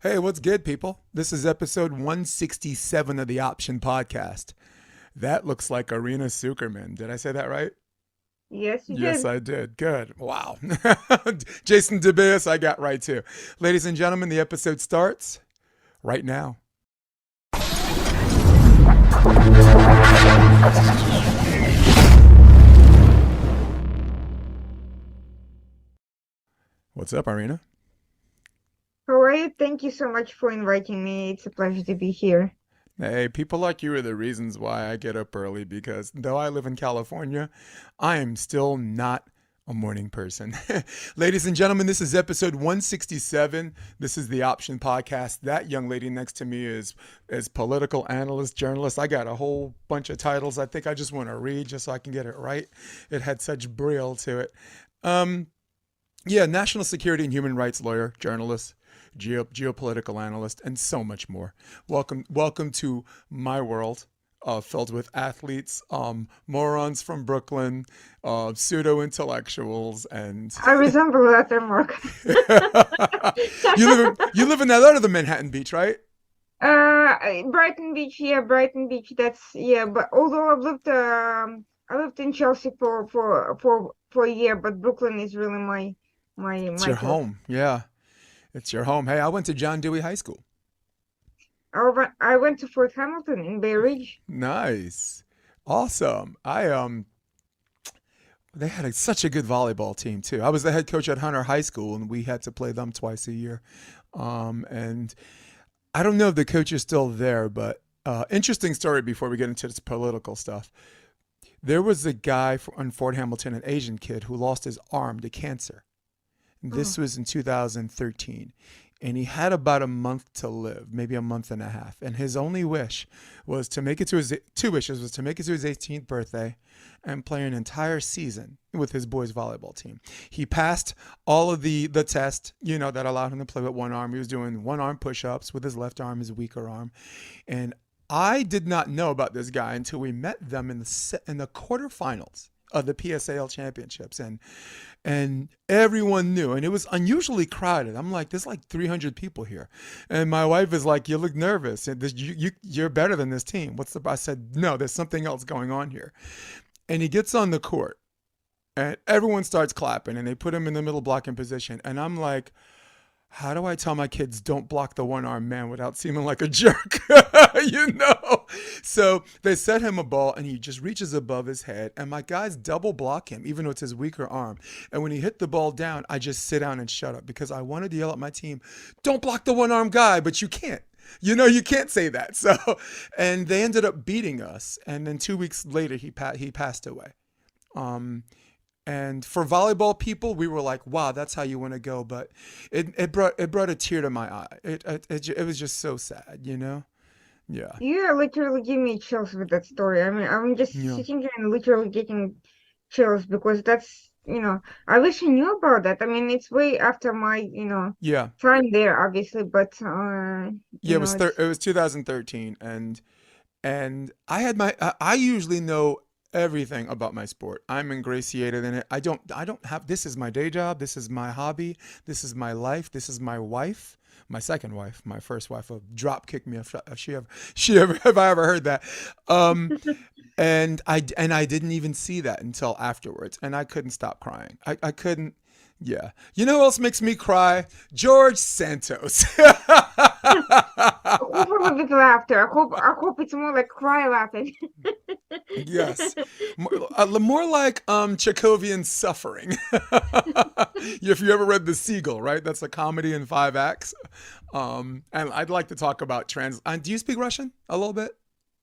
Hey, what's good, people? This is episode 167 of the Option Podcast. That looks like Irina Tsukerman. Did I say that right? Yes, you Yes, did. I did. Good. Wow. Jason DeBias, I got right too. Ladies and gentlemen, the episode starts right now. What's up, Irina? How are you? Thank you so much for inviting me. It's a pleasure to be here. Hey, people like you are the reasons why I get up early because though I live in California, I am still not a morning person. Ladies and gentlemen, this is episode 167. This is the Option Podcast. That young lady next to me is political analyst, journalist. I got a whole bunch of titles I think I just want to read just so I can get it right. It had such braille to it. Um, yeah, national security and human rights lawyer, journalist, geopolitical analyst, and so much more. Welcome to my world, filled with athletes, morons from Brooklyn, pseudo intellectuals, and I resemble that remark. you live in that other than Manhattan Beach, right? Brighton Beach, yeah, Brighton Beach. That's yeah. But although I lived in Chelsea for a year, but Brooklyn is really It's my your turf. home. Yeah, it's your home. Hey, I went to John Dewey High School. I went to Fort Hamilton in Bay Ridge. Nice, awesome. They had such a good volleyball team too. I was the head coach at Hunter High School, and we had to play them twice a year. And I don't know if the coach is still there, but interesting story before we get into this political stuff. There was a guy in Fort Hamilton, an Asian kid, who lost his arm to cancer. Oh, This was in 2013. And he had about a month to live, maybe a month and a half. And his only wish was to make it to his two wishes was to make it to his 18th birthday and play an entire season with his boys volleyball team. He passed all of the test, that allowed him to play with one arm. He was doing one arm push-ups with his left arm, his weaker arm. And I did not know about this guy until we met them in the quarterfinals of the PSAL championships, and everyone knew, and it was unusually crowded. I'm like, there's like 300 people here, and my wife is like, you look nervous, and you're better than this team. I said, no, there's something else going on here. And he gets on the court, and everyone starts clapping, and they put him in the middle blocking position, and I'm like, how do I tell my kids don't block the one armed man without seeming like a jerk? you know? So they set him a ball and he just reaches above his head. And my guys double block him, even though it's his weaker arm. And when he hit the ball down, I just sit down and shut up because I wanted to yell at my team, don't block the one armed guy, but you can't. You can't say that. So, and they ended up beating us. And then 2 weeks later, he passed away. Um, and for volleyball people, we were like, "Wow, that's how you want to go." But it brought a tear to my eye. It was just so sad. Yeah, you literally give me chills with that story. I mean, I'm just yeah, sitting here and literally getting chills because I wish I knew about that. I mean, it's way after my yeah, time there, obviously, but yeah. it's It was 2013, and I usually know everything about my sport. I'm ingratiated in it. I don't have this is my day job, this is my hobby, this is my life, this is my wife. My second wife, my first wife, will drop kick me if she ever have I ever heard that. Um, and I didn't even see that until afterwards, and I couldn't stop crying. I couldn't. Yeah, you know who else makes me cry? George Santos. hopefully with laughter. I hope it's more like cry laughing. Yes, more like Chekhovian suffering. If you ever read The Seagull, right? That's a comedy in 5 acts. And I'd like to talk about trans. Do you speak Russian a little bit?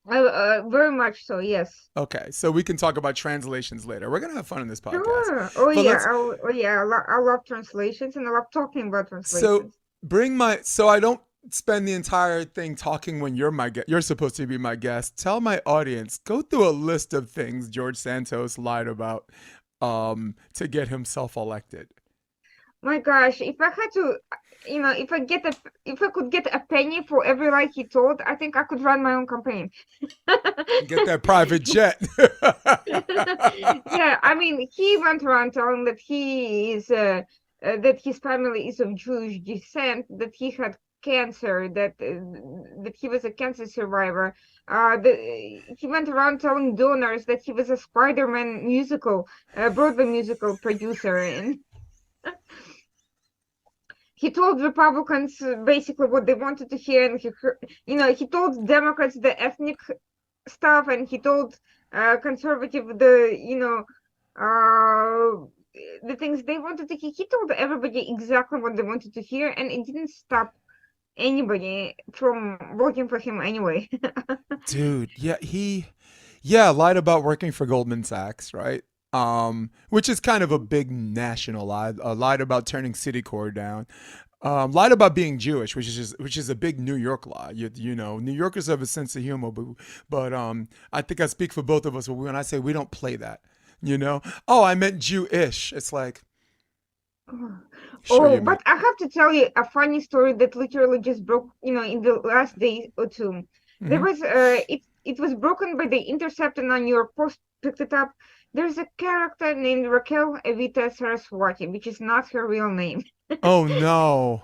Very much so, yes. Okay, so we can talk about translations later. We're gonna have fun in this podcast, Sure. Oh but yeah. let's. Oh yeah. I love translations and I love talking about So translations. so I don't spend the entire thing talking when you're my guest. You're supposed to be my guest. Tell my audience, go through a list of things George Santos lied about to get himself elected. My gosh, if I had to, if I could get a penny for every lie he told, I think I could run my own campaign. Get that private jet. Yeah, I mean, he went around telling that he is that his family is of Jewish descent, that he had cancer, that he was a cancer survivor. He went around telling donors that he was a Spider-Man musical, Broadway musical producer, and he told Republicans basically what they wanted to hear, and he told Democrats the ethnic stuff, and he told conservative uh, the things they wanted to hear. He told everybody exactly what they wanted to hear, and it didn't stop anybody from voting for him anyway. Dude, yeah, lied about working for Goldman Sachs, right? Which is kind of a big national lie. Lied about turning Citicorp down. Lied about being Jewish, which is a big New York lie. New Yorkers have a sense of humor, but I think I speak for both of us when I say we don't play that. Oh, I meant Jewish. It's like, sure Oh, you but meant. I have to tell you a funny story that literally just broke, in the last day or two. There Hmm. was it was broken by the Intercept, and on New York Post picked it up. There's a character named Raquel Evita Saraswati, which is not her real name. Oh no.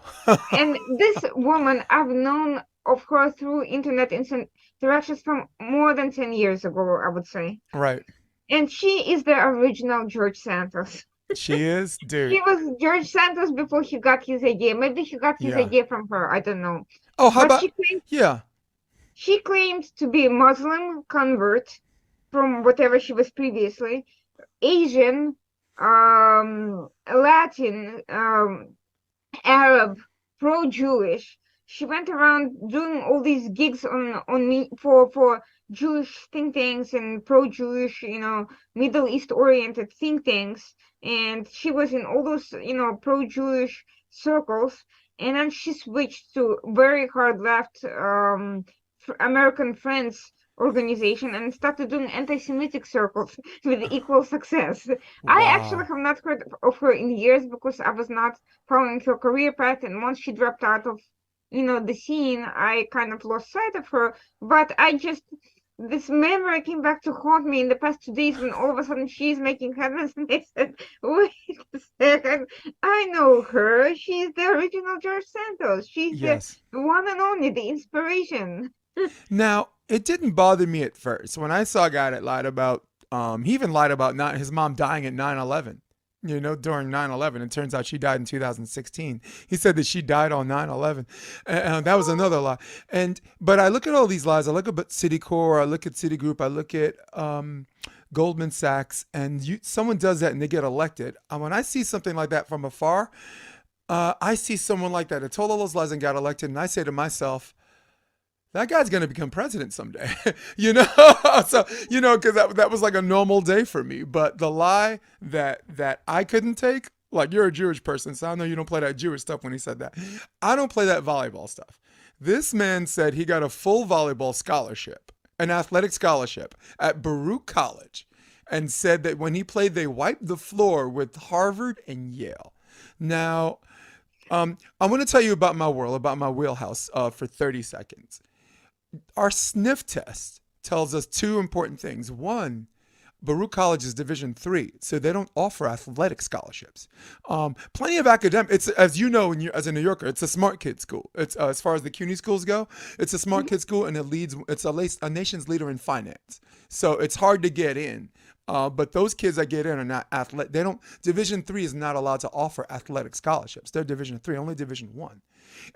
And this woman, I've known of her through internet interactions from more than 10 years ago, I would say. Right. And she is the original George Santos. She is, He dude. was George Santos before he got his idea. Maybe he got his Yeah. idea from her. I don't know. Oh, how But about? Yeah. she claimed to be a Muslim convert from whatever she was previously, Asian, Latin, Arab, pro-Jewish. She went around doing all these gigs on me for Jewish think tanks and pro-Jewish, Middle East oriented think tanks. And she was in all those, pro-Jewish circles. And then she switched to very hard left American Friends organization and started doing anti-Semitic circles with equal success. I actually Wow. have not heard of her in years because I was not following her career path, and once she dropped out of the scene, I kind of lost sight of her. But this memory came back to haunt me in the past 2 days when all of a sudden she's making headlines, and I said, wait a second, I know her. She's the original George Santos. She's the Yes. one and only, the inspiration. Now, it didn't bother me at first when I saw a guy that lied about. He even lied about not his mom dying at 9/11. During 9/11, it turns out she died in 2016. He said that she died on 9/11, and that was another lie. But I look at all these lies. I look at Citicorp, I look at Citigroup, I look at Goldman Sachs, and someone does that and they get elected. And when I see something like that from afar, I see someone like that that told all those lies and got elected, and I say to myself, that guy's going to become president someday. you know so because that was like a normal day for me, but the lie that I couldn't take, like, you're a Jewish person, so I know you don't play that Jewish stuff. When he said that, I don't play that volleyball stuff. This man said he got a full volleyball scholarship, an athletic scholarship at Baruch College, and said that when he played they wiped the floor with Harvard and Yale. Now, I want to tell you about my world, about my wheelhouse, for 30 seconds. Our sniff test tells us two important things. One, Baruch College is Division III, so they don't offer athletic scholarships. Plenty of academic. It's, as you know, as a New Yorker, it's a smart kid school. It's as far as the CUNY schools go, it's a smart kid school, and It's a nation's leader in finance. So it's hard to get in. But those kids that get in are not athletic. They don't. Division III is not allowed to offer athletic scholarships. They're Division III, only Division I.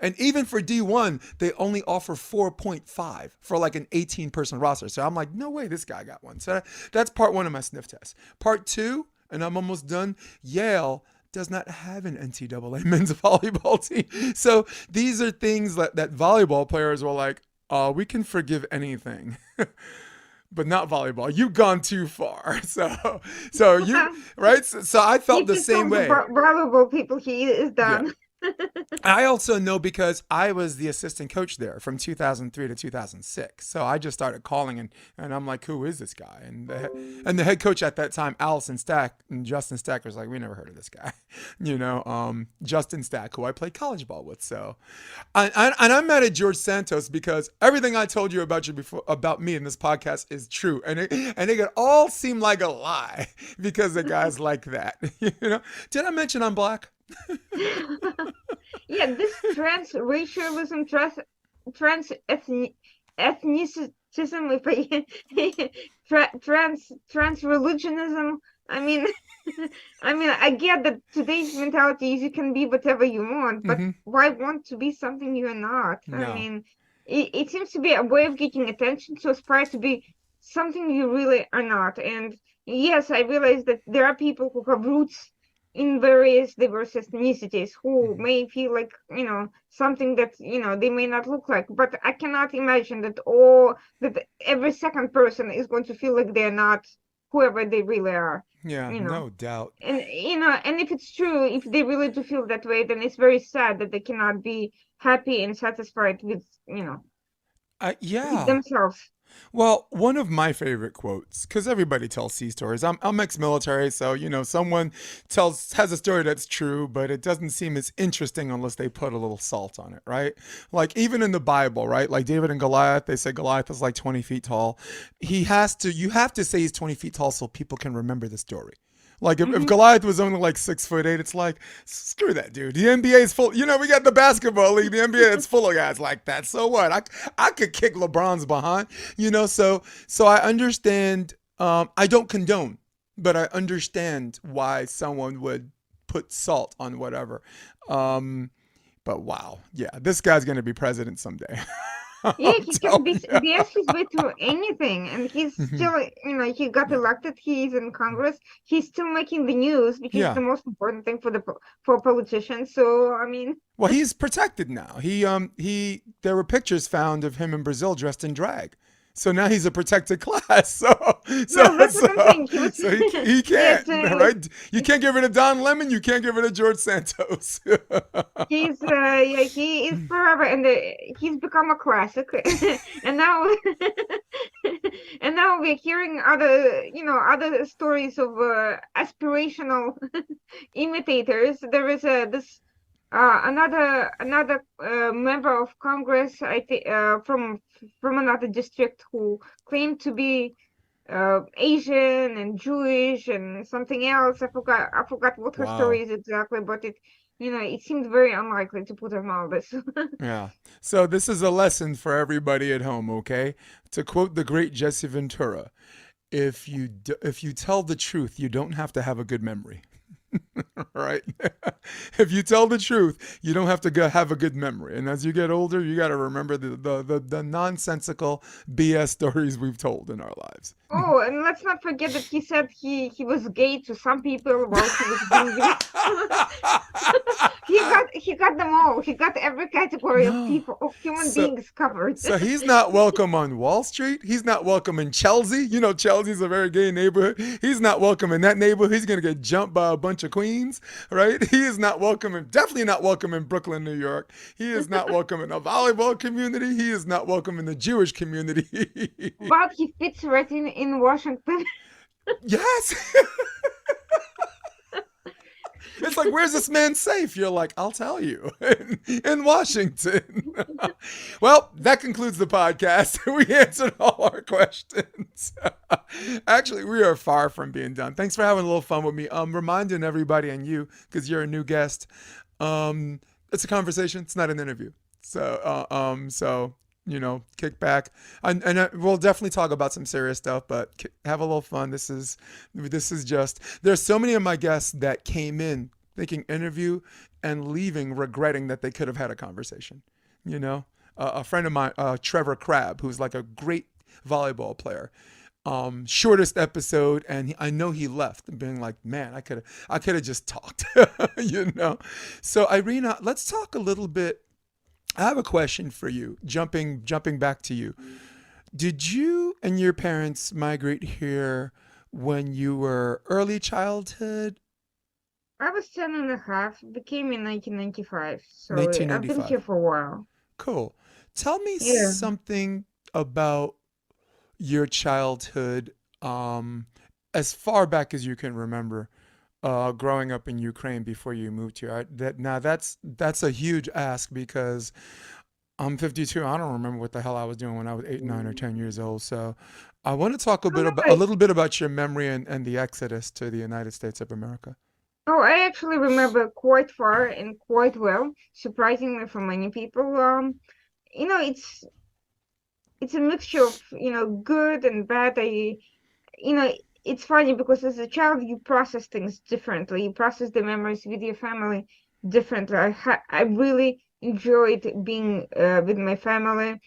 And even for D1, they only offer 4.5 for like an 18-person roster. So I'm like, no way this guy got one. So that's part one of my sniff test. Part two, and I'm almost done, Yale does not have an NCAA men's volleyball team. So these are things that volleyball players were like, we can forgive anything. But not volleyball. You've gone too far. So you, right? So I felt If the he same told the way. valuable people he is Yeah. done. I also know because I was the assistant coach there from 2003 to 2006. So I just started calling, and I'm like, who is this guy? And the head coach at that time, Allison Stack, and Justin Stack was like, we never heard of this guy. Justin Stack, who I played college ball with. So, and I'm mad at George Santos because everything I told you about me in this podcast is true, and it could all seem like a lie because of guys like that. Did I mention I'm black? Yeah, this trans racialism, trans ethnicism, if I trans religionism. I mean, I get that today's mentality is you can be whatever you want, but Hmm. why want to be something you're not? I No. mean, it seems to be a way of getting attention to aspire to be something you really are not. And yes, I realize that there are people who have roots in various diverse ethnicities who Hmm. may feel like, something that, they may not look like. But I cannot imagine that every second person is going to feel like they're not whoever they really are, Yeah, you know. no doubt. And if it's true, if they really do feel that way, then it's very sad that they cannot be happy and satisfied with Yeah. themselves. Well, one of my favorite quotes, because everybody tells sea stories. I'm ex-military, so someone has a story that's true, but it doesn't seem as interesting unless they put a little salt on it, right? Like even in the Bible, right? Like David and Goliath, they say Goliath is like 20 feet tall. You have to say he's 20 feet tall so people can remember the story. Like if Hmm. Goliath was only like 6'8", it's like screw that dude. The NBA is full. We got the basketball league, the NBA that's full of guys like that. So what? I could kick LeBron's behind. So I understand. I don't condone, but I understand why someone would put salt on whatever. Um, but wow, yeah, this guy's gonna be president someday. Yeah, I'm he can telling you. BS his way through anything, and he's Mhm. still, he got Yeah, elected. He's in Congress. He's still making the news, which is yeah. the most important thing for politicians. So, I mean, Well, he's protected now. He there were pictures found of him in Brazil dressed in drag. So now he's a protected class. well, that's what I'm saying. He was, So he yes, can't, right? You can't give it to Don Lemon. You can't give it to George Santos. yeah, he is forever, and he's become a classic. And now, and now we're hearing other stories of aspirational imitators. There is this another member of Congress, I think, from another district who claimed to be Asian and Jewish and something else. I forgot what her Wow. story is exactly, but it seemed very unlikely to put him all this. Yeah. So this is a lesson for everybody at home, okay? To quote the great Jesse Ventura, if you tell the truth, you don't have to have a good memory. Right? If you tell the truth, you don't have to have a good memory. And as you get older, you got to remember the nonsensical BS stories we've told in our lives. Oh, and let's not forget that he said he was gay to some people while he was being he got them all. He got every category of No. people of human So beings covered. So he's not welcome on Wall Street. He's not welcome in Chelsea. Chelsea's a very gay neighborhood. He's not welcome in that neighborhood. He's going to get jumped by a bunch of queens, right? He is not welcome definitely not welcome in Brooklyn, New York. He is not welcome in the volleyball community. He is not welcome in the Jewish community. But he fits right in Washington. Yes. It's like, where's this man safe? You're like, I'll tell you, in Washington. Well, that concludes the podcast. We answered all our questions. Actually, we are far from being done. Thanks for having a little fun with me. Reminding everybody and you, because you're a new guest, it's a conversation. It's not an interview. So kick back, and we'll definitely talk about some serious stuff, but have a little fun. This is just, there's so many of my guests that came in thinking interview and leaving regretting that they could have had a conversation. A friend of mine, Trevor Crabb, who's like a great volleyball player. Shortest episode, and I know he left and being like, man, I could have just talked. you know. So Irina, let's talk a little bit. I have a question for you. Jumping back to you. Did you and your parents migrate here when you were early childhood? I was 10 and a half, became in 1995, so I've been 1995. here for a while. Cool. Tell me Yeah. something about your childhood, um, as far back as you can remember, growing up in Ukraine before you moved here. That's a huge ask because I'm 52. I don't remember what the hell I was doing when I was 8, 9, or 10 years old. So I want to talk No, no, a little bit about your memory and the exodus to the United States of America. Oh, I actually remember quite far and quite well, surprisingly for many people. You know, it's a mixture of, good and bad. You know, it's funny because as a child you process things differently. You process the memories with your family differently. I really enjoyed being with my family.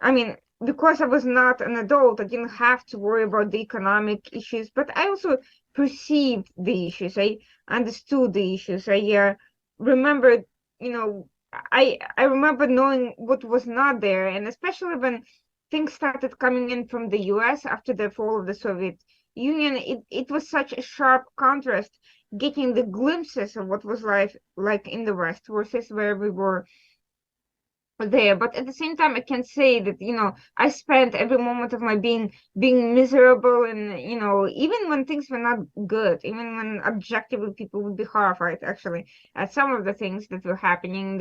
I mean, because I was not an adult, I didn't have to worry about the economic issues, but I also perceived the issues. I understood the issues. I remembered, you know, I remember knowing what was not there, and especially when things started coming in from the US after the fall of the Soviet Union, it was such a sharp contrast getting the glimpses of what was life like in the West versus where we were there. But at the same time I can say that I spent every moment of my being miserable, and even when things were not good, even when objectively people would be horrified actually at some of the things that were happening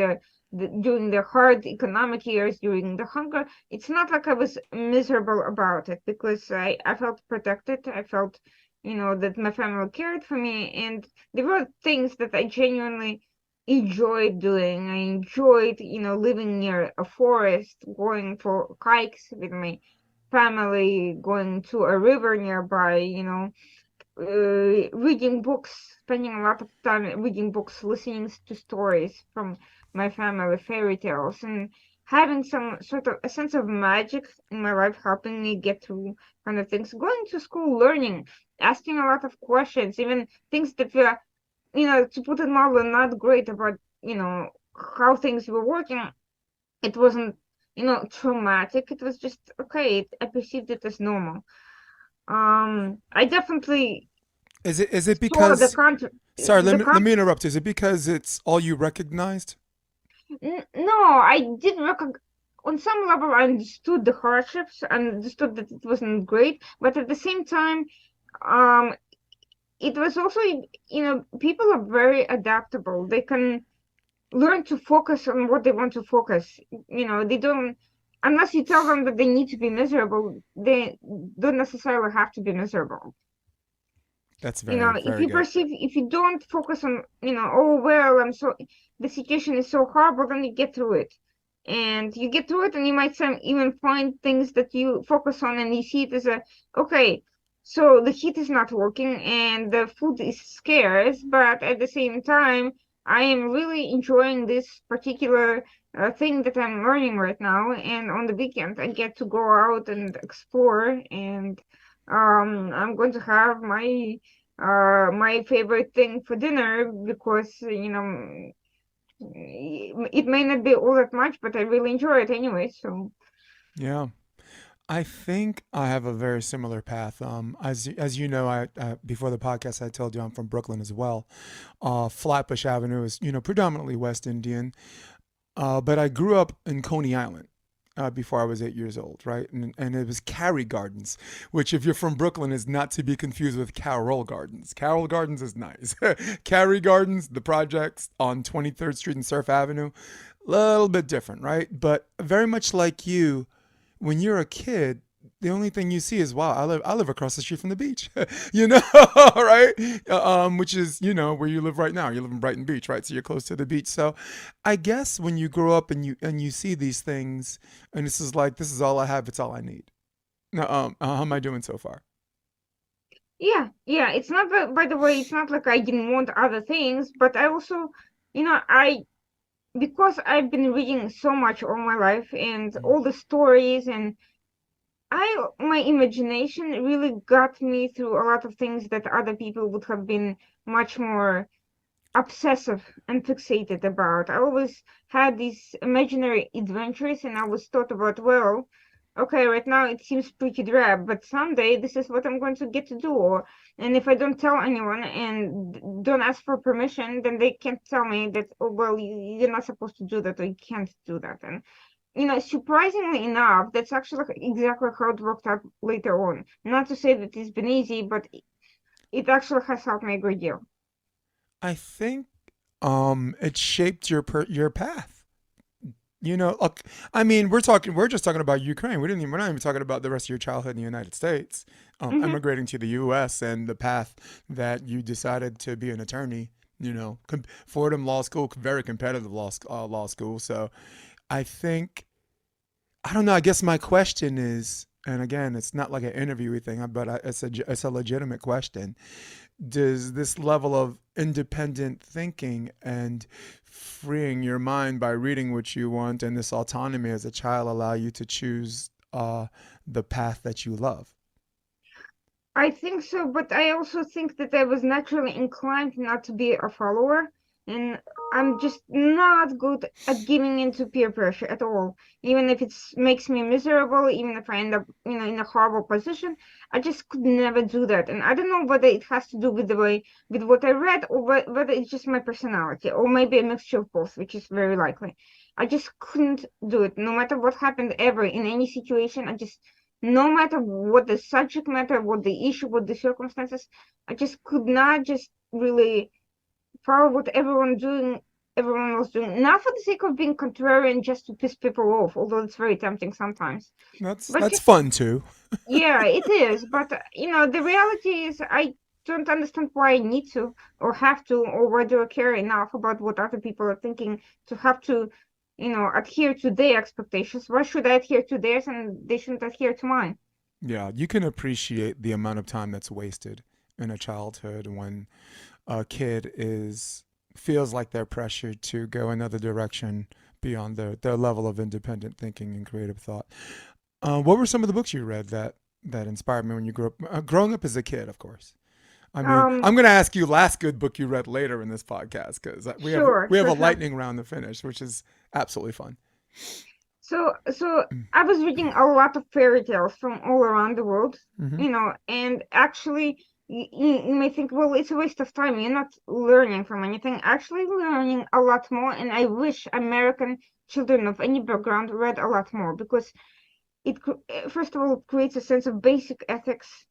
during the hard economic years, during the hunger. It's not like I was miserable about it, because I felt protected. I felt that my family cared for me, and there were things that I genuinely enjoyed doing. I enjoyed, living near a forest, going for hikes with my family, going to a river nearby, reading books, spending a lot of time reading books, listening to stories from my family, fairy tales, and having some sort of a sense of magic in my life, helping me get through kind of things. Going to school, learning, asking a lot of questions, even things that were, to put it mildly, not great about, how things were working. It wasn't, traumatic. It was just okay. I perceived it as normal. I definitely Is it saw the because country, sorry, the let me country. interrupt. Is it because it's all you recognized? No, I did recognize. On some level, I understood the hardships and understood that it wasn't great, but at the same time, um, it was also, people are very adaptable. They can learn to focus on what they want to focus. They don't, unless you tell them that they need to be miserable, they don't necessarily have to be miserable. That's very, If very you good. perceive, if you don't focus on, oh, well, the situation is so horrible, then you get through it. And you get through it, and you might even find things that you focus on, and you see it as okay, so the heat is not working, and the food is scarce, but at the same time, I am really enjoying this particular thing that I'm learning right now. And on the weekend, I get to go out and explore, and I'm going to have my favorite thing for dinner, because it may not be all that much, but I really enjoy it anyway. So Yeah. I think I have a very similar path. As you know, I before the podcast, I told you I'm from Brooklyn as well. Flatbush Avenue is predominantly West Indian, but I grew up in Coney Island. Before I was 8 years old, right? And it was Cary Gardens, which, if you're from Brooklyn, is not to be confused with Carroll Gardens. Carroll Gardens is nice. Cary Gardens, the projects on 23rd Street and Surf Avenue, a little bit different, right? But very much like you, when you're a kid, the only thing you see is, wow, I live across the street from the beach, right? Which is where you live right now. You live in Brighton Beach, right? So you're close to the beach. So I guess when you grow up and you see these things, and this is all I have, it's all I need. Now, how am I doing so far? yeah, yeah, it's not that, by the way, it's not like I didn't want other things, but I also, I because I've been reading so much all my life, and all the stories, and my imagination really got me through a lot of things that other people would have been much more obsessive and fixated about. I always had these imaginary adventures, and I was thought about, well, okay, right now it seems pretty drab, but someday this is what I'm going to get to do. And if I don't tell anyone and don't ask for permission, then they can't tell me that, oh, well, you're not supposed to do that, or you can't do that. And surprisingly enough, that's actually exactly how it worked out later on. Not to say that it's been easy, but it actually has helped me a great deal. I think it shaped your path. Look, I mean, we're just talking about Ukraine. We're not even talking about the rest of your childhood in the United States, Hmm. emigrating to the U.S. and the path that you decided to be an attorney Fordham Law School, very competitive law school. So I think, I don't know. I guess my question is, and again, it's not like an interviewy thing, but it's a legitimate question. Does this level of independent thinking and freeing your mind by reading what you want and this autonomy as a child allow you to choose the path that you love? I think so, but I also think that I was naturally inclined not to be a follower, and I'm just not good at giving into peer pressure at all. Even if it makes me miserable, even if I end up, in a horrible position, I just could never do that. And I don't know whether it has to do with the way, with what I read, or whether it's just my personality, or maybe a mixture of both, which is very likely. I just couldn't do it, no matter what happened ever in any situation. No matter what the subject matter, what the issue, what the circumstances, I just could not just really follow what everyone was doing, not for the sake of being contrarian, just to piss people off, although it's very tempting sometimes. That's But that's just, fun too. yeah, it is. But the reality is, I don't understand why I need to, or have to, or whether I care enough about what other people are thinking to have to, adhere to their expectations. Why should I adhere to theirs and they shouldn't adhere to mine? Yeah, you can appreciate the amount of time that's wasted in a childhood when a kid is feels like they're pressured to go another direction beyond their level of independent thinking and creative thought. What were some of the books you read that inspired me when you grew up? Growing up as a kid, of course. I mean, Um, I'm going to ask you last good book you read later in this podcast because we have sure, we have sure, a sure. lightning round to finish, which is absolutely fun. So I was reading a lot of fairy tales from all around the world, Mm-hmm. and actually, you may think, well, it's a waste of time. You're not learning from anything. Actually, learning a lot more, and I wish American children of any background read a lot more because first of all, it creates a sense of basic ethics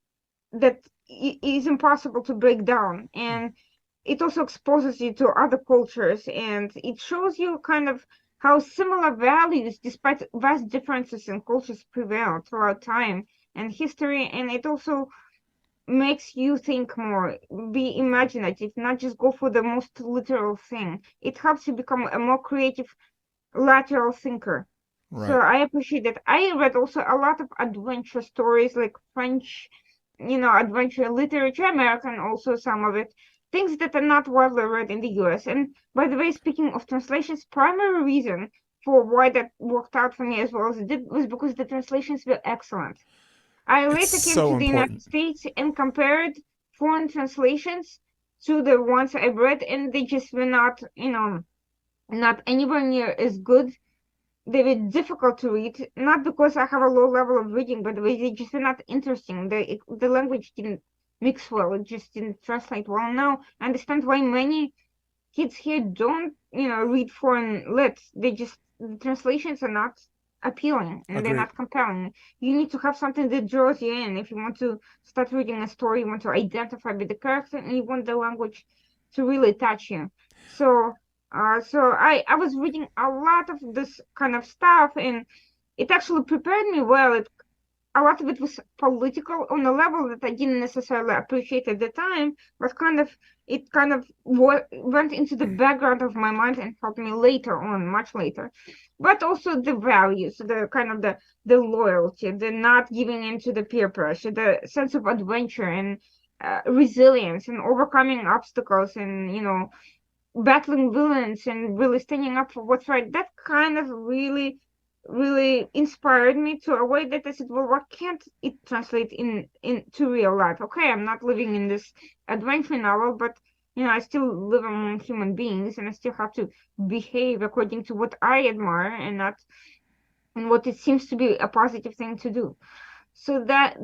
that is impossible to break down, and it also exposes you to other cultures, and it shows you kind of how similar values, despite vast differences in cultures, prevail throughout time and history. And it also makes you think more, be imaginative, not just go for the most literal thing. It helps you become a more creative lateral thinker. So Right. I appreciate that. I read also a lot of adventure stories, like French, adventure literature, American also some of it, things that are not widely read in the US. And by the way, speaking of translations, primary reason for why that worked out for me as well as it did was because the translations were excellent. I It's later came to so the United important. States and compared foreign translations to the ones I read, and they just were not, not anywhere near as good. They were difficult to read, not because I have a low level of reading, but they just were not interesting. The language didn't mix well. It just didn't translate well. Now I understand why many kids here don't, read foreign lit. The translations are not appealing and they're Agreed. not compelling. You need to have something that draws you in. If you want to start reading a story, you want to identify with the character, and you want the language to really touch you. So, so I was reading a lot of this kind of stuff, and it actually prepared me well. A lot of it was political on a level that I didn't necessarily appreciate at the time, but it kind of went into the background of my mind and helped me later on, much later. But also the values, the kind of the loyalty, the not giving in to the peer pressure, the sense of adventure and resilience and overcoming obstacles and battling villains and really standing up for what's right. That kind of really inspired me to a way that I said, well, what can't it translate into real life? Okay, I'm not living in this adventure novel, but I still live among human beings, and I still have to behave according to what I admire and not and what it seems to be a positive thing to do. So that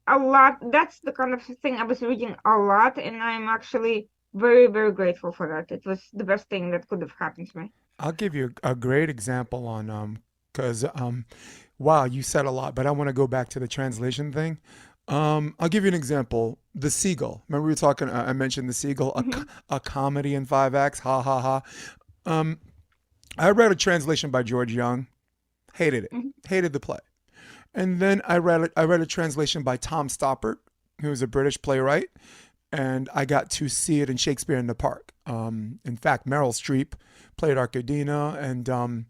a lot. That's the kind of thing I was reading a lot, and I'm actually very, very grateful for that. It was the best thing that could have happened to me. I'll give you a great example on because wow, you said a lot, but I want to go back to the translation thing. I'll give you an example. The Seagull. Remember we were talking? I mentioned the Seagull, Hmm. a comedy in five acts. Ha ha ha. Um, I read a translation by George Young. Hated it. Hmm. Hated the play. And then I read a translation by Tom Stoppard, who's a British playwright. and I got to see it in Shakespeare in the Park. In fact, Meryl Streep played Arcadina, and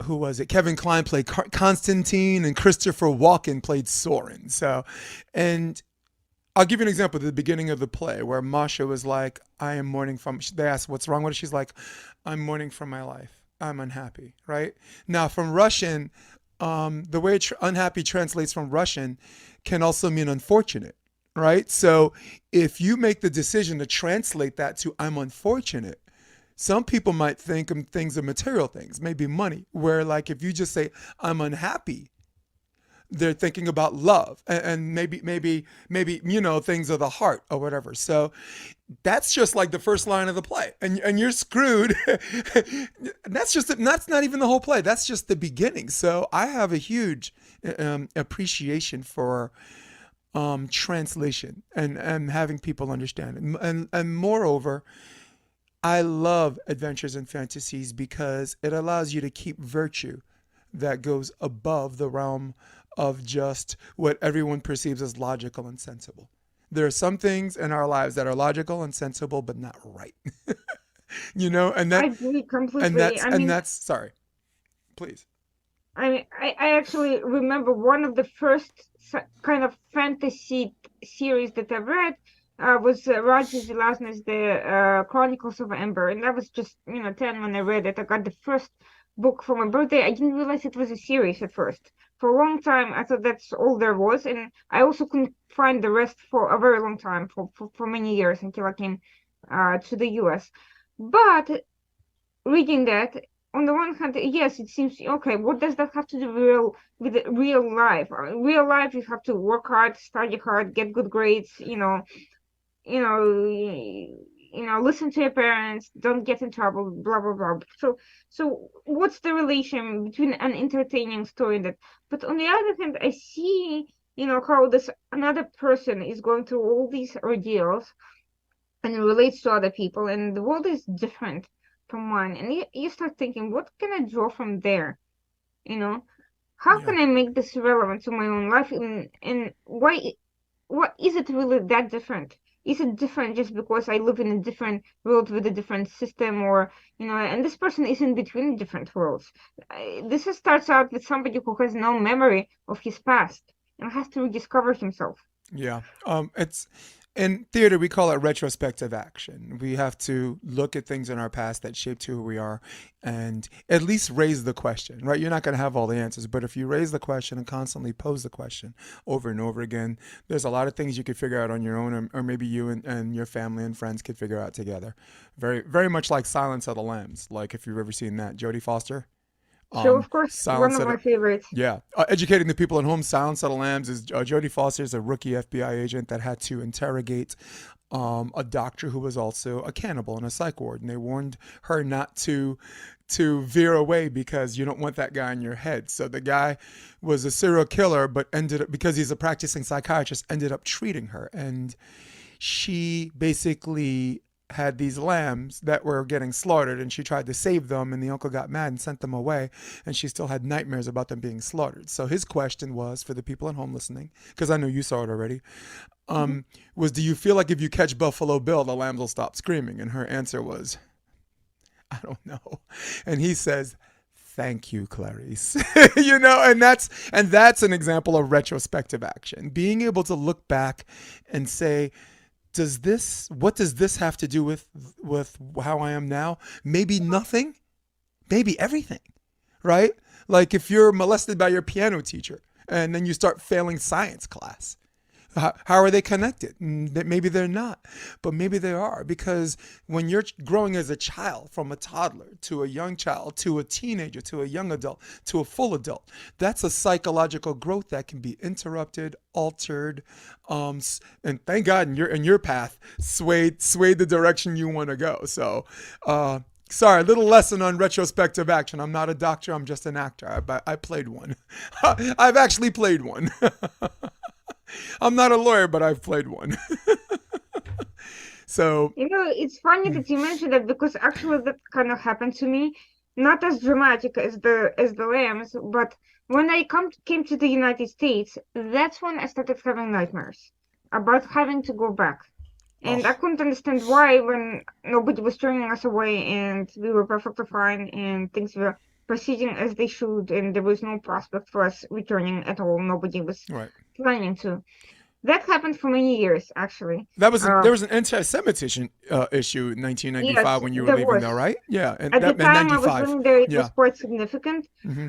who was it? Kevin Kline played Constantine, and Christopher Walken played Soren. So, and I'll give you an example at the beginning of the play where Masha was like, I am mourning from, they asked, what's wrong with it? She's like, I'm mourning from my life. I'm unhappy, right? Now, from Russian, the way unhappy translates from Russian can also mean unfortunate, right? So if you make the decision to translate that to I'm unfortunate, some people might think of things of material things, maybe money, where like if you just say I'm unhappy, they're thinking about love and maybe things of the heart or whatever. So that's just like the first line of the play, and you're screwed. That's not even the whole play. That's just the beginning. So I have a huge appreciation for translation and having people understand it, and moreover, I love adventures and fantasies because it allows you to keep virtue that goes above the realm of just what everyone perceives as logical and sensible. There are some things in our lives that are logical and sensible, but not right. And I agree completely. that's sorry, please. I actually remember one of the first kind of fantasy series that I read was Raja Zelazny's The Chronicles of Amber, and I was just 10 when I read it. I got the first book for my birthday. I didn't realize it was a series at first. For a long time, I thought that's all there was, and I also couldn't find the rest for a very long time, for many years until I came to the US. But reading that, on the one hand, yes, it seems okay. What does that have to do with real life? Real life, you have to work hard, study hard, get good grades. You know, listen to your parents, don't get in trouble, blah blah blah. So what's the relation between an entertaining story and that? But on the other hand, I see, how this another person is going through all these ordeals and relates to other people, and the world is different from mine, and you start thinking, what can I draw from there? You know, how Yeah. can I make this relevant to my own life, and what is it really that different? Is it different just because I live in a different world with a different system, or and this person is in between different worlds? Starts out with somebody who has no memory of his past and has to rediscover himself. Yeah. It's in theater we call it retrospective action. We have to look at things in our past that shaped who we are and at least raise the question, right? You're not going to have all the answers, but if you raise the question and constantly pose the question over and over again, there's a lot of things you could figure out on your own, or maybe you and your family and friends could figure out together. Very, very much like Silence of the Lambs. Like if you've ever seen that, Jodie Foster. So of course, one Silence of of the, my favorites. yeah, educating the people at home. Silence of the Lambs is Jodie Foster is a rookie FBI agent that had to interrogate a doctor who was also a cannibal in a psych ward, and they warned her not to veer away because you don't want that guy in your head. So the guy was a serial killer, but ended up, because he's a practicing psychiatrist, ended up treating her, and she basically had these lambs that were getting slaughtered, and she tried to save them, and the uncle got mad and sent them away, and she still had nightmares about them being slaughtered. So his question was, for the people at home listening, because I know you saw it already, Mhm. was, do you feel like if you catch Buffalo Bill, the lambs will stop screaming? And her answer was, I don't know. And he says, thank you, Clarice. And that's an example of retrospective action, being able to look back and say, what does this have to do with how I am now? Maybe nothing, maybe everything, right? Like if you're molested by your piano teacher and then you start failing science class, how are they connected? Maybe they're not, but maybe they are, because when you're growing as a child, from a toddler to a young child to a teenager to a young adult to a full adult, that's a psychological growth that can be interrupted, altered, and thank God in your path swayed the direction you want to go. So. Sorry, a little lesson on retrospective action. I'm not a doctor. I'm just an actor. I played one. I've actually played one. I'm not a lawyer, but I've played one. So, It's funny that you mentioned that because actually that kind of happened to me, not as dramatic as the lambs, but when I came to the United States, that's when I started having nightmares. about having to go back. And I Oh, couldn't understand why when nobody was turning us away and we were perfectly fine and things were proceeding as they should and there was no prospect for us returning at all. Nobody was right. planning to. That happened for many years, actually. There was an anti-Semitism issue in Yes, 1995 when you were there leaving was. there, right? Yeah, and At the that in time I was 95. living there, it was Yeah. quite significant. Hmm.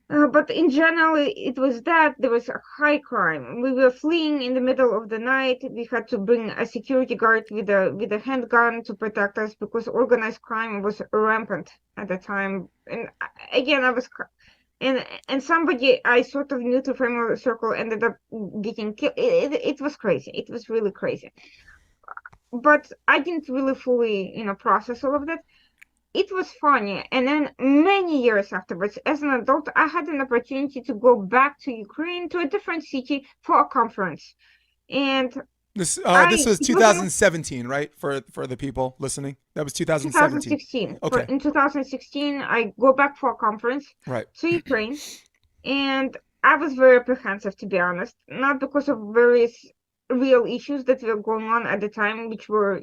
But in general, it was that there was a high crime. We were fleeing in the middle of the night. We had to bring a security guard with a handgun to protect us because organized crime was rampant at the time. And again, I was and somebody I sort of knew to family circle ended up getting killed. It was crazy. It was really crazy. But I didn't really fully, process all of that. It was funny. And then many years afterwards, as an adult, I had an opportunity to go back to Ukraine to a different city for a conference. And This was it was in 2017, right? For the people listening, that was 2017. 2016. Okay, In 2016, I go back for a conference right. to Ukraine, and I was very apprehensive, to be honest, not because of various real issues that were going on at the time, which were,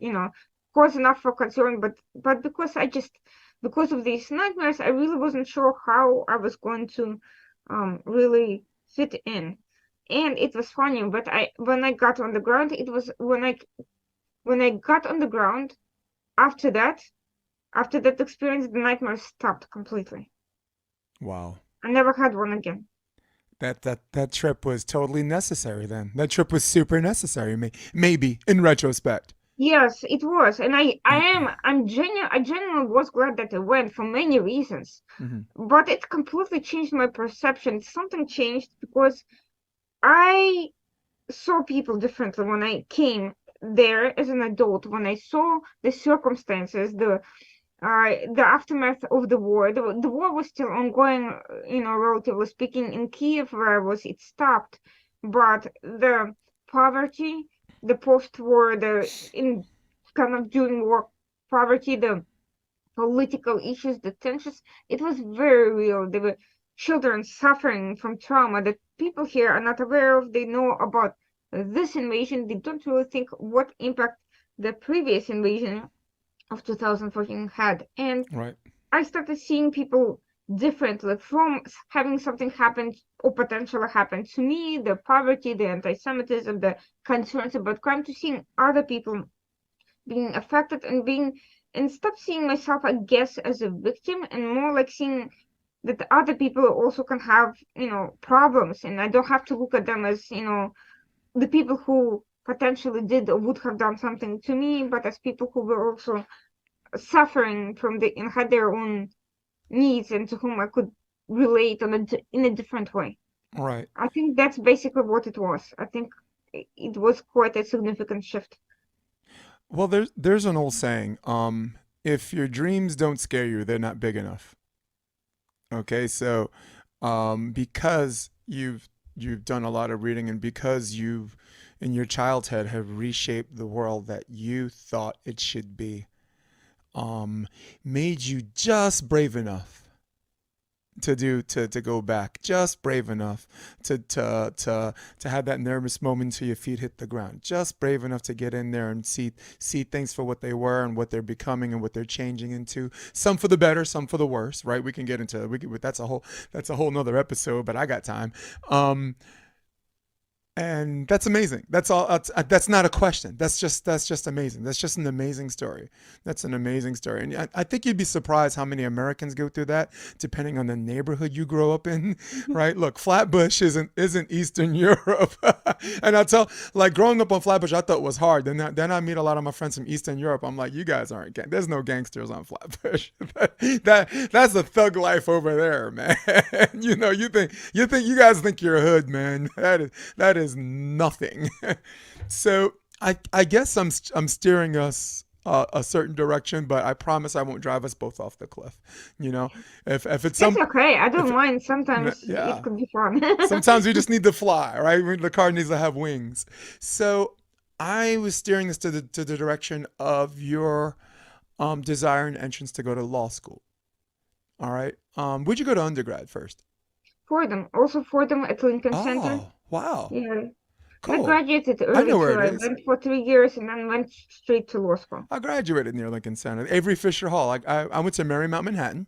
cause enough for concern, but because because of these nightmares, I really wasn't sure how I was going to really fit in. And it was funny, but when I got on the ground, it was when I got on the ground after that experience, the nightmares stopped completely. Wow. I never had one again. That trip was totally necessary. Then that trip was super necessary. Maybe in retrospect. Yes, it was, and I genuinely was glad that I went for many reasons, Hmm. but it completely changed my perception. Something changed because I saw people differently when I came there as an adult. When I saw the circumstances, the aftermath of the war. The war was still ongoing, relatively speaking. In Kiev, where I was, it stopped, but the poverty, the post-war, the in kind of during war poverty, the political issues, the tensions, it was very real. There were children suffering from trauma that people here are not aware of. They know about this invasion. They don't really think what impact the previous invasion of 2014 had. And Right. I started seeing people differently from having something happen or potentially happen to me, the poverty, the anti-Semitism, the concerns about crime, to seeing other people being affected and stop seeing myself, I guess, as a victim and more like seeing that other people also can have, problems and I don't have to look at them as, the people who potentially did or would have done something to me, but as people who were also suffering from and had their own needs and to whom I could relate in a different way. Right. I think that's basically what it was. I think it was quite a significant shift. Well, there's an old saying. If your dreams don't scare you, they're not big enough. Okay, so because you've done a lot of reading and because you've in your childhood have reshaped the world that you thought it should be, um, made you just brave enough to go back, just brave enough to have that nervous moment until your feet hit the ground, just brave enough to get in there and see things for what they were and what they're becoming and what they're changing into, some for the better, some for the worse, right? We can get into that's a whole nother episode, but I got time. um and that's amazing. That's all. That's not a question. That's just amazing. That's just an amazing story. That's an amazing story. And I think you'd be surprised how many Americans go through that, depending on the neighborhood you grow up in. Right? Look, Flatbush isn't Eastern Europe, and I tell like growing up on Flatbush, I thought it was hard. Then I meet a lot of my friends from Eastern Europe. I'm like, you guys aren't there's no gangsters on Flatbush. That's a thug life over there, man. You think you guys think you're a hood, man. That is nothing. So I guess I'm steering us a certain direction, but I promise I won't drive us both off the cliff. You know, if it's It's some okay. I if don't mind. Sometimes it yeah, could be fun. sometimes we just need to fly, right? The car needs to have wings. So I was steering this to the direction of your desire and entrance to go to law school. All right. Would you go to undergrad first? Fordham, also Fordham at Lincoln Center. Oh, wow. Yeah. I Cool. graduated I early know where too. it I is. went for 3 years and then went straight to law school. I graduated near Lincoln Center, Avery Fisher Hall. I went to Marymount, Manhattan.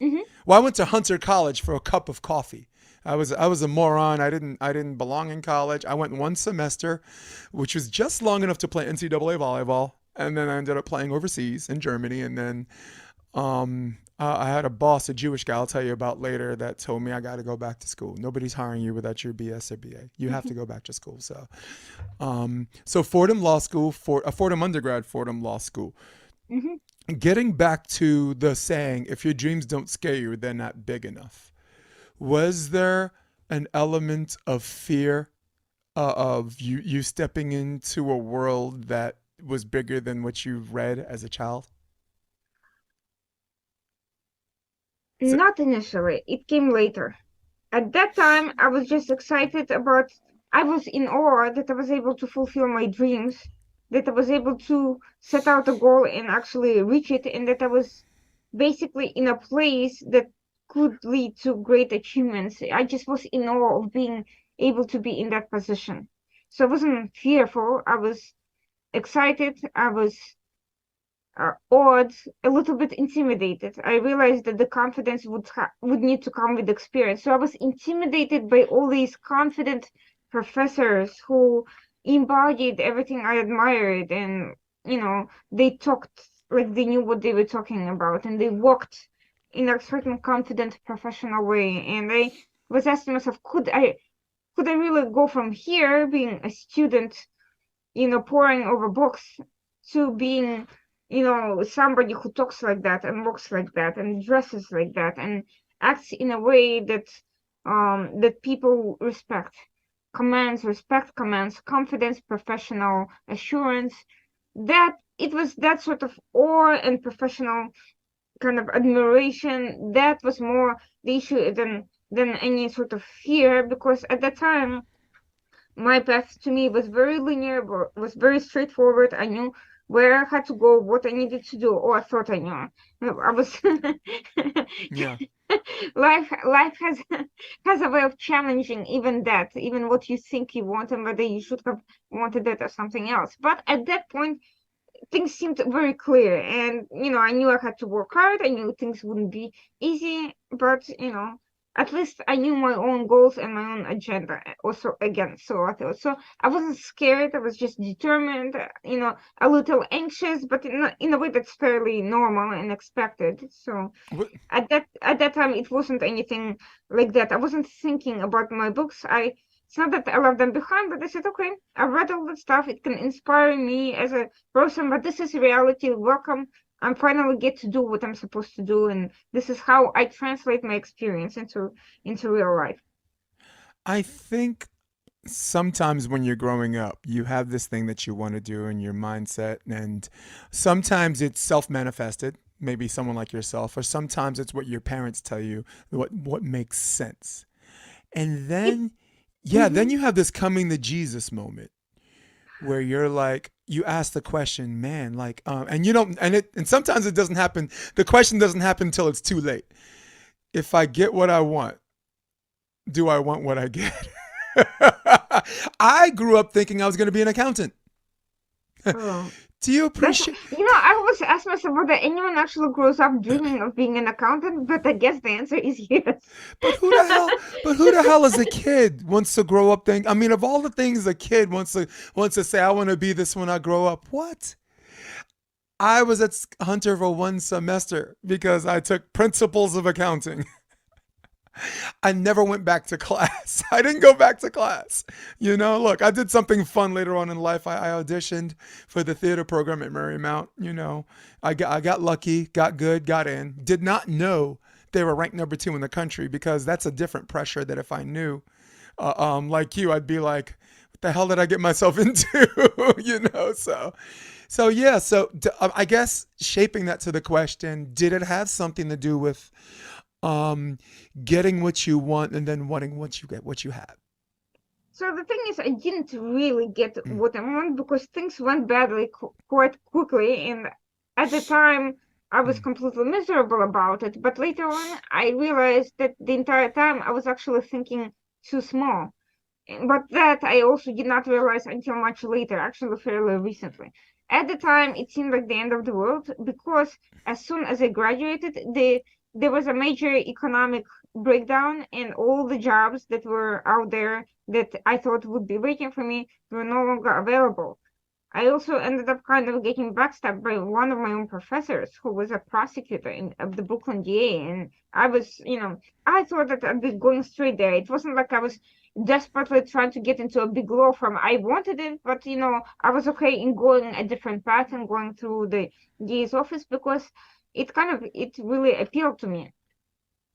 Hmm. Well, I went to Hunter College for a cup of coffee. I was a moron. I didn't belong in college. I went one semester, which was just long enough to play NCAA volleyball, and then I ended up playing overseas in Germany. And then I had a boss, a Jewish guy I'll tell you about later, that told me I got to go back to school. Nobody's hiring you without your BS or BA. You have to go back to school. So Fordham Law School, Fordham undergrad, Fordham Law School. Hmm. Getting back to the saying, if your dreams don't scare you, they're not big enough. Was there an element of fear of you stepping into a world that was bigger than what you read as a child? So, Not initially. It came later. At that time, I was just excited about, I was in awe that I was able to fulfill my dreams, that I was able to set out a goal and actually reach it, and that I was basically in a place that could lead to great achievements. I just was in awe of being able to be in that position. So I wasn't fearful. I was excited. I was awed, a little bit intimidated. I realized that the confidence would need to come with experience. So I was intimidated by all these confident professors who embodied everything I admired, and they talked like they knew what they were talking about, and they walked in a certain confident professional way. And I was asking myself, could I really go from here, being a student, poring over books, to being, somebody who talks like that and walks like that and dresses like that and acts in a way that people respect commands, confidence, professional assurance. That it was that sort of awe and professional kind of admiration that was more the issue than any sort of fear, because at that time my path to me was very linear, was very straightforward. I knew where I had to go, what I needed to do, or I thought I knew. I was yeah. life has a way of challenging even that, even what you think you want and whether you should have wanted it or something else. But at that point, things seemed very clear, and I knew I had to work hard. I knew things wouldn't be easy, but at least I knew my own goals and my own agenda also. Again, so I thought, so I wasn't scared. I was just determined, a little anxious, but in a way that's fairly normal and expected. So What, at that time it wasn't anything like that. I wasn't thinking about my books. It's not that I left them behind, but I said, okay, I've read all that stuff. It can inspire me as a person, but this is reality. Welcome. I'm finally get to do what I'm supposed to do, and this is how I translate my experience into real life. I think sometimes when you're growing up, you have this thing that you want to do in your mindset, and sometimes it's self-manifested, maybe someone like yourself, or sometimes it's what your parents tell you, what makes sense. And It, then, yeah, then mhm. you have this coming to Jesus moment where you're like, you ask the question, man, like, and you don't, and sometimes it doesn't happen. The question doesn't happen until it's too late. If I get what I want, do I want what I get? I grew up thinking I was going to be an accountant. Oh, Do you that's appreciate? I always ask myself whether anyone actually grows up dreaming of being an accountant, but I guess the answer is yes. But who the hell? But who the hell as a kid wants to grow up? Think. I mean, of all the things a kid wants to say, I want to be this when I grow up. What? I was at Hunter for one semester because I took principles of accounting. I never went back to class. I didn't go back to class. Look, I did something fun later on in life. I auditioned for the theater program at Marymount. I got lucky, got good, got in. Did not know they were ranked number 2 in the country, because that's a different pressure that if I knew, like you, I'd be like, what the hell did I get myself into? So yeah. So I guess shaping that to the question, did it have something to do with um, getting what you want and then wanting what you have? So the thing is, I didn't really get Mm, what I want because things went badly quite quickly, and at the time I was mm, completely miserable about it. But later on, I realized that the entire time I was actually thinking too small. But that I also did not realize until much later, actually fairly recently. At the time, it seemed like the end of the world because as soon as I graduated, there was a major economic breakdown, and all the jobs that were out there that I thought would be waiting for me were no longer available. I also ended up kind of getting backstabbed by one of my own professors who was a prosecutor of the Brooklyn DA. And I was, I thought that I'd be going straight there. It wasn't like I was desperately trying to get into a big law firm. I wanted it, but, I was okay in going a different path and going through the DA's office because it really appealed to me.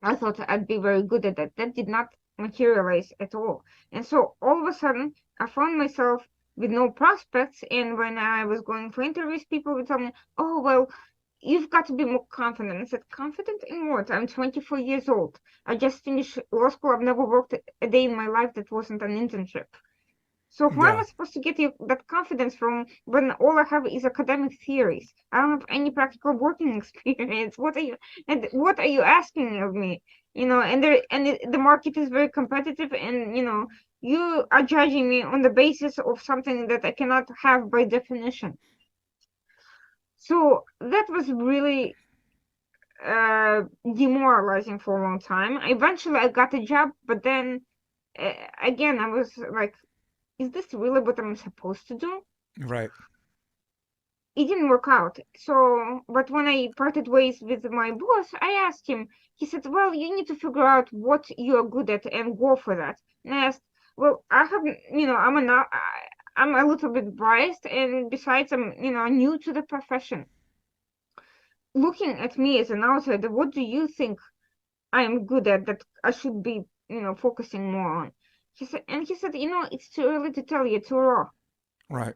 I thought I'd be very good at that. That did not materialize at all. And so all of a sudden, I found myself with no prospects. And when I was going for interviews, people would tell me, oh, well, you've got to be more confident. I said, confident in what? I'm 24 years old. I just finished law school. I've never worked a day in my life that wasn't an internship. So where am Yeah. I supposed to get that confidence from when all I have is academic theories? I don't have any practical working experience. What are you asking of me? The market is very competitive, and you are judging me on the basis of something that I cannot have by definition. So that was really demoralizing for a long time. Eventually, I got a job, but then again, I was like, is this really what I'm supposed to do? Right. It didn't work out. So, but when I parted ways with my boss, I asked him, he said, well, you need to figure out what you're good at and go for that. And I asked, well, I have, I'm a little bit biased, and besides, I'm, new to the profession. Looking at me as an outsider, what do you think I'm good at that I should be, focusing more on? He said, it's too early to tell you, too raw. Right.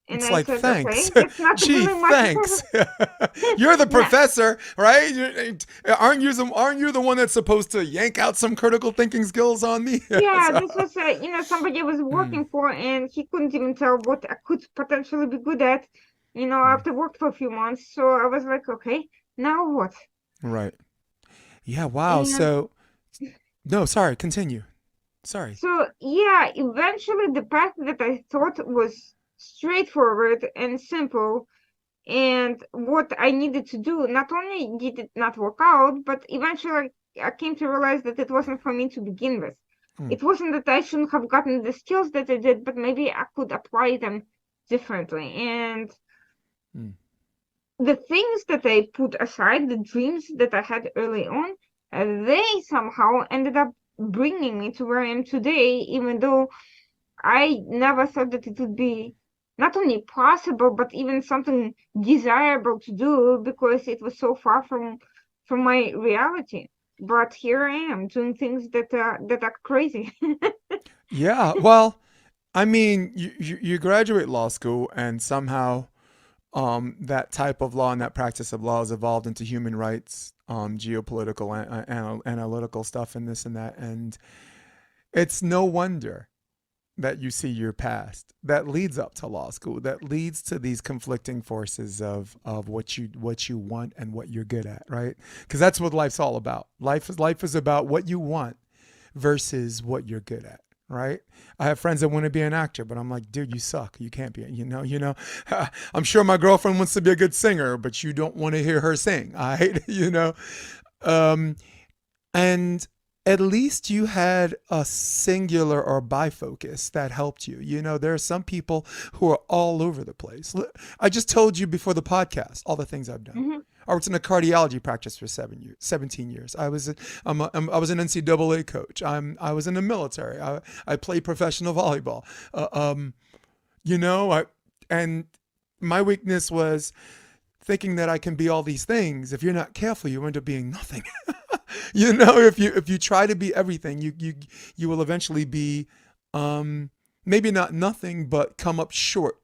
And It's I like, said, okay, thanks. that's not Gee, really much of thanks. a, You're the yeah, professor, right? Aren't you the one that's supposed to yank out some critical thinking skills on me? yeah, So, this was, somebody I was mm, working for, and he couldn't even tell what I could potentially be good at, mm, after work for a few months. So I was like, okay, now what? right. Yeah, wow. And So, no, sorry, continue. Sorry. so, yeah, eventually the path that I thought was straightforward and simple and what I needed to do, not only did it not work out, but eventually I came to realize that it wasn't for me to begin with. Mm, It wasn't that I shouldn't have gotten the skills that I did, but maybe I could apply them differently. And mm. the things that I put aside, the dreams that I had early on, they somehow ended up bringing me to where I am today, even though I never thought that it would be not only possible, but even something desirable to do because it was so far from my reality. But here I am doing things that are crazy. Yeah, well, I mean, you graduate law school, and somehow that type of law and that practice of law has evolved into human rights, geopolitical, analytical stuff, and this and that. And it's no wonder that you see your past that leads up to law school, that leads to these conflicting forces of what you want and what you're good at, right? Because that's what life's all about. Life is about what you want versus what you're good at, right? I have friends that want to be an actor, but I'm like, dude, you suck. You can't be. I'm sure my girlfriend wants to be a good singer, but you don't want to hear her sing. I hate, um, and at least you had a singular or bifocus that helped you. There are some people who are all over the place. I just told you before the podcast all the things I've done. Hmm. I worked in a cardiology practice for 7 years, 17 years. I was an NCAA coach. I was in the military. I played professional volleyball. Uh, um, and my weakness was thinking that I can be all these things. If you're not careful, you end up being nothing. If you try to be everything, you will eventually be, maybe not nothing, but come up short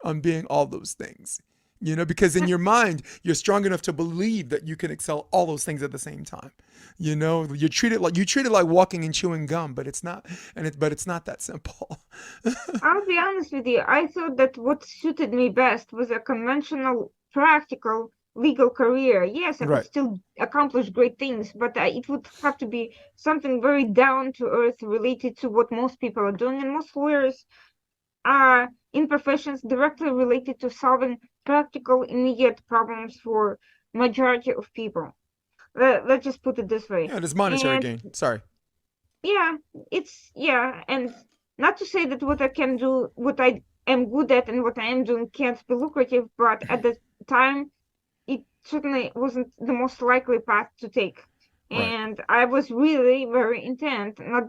on being all those things. Because in your mind, you're strong enough to believe that you can excel all those things at the same time. You treat it like walking and chewing gum, but it's not, but it's not that simple. I'll be honest with you. I thought that what suited me best was a conventional, practical legal career. Yes, I could Right. still accomplish great things, but it would have to be something very down to earth related to what most people are doing. And most lawyers are in professions directly related to solving practical, immediate problems for majority of people. Let's just put it this way. Yeah, there's monetary And gain. Sorry. yeah, and not to say that what I can do, what I am good at, and what I am doing can't be lucrative, but at the time, it certainly wasn't the most likely path to take. Right. And I was really very intent, not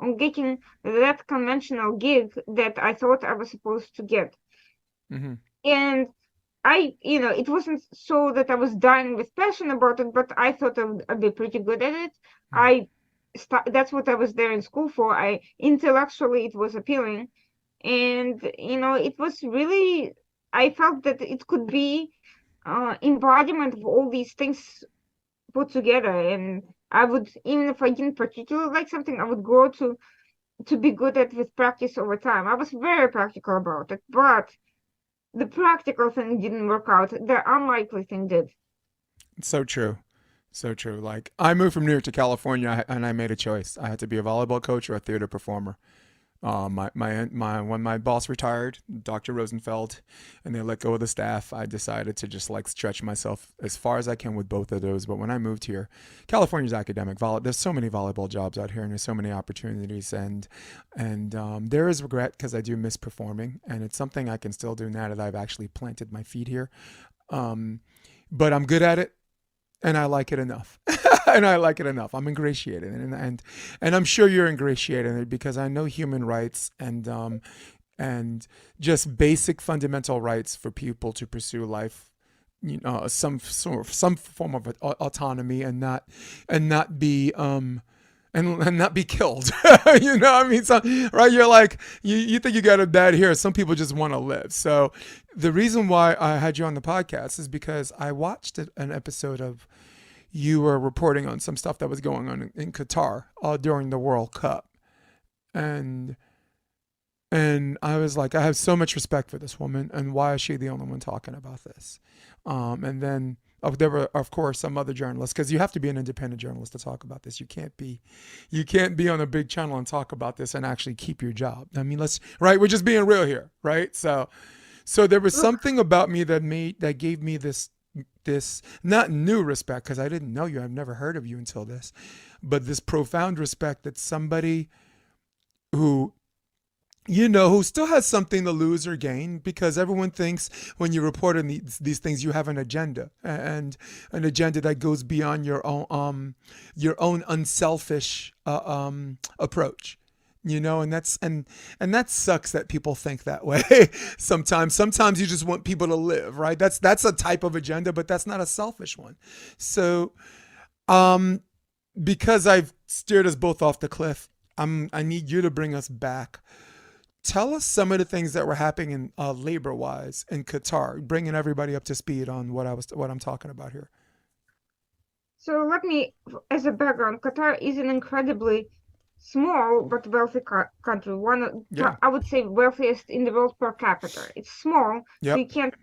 on getting that conventional gig that I thought I was supposed to get. Mm-hmm. And it wasn't so that I was dying with passion about it, but I thought I'd be pretty good at it. I that's what I was there in school for. I intellectually it was appealing, and it was really. I felt that it could be embodiment of all these things put together, and I would, even if I didn't particularly like something, I would grow to be good at with practice over time. I was very practical about it, but the practical thing didn't work out. The unlikely thing did. So true. So true. Like I moved from New York to California and I made a choice. I had to be a volleyball coach or a theater performer. When my boss retired, Dr. Rosenfeld, and they let go of the staff, I decided to just like stretch myself as far as I can with both of those. But when I moved here, California's academic there's so many volleyball jobs out here, and there's so many opportunities, and there is regret because I do miss performing, and it's something I can still do now that I've actually planted my feet here. Um, but I'm good at it, and I like it enough. And I like it enough. I'm ingratiated, and I'm sure you're ingratiated in it because I know human rights and just basic fundamental rights for people to pursue life, some form of autonomy and not be and not be killed. You know what I mean? So, right? You're like, you think you got it bad here. Some people just want to live. So the reason why I had you on the podcast is because I watched an episode of you were reporting on some stuff that was going on in Qatar during the World Cup. And I was like, I have so much respect for this woman, and why is she the only one talking about this? And then there were, of course, some other journalists, because you have to be an independent journalist to talk about this. You can't be on a big channel and talk about this and actually keep your job. I mean, right? We're just being real here, right? So there was something about me that gave me this not new respect because I didn't know you. I've never heard of you until this, but this profound respect that somebody who who still has something to lose or gain, because everyone thinks when you report on these things, you have an agenda, and an agenda that goes beyond your own unselfish approach. And that sucks that people think that way. Sometimes you just want people to live, right? That's a type of agenda, but that's not a selfish one. So um because I've steered us both off the cliff, I need you to bring us back. Tell us some of the things that were happening in labor wise in Qatar, bringing everybody up to speed on what I'm talking about here. So let me, as a background, Qatar is an incredibly small but wealthy country. Yeah. I would say, wealthiest in the world per capita. It's small, so you Yep. can't,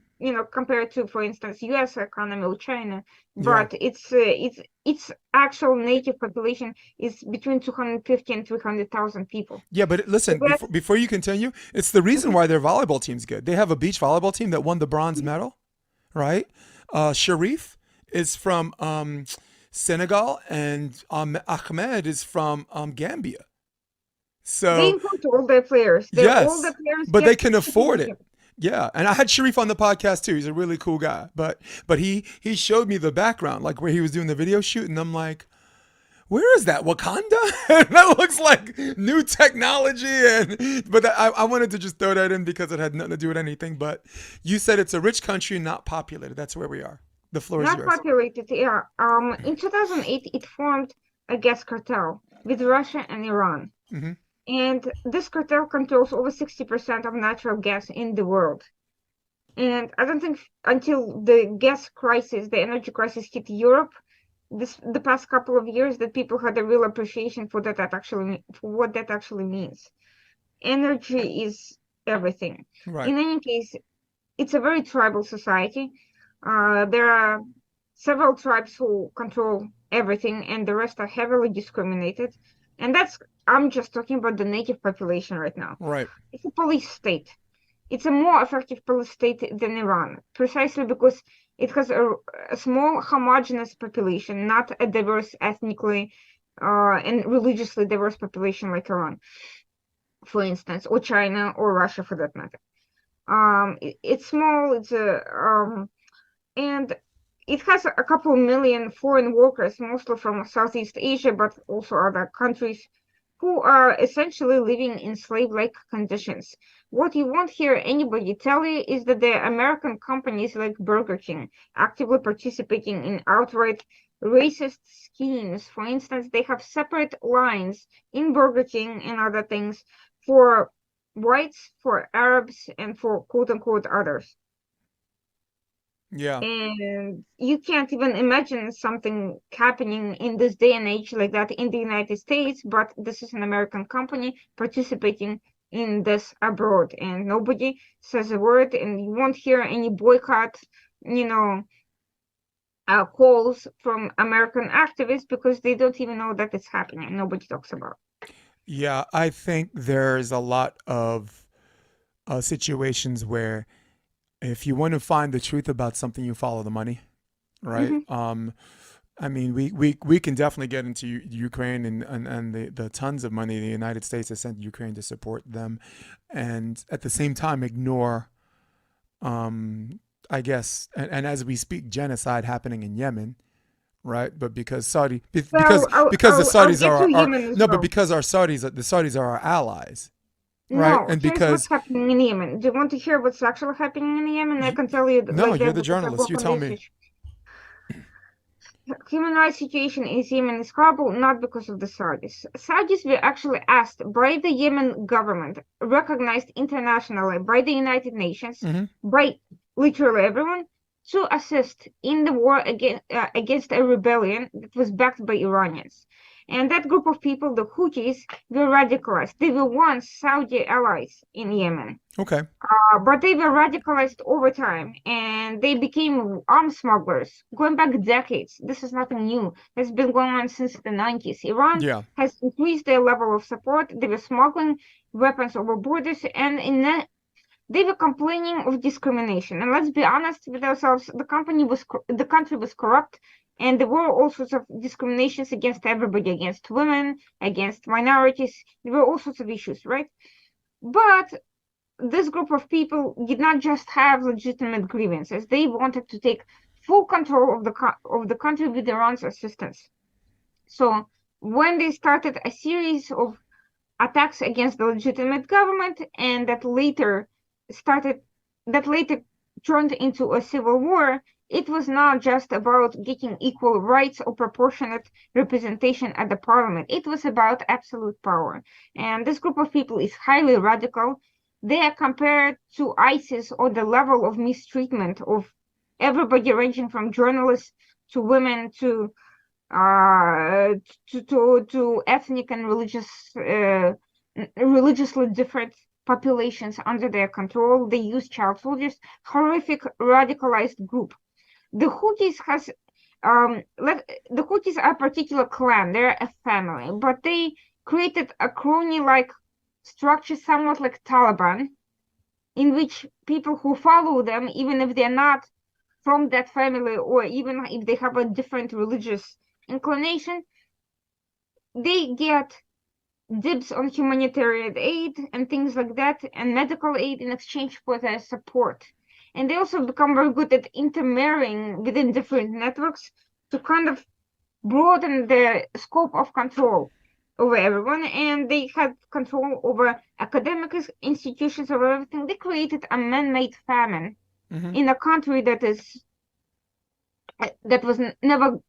compare it to, for instance, U.S. economy or China. Yeah. But its actual native population is between 250 and 300,000 people. Yeah, but So listen, that's before you continue, it's the reason why their volleyball team's good. They have a beach volleyball team that won the bronze medal, right? Sharif is from Senegal, and Ahmed is from Gambia. they So import all their players. All the yes, players but they get can afford it. citizenship. Yeah, and I had Sharif on the podcast too. He's a really cool guy. But he showed me the background, like where he was doing the video shoot, and I'm like, where is that, Wakanda? That looks like new technology, but I wanted to just throw that in because it had nothing to do with anything. But you said it's a rich country, not populated. That's where we are. The floor is Not yours. populated, yeah. In 2008, it formed a gas cartel with Russia and Iran. Hmm. And this cartel controls over 60% of natural gas in the world. And I don't think until the gas crisis, the energy crisis hit Europe, the past couple of years, that people had a real appreciation for for what that actually means. Energy is everything. Right. In any case, it's a very tribal society. There are several tribes who control everything, and the rest are heavily discriminated. And I'm just talking about the native population right now. Right. It's a police state. It's a more effective police state than Iran, precisely because it has a small homogeneous population, not a diverse ethnically and religiously diverse population like Iran, for instance, or China or Russia for that matter. It's small. And it has a couple million foreign workers, mostly from Southeast Asia, but also other countries, who are essentially living in slave-like conditions. What you won't hear anybody tell you is that the American companies like Burger King actively participating in outright racist schemes. For instance, they have separate lines in Burger King and other things for whites, for Arabs, and for quote-unquote others. Yeah. And you can't even imagine something happening in this day and age like that in the United States, but this is an American company participating in this abroad, and nobody says a word, and you won't hear any boycott, you know, calls from American activists because they don't even know that it's happening. Nobody talks about Yeah, I think there's a lot of situations where if you want to find the truth about something, you follow the money, it. right? I mean, we can definitely get into Ukraine and the tons of money the United States has sent Ukraine to support them, and at the same time ignore, I guess, and as we speak, genocide happening in Yemen, right? But because Well, because the I'll Saudis get to are Yemen as no, but well. because the Saudis are our allies, right? No, And here's what's because happening in Yemen. Do you want to hear what's actually happening in Yemen? I you, can tell you no, like you're that the because I journalist. work You on tell this me. issue. Human rights situation in Yemen is horrible, not because of the Saudis. Saudis were actually asked by the Yemen government, recognized internationally by the United Nations, Hmm. by literally everyone, to assist in the war against a rebellion that was backed by Iranians. And that group of people, the Houthis, were radicalized. They were once Saudi allies in Yemen. Okay. But they were radicalized over time and they became arms smugglers going back decades. This is nothing new. It's been going on since the 90s. Iran Yeah. has increased their level of support. They were smuggling weapons over borders and they were complaining of discrimination. And let's be honest with ourselves, the country was corrupt and there were all sorts of discriminations against everybody, against women, against minorities. There were all sorts of issues, right? But this group of people did not just have legitimate grievances. They wanted to take full control of the country with Iran's assistance. So when they started a series of attacks against the legitimate government, and started that later turned into a civil war, it was not just about getting equal rights or proportionate representation at the parliament. It was about absolute power. And this group of people is highly radical. They are compared to ISIS on the level of mistreatment of everybody, ranging from journalists to women uh, to ethnic and religiously different populations under their control. They use child soldiers, horrific radicalized group. The Houthis has the Houthis are a particular clan. They're a family, but they created a crony-like structure, somewhat like Taliban, in which people who follow them, even if they're not from that family or even if they have a different religious inclination, they get dibs on humanitarian aid and things like that, and medical aid in exchange for their support. And they also become very good at intermarrying within different networks to kind of broaden the scope of control over everyone. And they had control over academic institutions, over everything. They created a man-made famine Hmm. in a country that was never,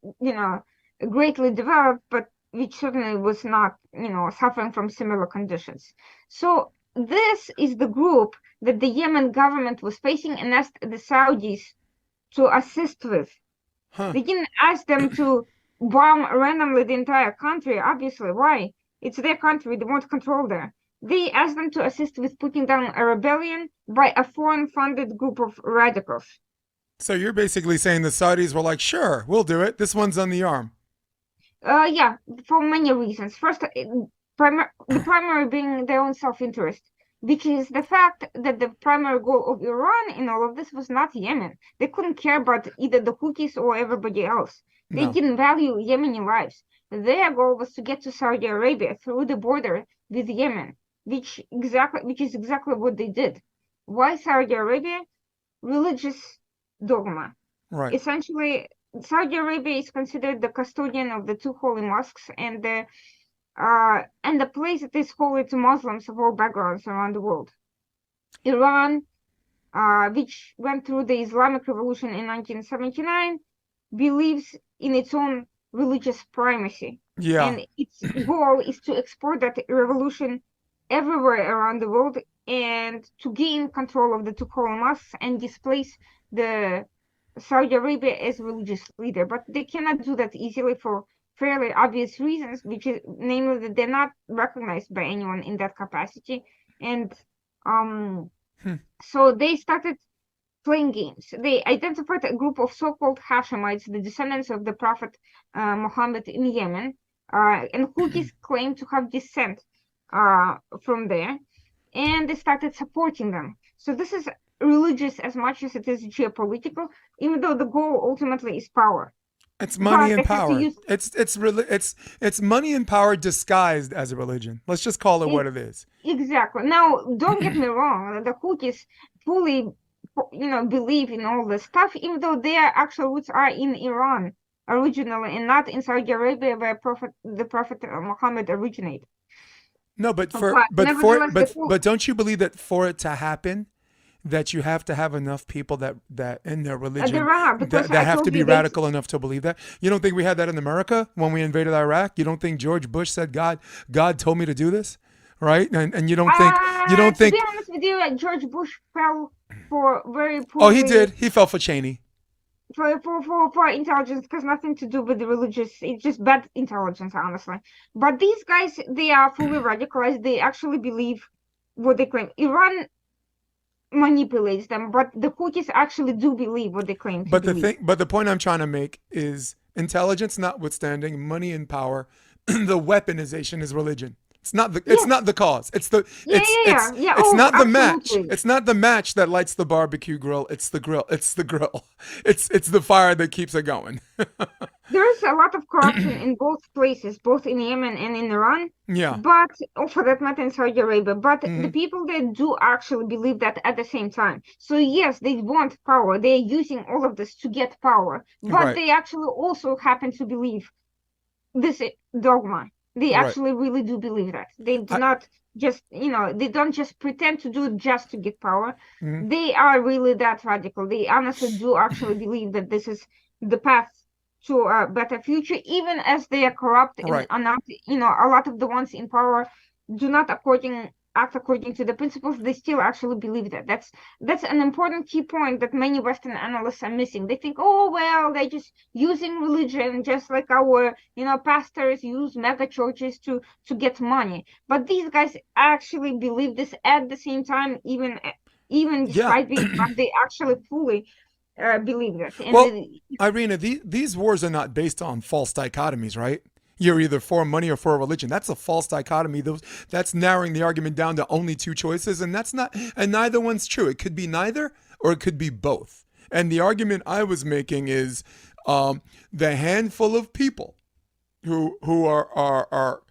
greatly developed, but which certainly was not, suffering from similar conditions. So this is the group that the Yemen government was facing and asked the Saudis to assist with. Huh. They didn't ask them to bomb randomly the entire country. Obviously, why? It's their country. They want control there. They asked them to assist with putting down a rebellion by a foreign-funded group of radicals. So you're basically saying the Saudis were like, sure, we'll do it. This one's on the arm. Yeah, for many reasons. First, the primary being their own self-interest, which is the fact that the primary goal of Iran in all of this was not Yemen. They couldn't care about either the Houthis or everybody else. They No. didn't value Yemeni lives. Their goal was to get to Saudi Arabia through the border with Yemen, which is exactly what they did. Why Saudi Arabia? Religious dogma. Right. Essentially, Saudi Arabia is considered the custodian of the two holy mosques and the place that is holy to Muslims of all backgrounds around the world. Iran, which went through the Islamic Revolution in 1979, believes in its own religious primacy, Yeah. and its goal is to export that revolution everywhere around the world and to gain control of the two holy mosques and displace the Saudi Arabia as religious leader, but they cannot do that easily for fairly obvious reasons, which is namely that they're not recognized by anyone in that capacity. And um, Hmm. so they started playing games. They identified a group of so-called Hashemites, the descendants of the Prophet Muhammad in Yemen, and Houthis claim to have descent from there, and they started supporting them. So this is religious as much as it is geopolitical, even though the goal ultimately is power. It's money But and they have to power. use It's money and power disguised as a religion. Let's just call it it what it is. exactly. Now, don't get me wrong, the Houthis fully, believe in all this stuff, even though their actual roots are in Iran originally and not in Saudi Arabia where the Prophet Muhammad originated. No, but But nevertheless, the but don't you believe that for it to happen, that you have to have enough people that in their religion there are, because that I have to told be you they radical enough to believe that? You don't think we had that in America when we invaded Iraq? You don't think George Bush said God told me to do this, right? And you don't To be think honest with you, George Bush fell for very oh he poorly did he fell for Cheney. for intelligence because nothing to do with the religious. It's just bad intelligence, honestly. But these guys, they are fully radicalized. They actually believe what they claim. Iran manipulates them, but the Houthis actually do believe what they claim to believe. But the point I'm trying to make is intelligence notwithstanding, money and power, the weaponization is religion. It's Yes. not the cause. Yeah, yeah, yeah, yeah. It's Oh, not the match. absolutely. It's not the match that lights the barbecue grill. It's the grill. It's the grill. It's the fire that keeps it going. There is a lot of corruption in both places, both in Yemen and in Iran, Yeah. but or for that matter in Saudi Arabia. But the Hmm. people that do actually believe that at the same time. So yes, they want power. They're using all of this to get power, but Right. they actually also happen to believe this dogma. They Right. actually really do believe that. They do I, not just, they don't just pretend to do it just to get power. mhm. They are really that radical. They honestly do actually believe that this is the path to a better future, even as they are corrupt and Right. are not, a lot of the ones in power do not act according to the principles. They still actually believe that. That's an important key point that many Western analysts are missing. They think, oh well, they're just using religion just like our, pastors use mega churches to get money. But these guys actually believe this at the same time, even Yeah. despite being corrupt, they actually fully believe that. And Well, Irina, these wars are not based on false dichotomies, right? You're either for money or for a religion. That's a false dichotomy. That's narrowing the argument down to only two choices, and neither one's true. It could be neither, or it could be both. And the argument I was making is the handful of people are who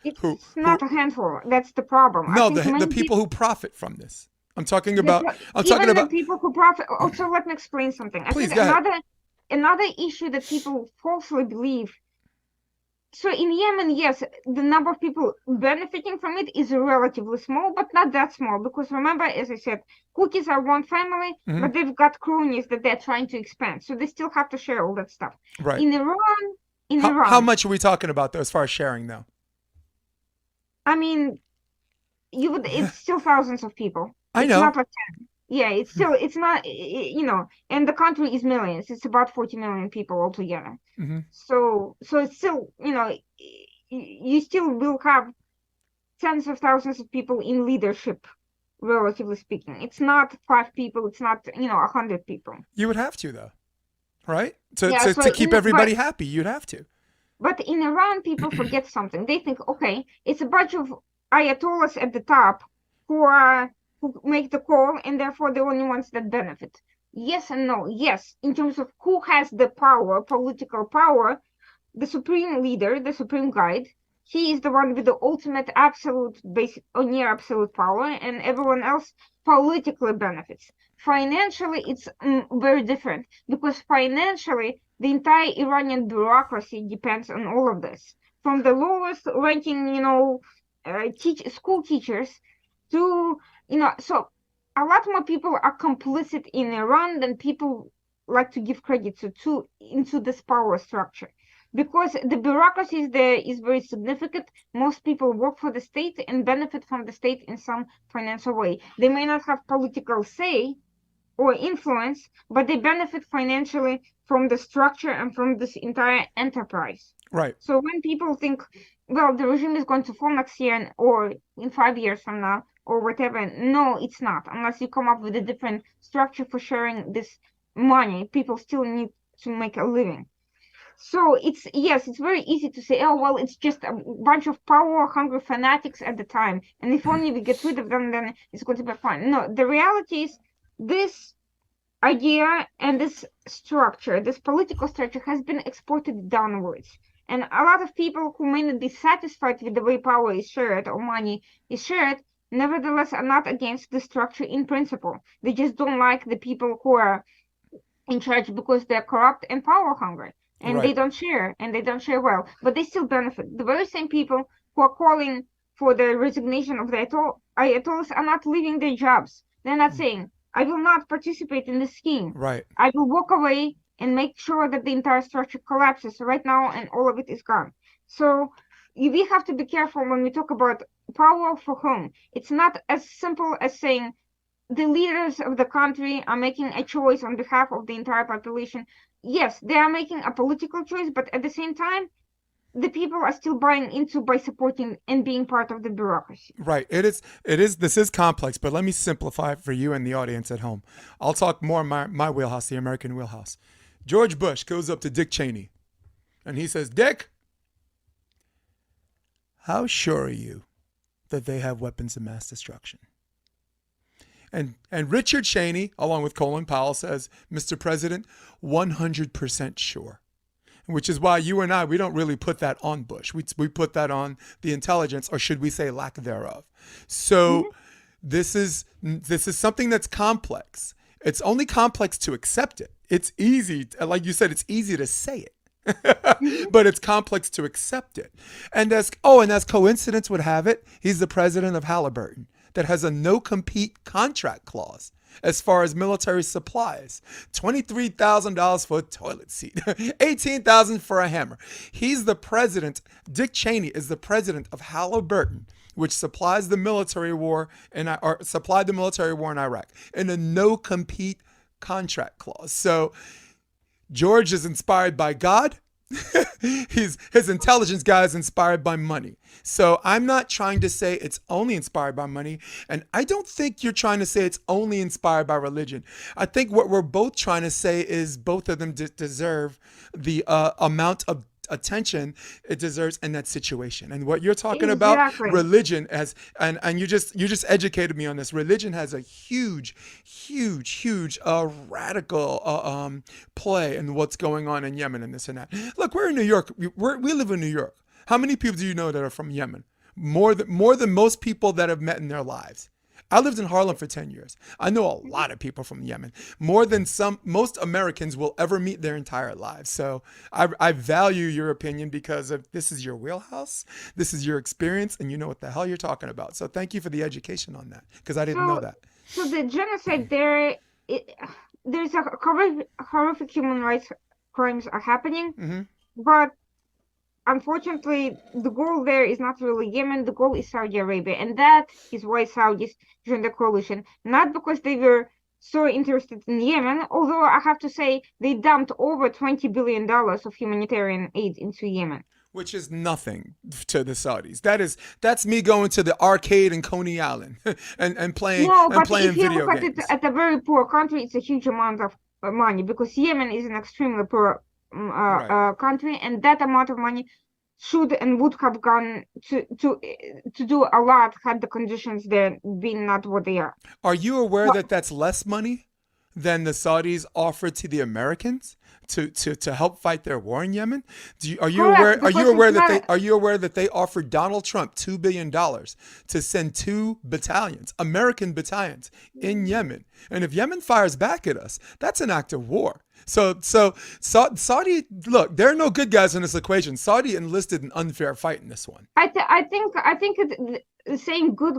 it's not a handful. That's the problem. I no think the many people people who profit from this. I'm talking even the about. people who profit. Also, let me explain something. I think Please go ahead. another issue that people falsely believe. So in Yemen, yes, the number of people benefiting from it is relatively small, but not that small. Because remember, as I said, cookies are one family, Hmm. but they've got cronies that they're trying to expand. So they still have to share all that stuff. Right. In Iran, in How Iran, much are we talking about though, as far as sharing though? I mean, it's still thousands of people. I It's know. not like yeah, it's not, and the country is millions. It's about 40 million people altogether. Hmm. So it's still, you still will have tens of thousands of people in leadership, relatively speaking. It's not 5 people. It's not, 100 people. You would have to though. right? To, Yeah, to, so to keep in everybody happy, you'd have to. but in Iran, people forget something. They think, okay, it's a bunch of ayatollahs at the top who are who make the call, and therefore the only ones that benefit. Yes and no. Yes, in terms of who has the power, political power, the supreme leader, the supreme guide, he is the one with the ultimate absolute basic or near absolute power, and everyone else politically benefits. Financially, it's very different because financially, the entire Iranian bureaucracy depends on all of this. From the lowest ranking, school teachers to, so a lot more people are complicit in Iran than people like to give credit to into this power structure because the bureaucracy there is very significant. Most people work for the state and benefit from the state in some financial way. They may not have political say or influence, but they benefit financially from the structure and from this entire enterprise. Right. So when people think, well, the regime is going to fall next year or in 5 years from now or whatever, no, it's not. Unless you come up with a different structure for sharing this money, people still need to make a living. So it's very easy to say, oh, well, it's just a bunch of power hungry fanatics at the time. And if only we get rid of them, then it's going to be fine. No, the reality is this idea and this structure, this political structure has been exported downwards. And a lot of people who may not be satisfied with the way power is shared or money is shared, nevertheless are not against the structure in principle. They just don't like the people who are in charge because they're corrupt and power hungry and Right. they don't share well, but they still benefit. The very same people who are calling for the resignation of the ayatollahs are not leaving their jobs. They're not saying, I will not participate in this scheme. Right. I will walk away and make sure that the entire structure collapses right now and all of it is gone. So we have to be careful when we talk about power for whom. It's not as simple as saying the leaders of the country are making a choice on behalf of the entire population. Yes, they are making a political choice, but at the same time, the people are still buying into by supporting and being part of the bureaucracy. Right. It is. It is. This is complex, but let me simplify it for you and the audience at home. I'll talk more in my wheelhouse, the American wheelhouse. George Bush goes up to Dick Cheney, and he says, "Dick, how sure are you that they have weapons of mass destruction?" And Richard Cheney, along with Colin Powell, says, "Mr. President, 100% sure." Which is why you and I, we don't really put that on Bush. We put that on the intelligence, or should we say lack thereof. So this is something that's complex. It's only complex to accept it. It's easy, like you said, it's easy to say it. But it's complex to accept it. And as coincidence would have it, he's the president of Halliburton that has a no-compete contract clause as far as military supplies. $23,000 for a toilet seat, $18,000 for a hammer. He's the president. Dick Cheney is the president of Halliburton, which supplies the military war supplied the military war in Iraq in a no-compete contract clause. So George is inspired by God. His intelligence guy is inspired by money. So I'm not trying to say it's only inspired by money, and I don't think you're trying to say it's only inspired by religion. I think what we're both trying to say is both of them deserve the amount of attention it deserves in that situation. And what you're talking about, Exactly. religion, as and you just educated me on this. Religion has a huge radical play in what's going on in Yemen and this and that. Look, we're in New York. We live in New York. How many people do you know that are from Yemen? More than most people that have met in their lives. I lived in Harlem for 10 years. I know a lot of people from Yemen, more than most Americans will ever meet their entire lives. So I value your opinion because of this is your wheelhouse, this is your experience, and you know what the hell you're talking about. So thank you for the education on that, because I didn't know that. So the genocide there's a horrific human rights crimes are happening, but unfortunately, the goal there is not really Yemen. The goal is Saudi Arabia, and that is why Saudis joined the coalition. Not because they were so interested in Yemen, although I have to say they dumped over $20 billion of humanitarian aid into Yemen. Which is nothing to the Saudis. That's me going to the arcade in Coney Island and playing No, but playing if you video look games. at a very poor country, it's a huge amount of money, because Yemen is an extremely poor Right. country, and that amount of money should and would have gone to do a lot had the conditions there been not what they are. Are you aware that that's less money than the Saudis offered to the Americans to help fight their war in Yemen? Are you Correct, aware? Are you because it's aware that they not. are you aware that they offered Donald Trump $2 billion to send 2 battalions, American battalions, in Yemen? And if Yemen fires back at us, that's an act of war. Saudi, look, there are no good guys in this equation. Saudi enlisted an unfair fight in this one. I think saying good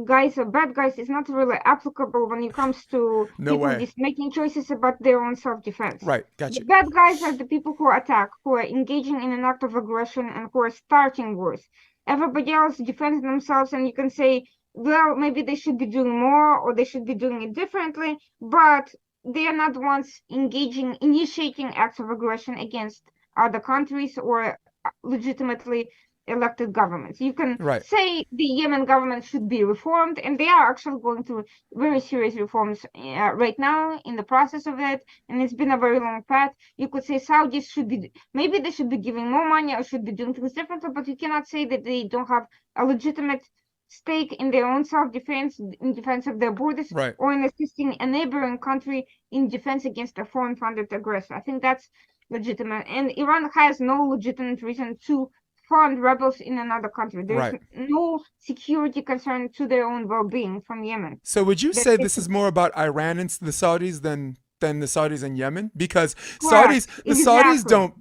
guys or bad guys is not really applicable when it comes to No people way. just making choices about their own self-defense. Right. Got The you. bad guys are the people who attack, who are engaging in an act of aggression, and who are starting wars. Everybody else defends themselves, and you can say, well, maybe they should be doing more or they should be doing it differently, but they are not the ones initiating acts of aggression against other countries or legitimately elected governments. You can Right. say the Yemen government should be reformed, and they are actually going through very serious reforms right now in the process of it, and it's been a very long path. You could say Saudis should be, maybe they should be giving more money or should be doing things differently, but you cannot say that they don't have a legitimate stake in their own self-defense, in defense of their borders, Right. or in assisting a neighboring country in defense against a foreign-funded aggressor. I think that's legitimate, and Iran has no legitimate reason to fund rebels in another country. There's Right. no security concern to their own well-being from Yemen. So would you That say is this is more about Iran and the Saudis than the Saudis in Yemen? Because correct. The Saudis Exactly. don't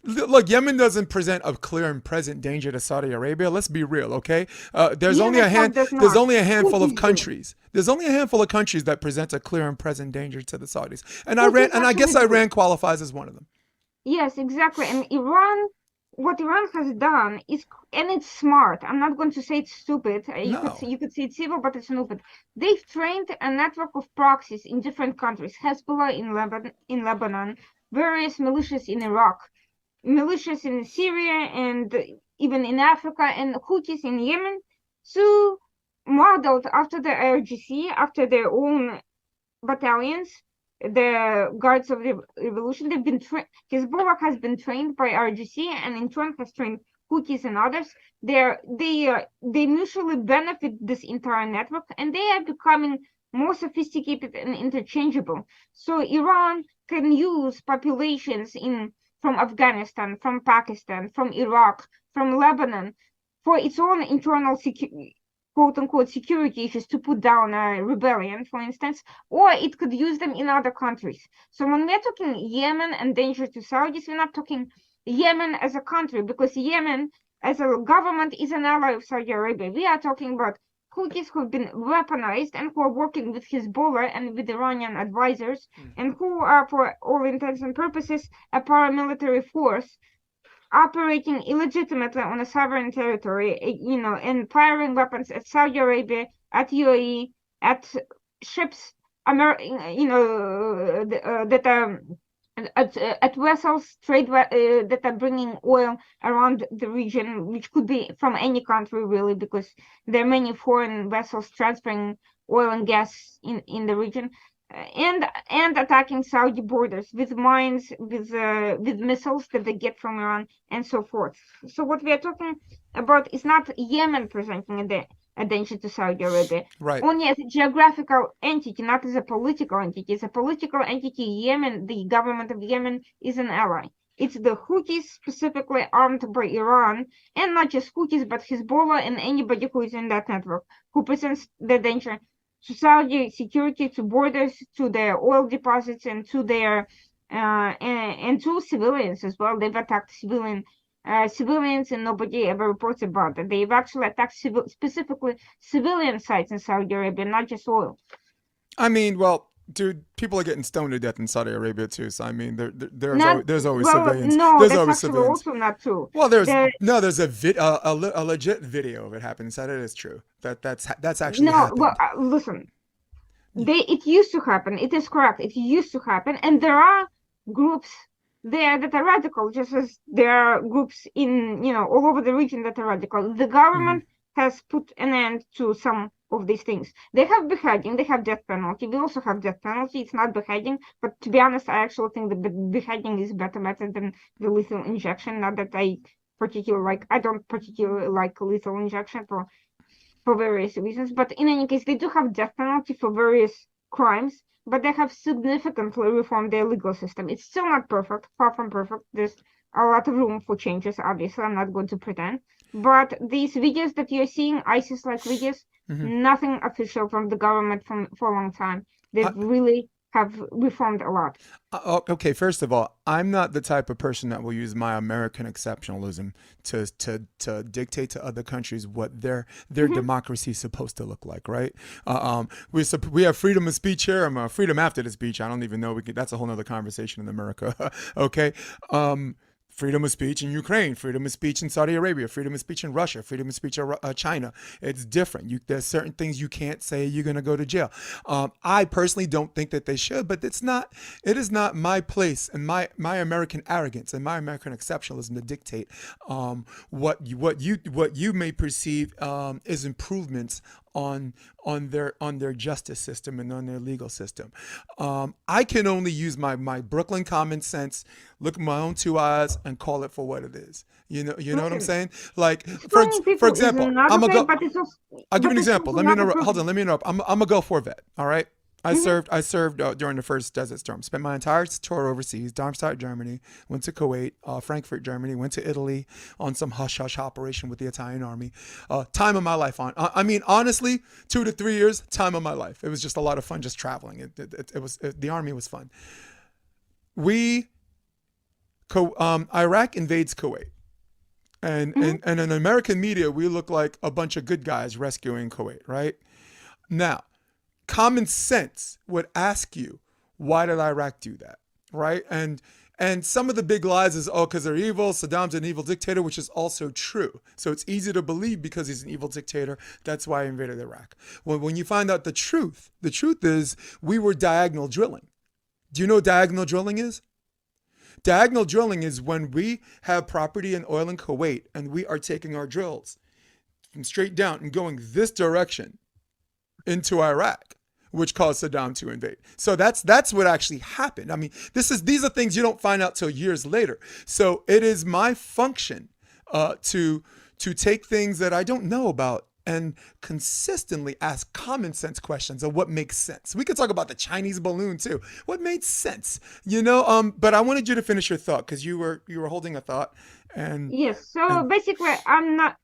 look. Yemen doesn't present a clear and present danger to Saudi Arabia. Let's be real, okay? Yemen itself does There's not. only a handful of Houthis do. countries. There's only a handful of countries that present a clear and present danger to the Saudis, and Houthis I guess actually do. Iran qualifies as one of them. Yes, exactly. And Iran, what Iran has done is, and it's smart. I'm not going to say it's stupid. No. You could say it's evil, but it's stupid. They've trained a network of proxies in different countries. Hezbollah in Lebanon, various militias in Iraq, militias in Syria, and even in Africa, and Houthis in Yemen. So modeled after the IRGC, after their own battalions, the guards of the revolution. They've been Hezbollah has been trained by RGC, and in turn has trained Houthis and others. They mutually benefit this entire network, and they are becoming more sophisticated and interchangeable. So Iran can use populations from Afghanistan, from Pakistan, from Iraq, from Lebanon for its own internal security, quote unquote, security issues, to put down a rebellion, for instance, or it could use them in other countries. So when we're talking Yemen and danger to Saudis, we're not talking Yemen as a country, because Yemen as a government is an ally of Saudi Arabia. We are talking about Houthis who've been weaponized and who are working with Hezbollah and with Iranian advisors, and who are, for all intents and purposes, a paramilitary force operating illegitimately on a sovereign territory, and firing weapons at Saudi Arabia, at UAE, at ships, that are at vessels, that are bringing oil around the region, which could be from any country really, because there are many foreign vessels transferring oil and gas in the region. And attacking Saudi borders with mines, with missiles that they get from Iran, and so forth. So what we are talking about is not Yemen presenting a danger to Saudi Arabia, Right. only as a geographical entity, not as a political entity. As a political entity, Yemen, the government of Yemen, is an ally. It's the Houthis, specifically armed by Iran, and not just Houthis, but Hezbollah and anybody who is in that network, who presents the danger to Saudi security, to borders, to their oil deposits, and to their and to civilians as well. They've attacked civilians, and nobody ever reports about it. They've actually attacked specifically civilian sites in Saudi Arabia, not just oil. I mean, well, dude, people are getting stoned to death in Saudi Arabia too. So I mean, Not there's always well, civilians. no, There's that's always actually civilians. also not true. Well, The there's a legit video of it happening. So that is true. That's actually no, well, happened. listen, it used to happen. It is correct. It used to happen, and there are groups there that are radical, just as there are groups in all over the region that are radical. The Hmm. government has put an end to some of these things. They have beheading, they have death penalty. We also have death penalty. It's not beheading, but to be honest, I actually think the beheading is a better method than the lethal injection. Not that I don't particularly like lethal injection for various reasons. But in any case, they do have death penalty for various crimes, but they have significantly reformed their legal system. It's still not perfect, far from perfect. There's a lot of room for changes, obviously. I'm not going to pretend. But these videos that you're seeing, ISIS-like videos, nothing official from the government for a long time. They really have reformed a lot. Okay, first of all, I'm not the type of person that will use my American exceptionalism to dictate to other countries what their democracy is supposed to look like, right? We have freedom of speech here. Freedom after the speech. I don't even know. That's a whole other conversation in America. Okay. Freedom of speech in Ukraine, freedom of speech in Saudi Arabia, freedom of speech in Russia, freedom of speech in China. It's different. There's certain things you can't say. You're going to go to jail. I personally don't think that they should, but it is not my place and my American arrogance and my American exceptionalism to dictate what you may perceive is improvements on their justice system and on their legal system. I can only use my Brooklyn common sense, look at my own two eyes, and call it for what it is. You know what I'm saying? Like for example, I'll give you an example. Let me interrupt. I'm a Gulf War vet. All right. I served during the first Desert Storm. Spent my entire tour overseas. Darmstadt, Germany. Went to Kuwait, Frankfurt, Germany. Went to Italy on some hush-hush operation with the Italian army. Time of my life I mean, honestly, 2 to 3 years, time of my life. It was just a lot of fun just traveling. The army was fun. Iraq invades Kuwait. And in American media, we look like a bunch of good guys rescuing Kuwait, right? Now, common sense would ask you, why did Iraq do that, right? And some of the big lies is, because they're evil. Saddam's an evil dictator, which is also true. So it's easy to believe because he's an evil dictator. That's why he invaded Iraq. When you find out the truth is we were diagonal drilling. Do you know what diagonal drilling is? Diagonal drilling is when we have property in oil in Kuwait and we are taking our drills from straight down and going this direction into Iraq, which caused Saddam to invade. So that's what actually happened. I mean, these are things you don't find out till years later. So it is my function to take things that I don't know about and consistently ask common sense questions of what makes sense. We could talk about the Chinese balloon too. What made sense? But I wanted you to finish your thought because you were holding a thought. Yes, so basically, I'm not,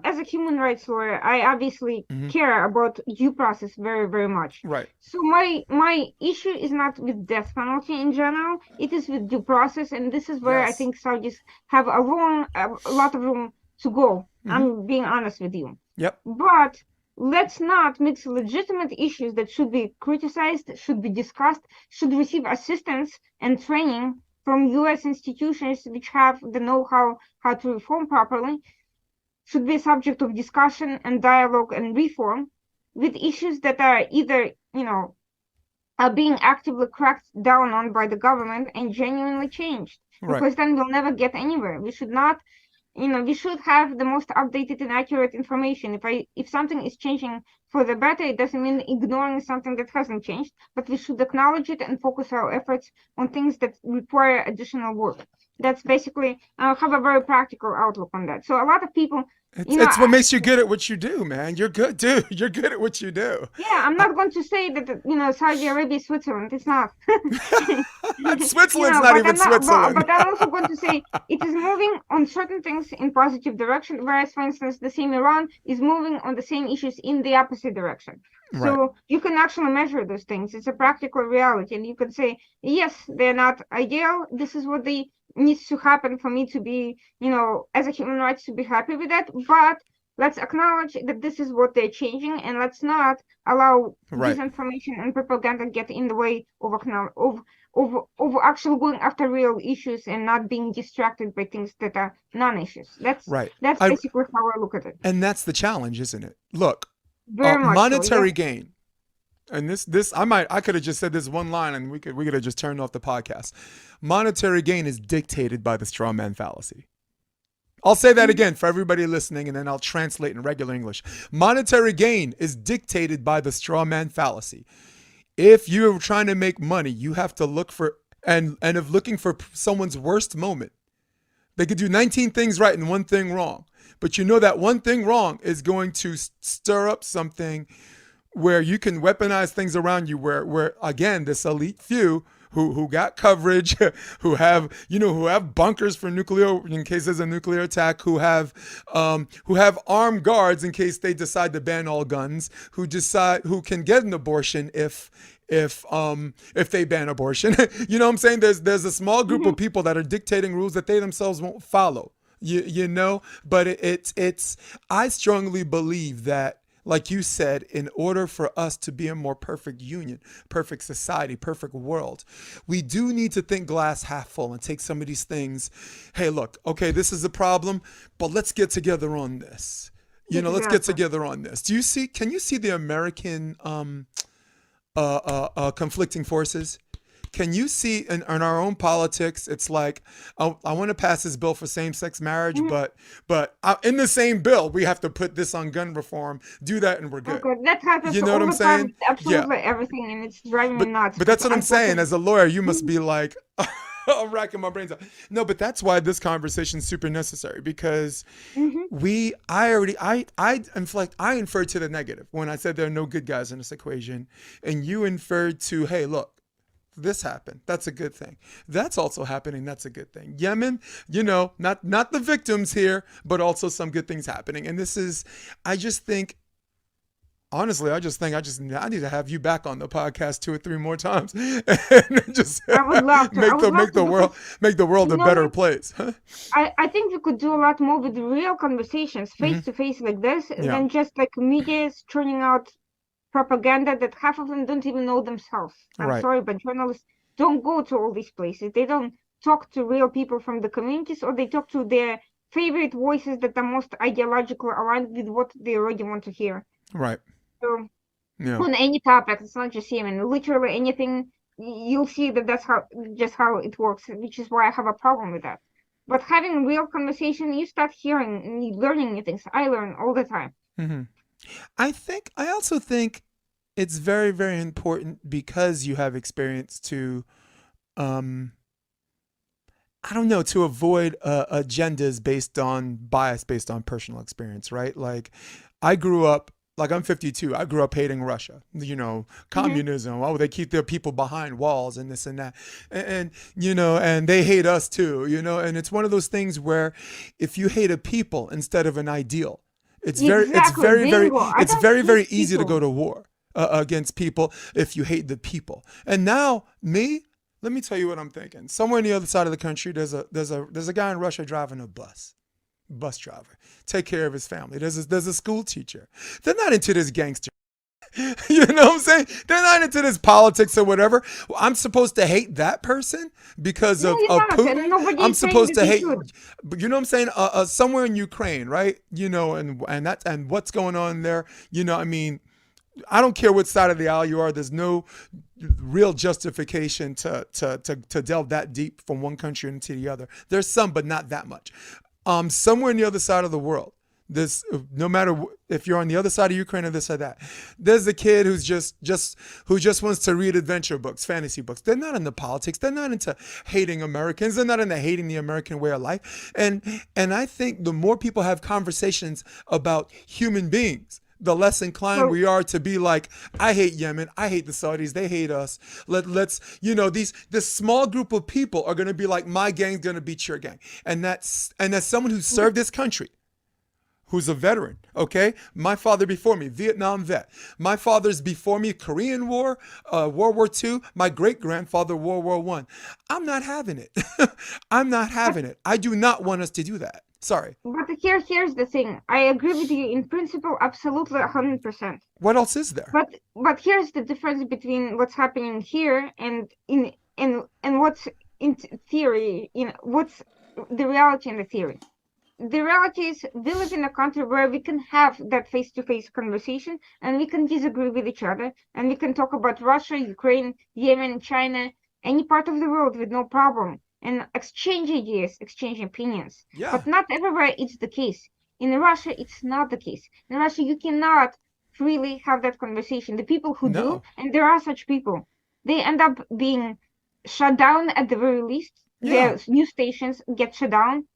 as a human rights lawyer, I obviously care about due process very, very much. Right. So my issue is not with death penalty in general, it is with due process, and this is where I think Saudis have a lot of room to go. I'm being honest with you. Yep. But let's not mix legitimate issues that should be criticized, should be discussed, should receive assistance and training from U.S. institutions which have the know-how how to reform properly, should be a subject of discussion and dialogue and reform, with issues that are either, are being actively cracked down on by the government and genuinely changed. Right. Because then we'll never get anywhere. We should not, we should have the most updated and accurate information. If something is changing for the better, it doesn't mean ignoring something that hasn't changed, but we should acknowledge it and focus our efforts on things that require additional work. That's basically, I have a very practical outlook on that. So a lot of people, it's what makes you good at what you do, man. You're good, dude. You're good at what you do. Yeah, I'm not going to say that, Saudi Arabia is Switzerland. It's not. Switzerland's not even Switzerland. But I'm also going to say it is moving on certain things in positive direction, whereas, for instance, the same Iran is moving on the same issues in the opposite direction. So you can actually measure those things. It's a practical reality. And you can say, yes, they're not ideal. This is what needs to happen for me to be, as a human rights, to be happy with that. But let's acknowledge that this is what they're changing, and let's not allow disinformation and propaganda get in the way of actually going after real issues and not being distracted by things that are non-issues. That's basically how I look at it. And that's the challenge, isn't it? Look, very much monetary gain. And this I could have just said this one line and we could have just turned off the podcast. Monetary gain is dictated by the straw man fallacy. I'll say that again for everybody listening, and then I'll translate in regular English. Monetary gain is dictated by the straw man fallacy. If you're trying to make money, you have to look for, and if looking for someone's worst moment, they could do 19 things right and one thing wrong. But you know that one thing wrong is going to stir up something where you can weaponize things around you, where again, this elite few who got coverage, who have bunkers for nuclear in case there's a nuclear attack, who have armed guards in case they decide to ban all guns, who can get an abortion if they ban abortion. You know what I'm saying? There's a small group of people that are dictating rules that they themselves won't follow. You know, but it's I strongly believe that, like you said, in order for us to be a more perfect union, perfect society, perfect world, we do need to think glass half full and take some of these things. Hey, look, okay, this is a problem, but let's get together on this. You know, let's get together on this. Can you see the American conflicting forces? Can you see in our own politics? It's like I want to pass this bill for same-sex marriage, but in the same bill we have to put this on gun reform. Do that, and we're good. Okay, that happens You know all what I'm the time. saying? Absolutely everything, and it's driving me nuts. But that's what I'm saying. Unfortunately, As a lawyer, you must be like, I'm racking my brains out. No, but that's why this conversation is super necessary, because I inferred to the negative when I said there are no good guys in this equation, and you inferred to, hey, look, this happened. That's a good thing. That's also happening. That's a good thing. Yemen, you know, not the victims here, but also some good things happening. And this is, I just think, honestly, I need to have you back on the podcast 2 or 3 more times, and just I would love to. make the world a better place. I think we could do a lot more with real conversations, face to face like this, than just like media churning out propaganda that half of them don't even know themselves. I'm sorry, but journalists don't go to all these places. They don't talk to real people from the communities, or they talk to their favorite voices that are most ideologically aligned with what they already want to hear. Right. So on any topic, it's not just Yemen. Literally anything, you'll see that that's how it works, which is why I have a problem with that. But having real conversation, you start hearing and learning new things. I learn all the time. I also think it's very, very important, because you have experience, to, I don't know, to avoid agendas based on bias, based on personal experience, right? Like, I'm 52. I grew up hating Russia, you know, communism. Oh, they keep their people behind walls and this and that. And, you know, and they hate us too, you know, and it's one of those things where if you hate a people instead of an ideal, it's very easy to go to war against people if you hate the people. And now, let me tell you what I'm thinking. Somewhere on the other side of the country, there's a guy in Russia driving a bus driver, take care of his family. There's a school teacher. They're not into this gangster. You know what I'm saying? They're not into this politics or whatever. I'm supposed to hate that person because of Putin. I'm supposed to hate, you know what I'm saying? Somewhere in Ukraine, right? You know, and what's going on there? You know, I mean, I don't care what side of the aisle you are. There's no real justification to delve that deep from one country into the other. There's some, but not that much. Somewhere on the other side of the world, no matter if you're on the other side of Ukraine or this or that, there's a kid who just wants to read adventure books, fantasy books. They're not into politics. They're not into hating Americans. They're not into hating the American way of life. And I think the more people have conversations about human beings, the less inclined we are to be like, I hate Yemen, I hate the Saudis, they hate us. Let's, you know, this small group of people are going to be like, my gang's going to beat your gang. And that's someone who served this country, who's a veteran, okay? My father before me, Vietnam vet. My father's before me, Korean War, World War II. My great-grandfather, World War I. I'm not having it. I'm not having it. I do not want us to do that. Sorry. But here's the thing. I agree with you in principle, absolutely 100%. What else is there? But here's the difference between what's happening here and what's in theory, what's the reality and the theory. The reality is we live in a country where we can have that face-to-face conversation, and we can disagree with each other, and we can talk about Russia, Ukraine, Yemen, China, any part of the world with no problem. and exchange ideas, exchange opinions. Yeah. But not everywhere it's the case. In Russia, it's not the case. In Russia, you cannot freely have that conversation. The people who do, No. and there are such people, they end up being shut down at the very least. Yeah. Their news stations get shut down,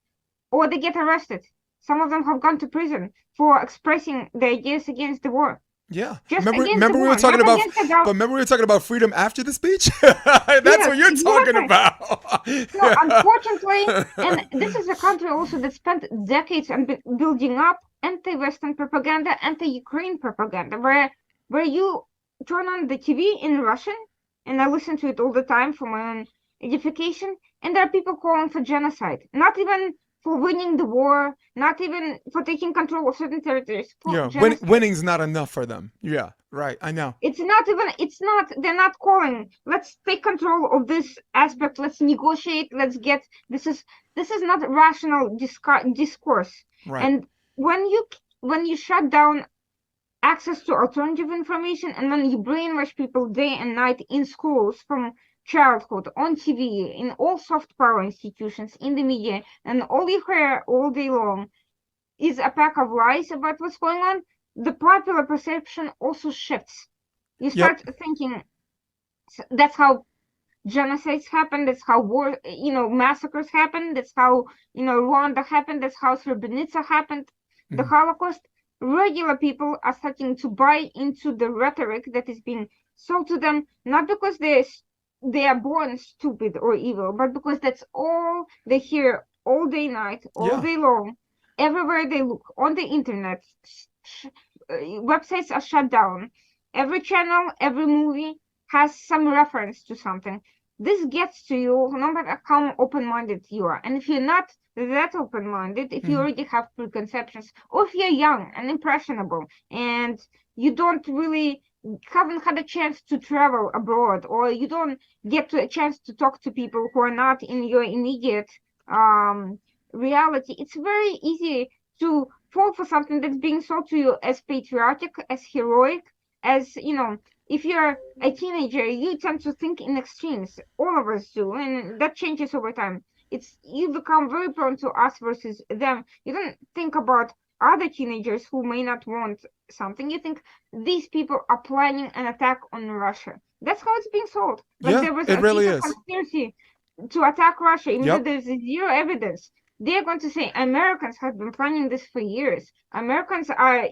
or they get arrested. Some of them have gone to prison for expressing their ideas against the war. Yeah. Just Remember, against the we were war, talking not about, against the government. but remember we were talking about freedom after the speech? That's Yes, what you're talking exactly. about. So unfortunately, and this is a country also that spent decades on building up anti-Western propaganda, anti-Ukraine propaganda, where you turn on the TV in Russian, and I listen to it all the time for my own edification, and there are people calling for genocide, not even for winning the war, not even for taking control of certain territories, for Yeah. genocide. Winning's not enough for them. Yeah. Right. I know. They're not calling, let's take control of this aspect, let's negotiate, this is not rational discourse. Right. And when you shut down access to alternative information, and when you brainwash people day and night in schools from childhood, on TV, in all soft power institutions, in the media, and all you hear all day long is a pack of lies about what's going on, the popular perception also shifts. You Yep. start thinking that's how genocides happen, that's how massacres happen, that's how, Rwanda happened, that's how Srebrenica happened, the Mm. Holocaust. Regular people are starting to buy into the rhetoric that is being sold to them, not because they are born stupid or evil, but because that's all they hear all day night, all Yeah. day long, everywhere they look on the internet. Websites are shut down. Every channel, every movie has some reference to something. This gets to you no matter how open-minded you are. And if you're not that open-minded, if you Mm. already have preconceptions, or if you're young and impressionable and you don't really haven't had a chance to travel abroad, or you don't get to a chance to talk to people who are not in your immediate um, reality, it's very easy to fall for something that's being sold to you as patriotic, as heroic, as if you're a teenager, you tend to think in extremes. All of us do, and that changes over time. It's you become very prone to us versus them. You don't think about other teenagers who may not want something. You think these people are planning an attack on Russia. That's how it's being sold. Like Yeah. there was It a really secret is. conspiracy to attack Russia, even though Yep. there's zero evidence. They're going to say Americans have been planning this for years. Americans are,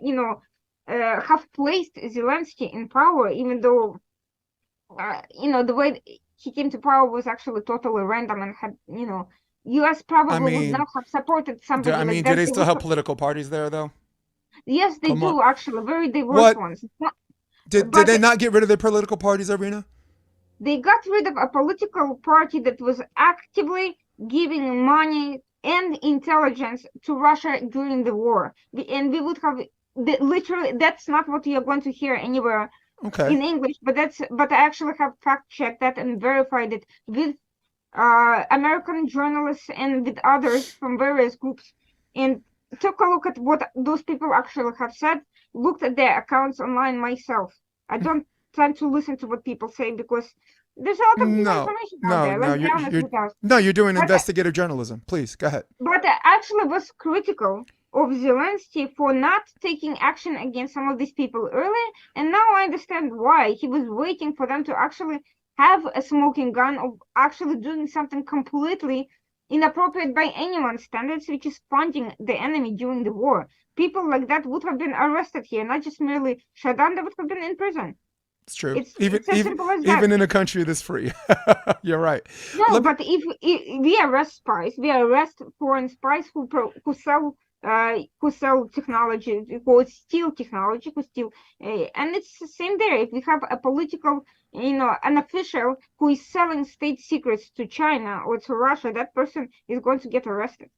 have placed Zelensky in power, even though, the way he came to power was actually totally random and had, U.S. I probably would mean, not have supported somebody like do that. they They still would have have, political parties there though? yes, they Come on. do actually, very diverse What ones. It's not, did but they not get rid of their political parties, Irina? they got rid of a political party that was actively giving money and intelligence to Russia during the war. And we would have literally, that's not what you're going to hear anywhere Okay. in English, but I actually have fact checked that and verified it with American journalists and with others from various groups, and took a look at what those people actually have said, looked at their accounts online myself. I don't tend to listen to what people say because there's a lot of No, disinformation out no, there. no. Let's be honest with us. No, you're doing But investigative journalism. Please go ahead. I actually was critical of Zelensky for not taking action against some of these people early, and now I understand why. He was waiting for them to actually have a smoking gun, of actually doing something completely inappropriate by anyone's standards, which is funding the enemy during the war. People like that would have been arrested here, not just merely shut down, they would have been in prison. It's true. It's as simple as that. Even in a country that's free. You're right. No, Let me. but if we arrest spies, we arrest foreign spies who sell technology, who steal technology, who steal, and it's the same there. If we have a political, an official who is selling state secrets to China or to Russia, that person is going to get arrested.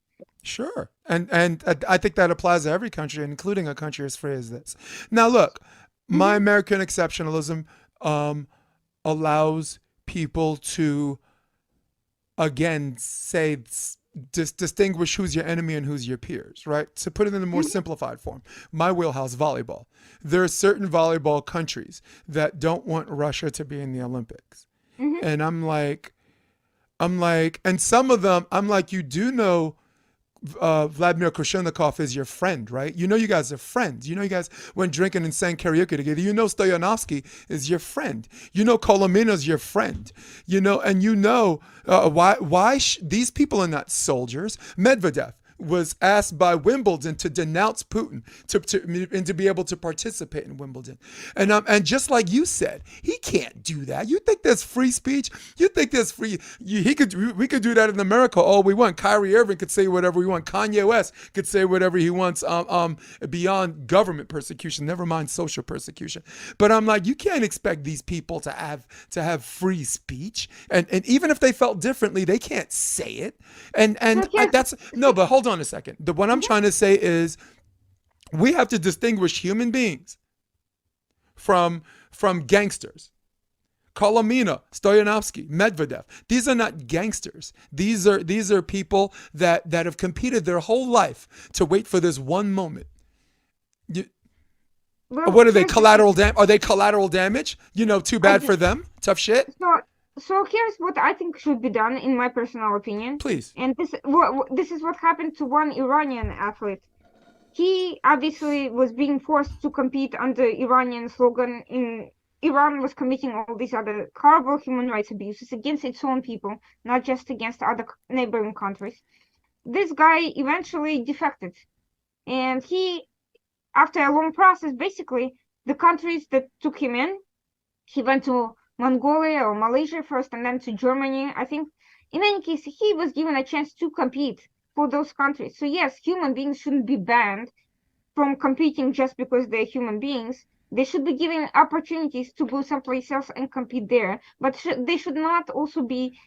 Sure. And I think that applies to every country, including a country as free as this. Now, look, my Hmm. American exceptionalism um, allows people to again say distinguish who's your enemy and who's your peers, right? To put it in a more Hmm. simplified form, my wheelhouse, volleyball. There are certain volleyball countries that don't want Russia to be in the Olympics, Hmm. and I'm like, I'm like, and some of them, I'm like, you do know Vladimir Krushenikov is your friend, right? You know you guys are friends. You know you guys went drinking and sang karaoke together. You know Stoyanovsky is your friend. You know Kolomina's your friend. You know, and you know why these people are not soldiers. Medvedev was asked by Wimbledon to denounce Putin and to be able to participate in Wimbledon. And just like you said, he can't do that. You think there's free speech? You think there's free? We could do that in America all we want. Kyrie Irving could say whatever we want. Kanye West could say whatever he wants. Beyond government persecution, never mind social persecution. But I'm like, you can't expect these people to have free speech. And even if they felt differently, they can't say it. That's no. But hold on a second. What I'm trying to say is we have to distinguish human beings from gangsters. Kolomina, Stoyanovsky, Medvedev. These are not gangsters. These are people that have competed their whole life to wait for this one moment. What are they? Collateral damage? Are they collateral damage? Too bad for them. Tough shit. So here's what I think should be done, in my personal opinion. Please. And this is what happened to one Iranian athlete. He obviously was being forced to compete under Iranian slogan. Iran was committing all these other horrible human rights abuses against its own people, not just against other neighboring countries. This guy eventually defected. And he, after a long process, basically, the countries that took him in, he went to Mongolia or Malaysia first and then to Germany, I think. In any case, he was given a chance to compete for those countries. So yes, human beings shouldn't be banned from competing just because they're human beings. They should be given opportunities to go someplace else and compete there. But they should not also be,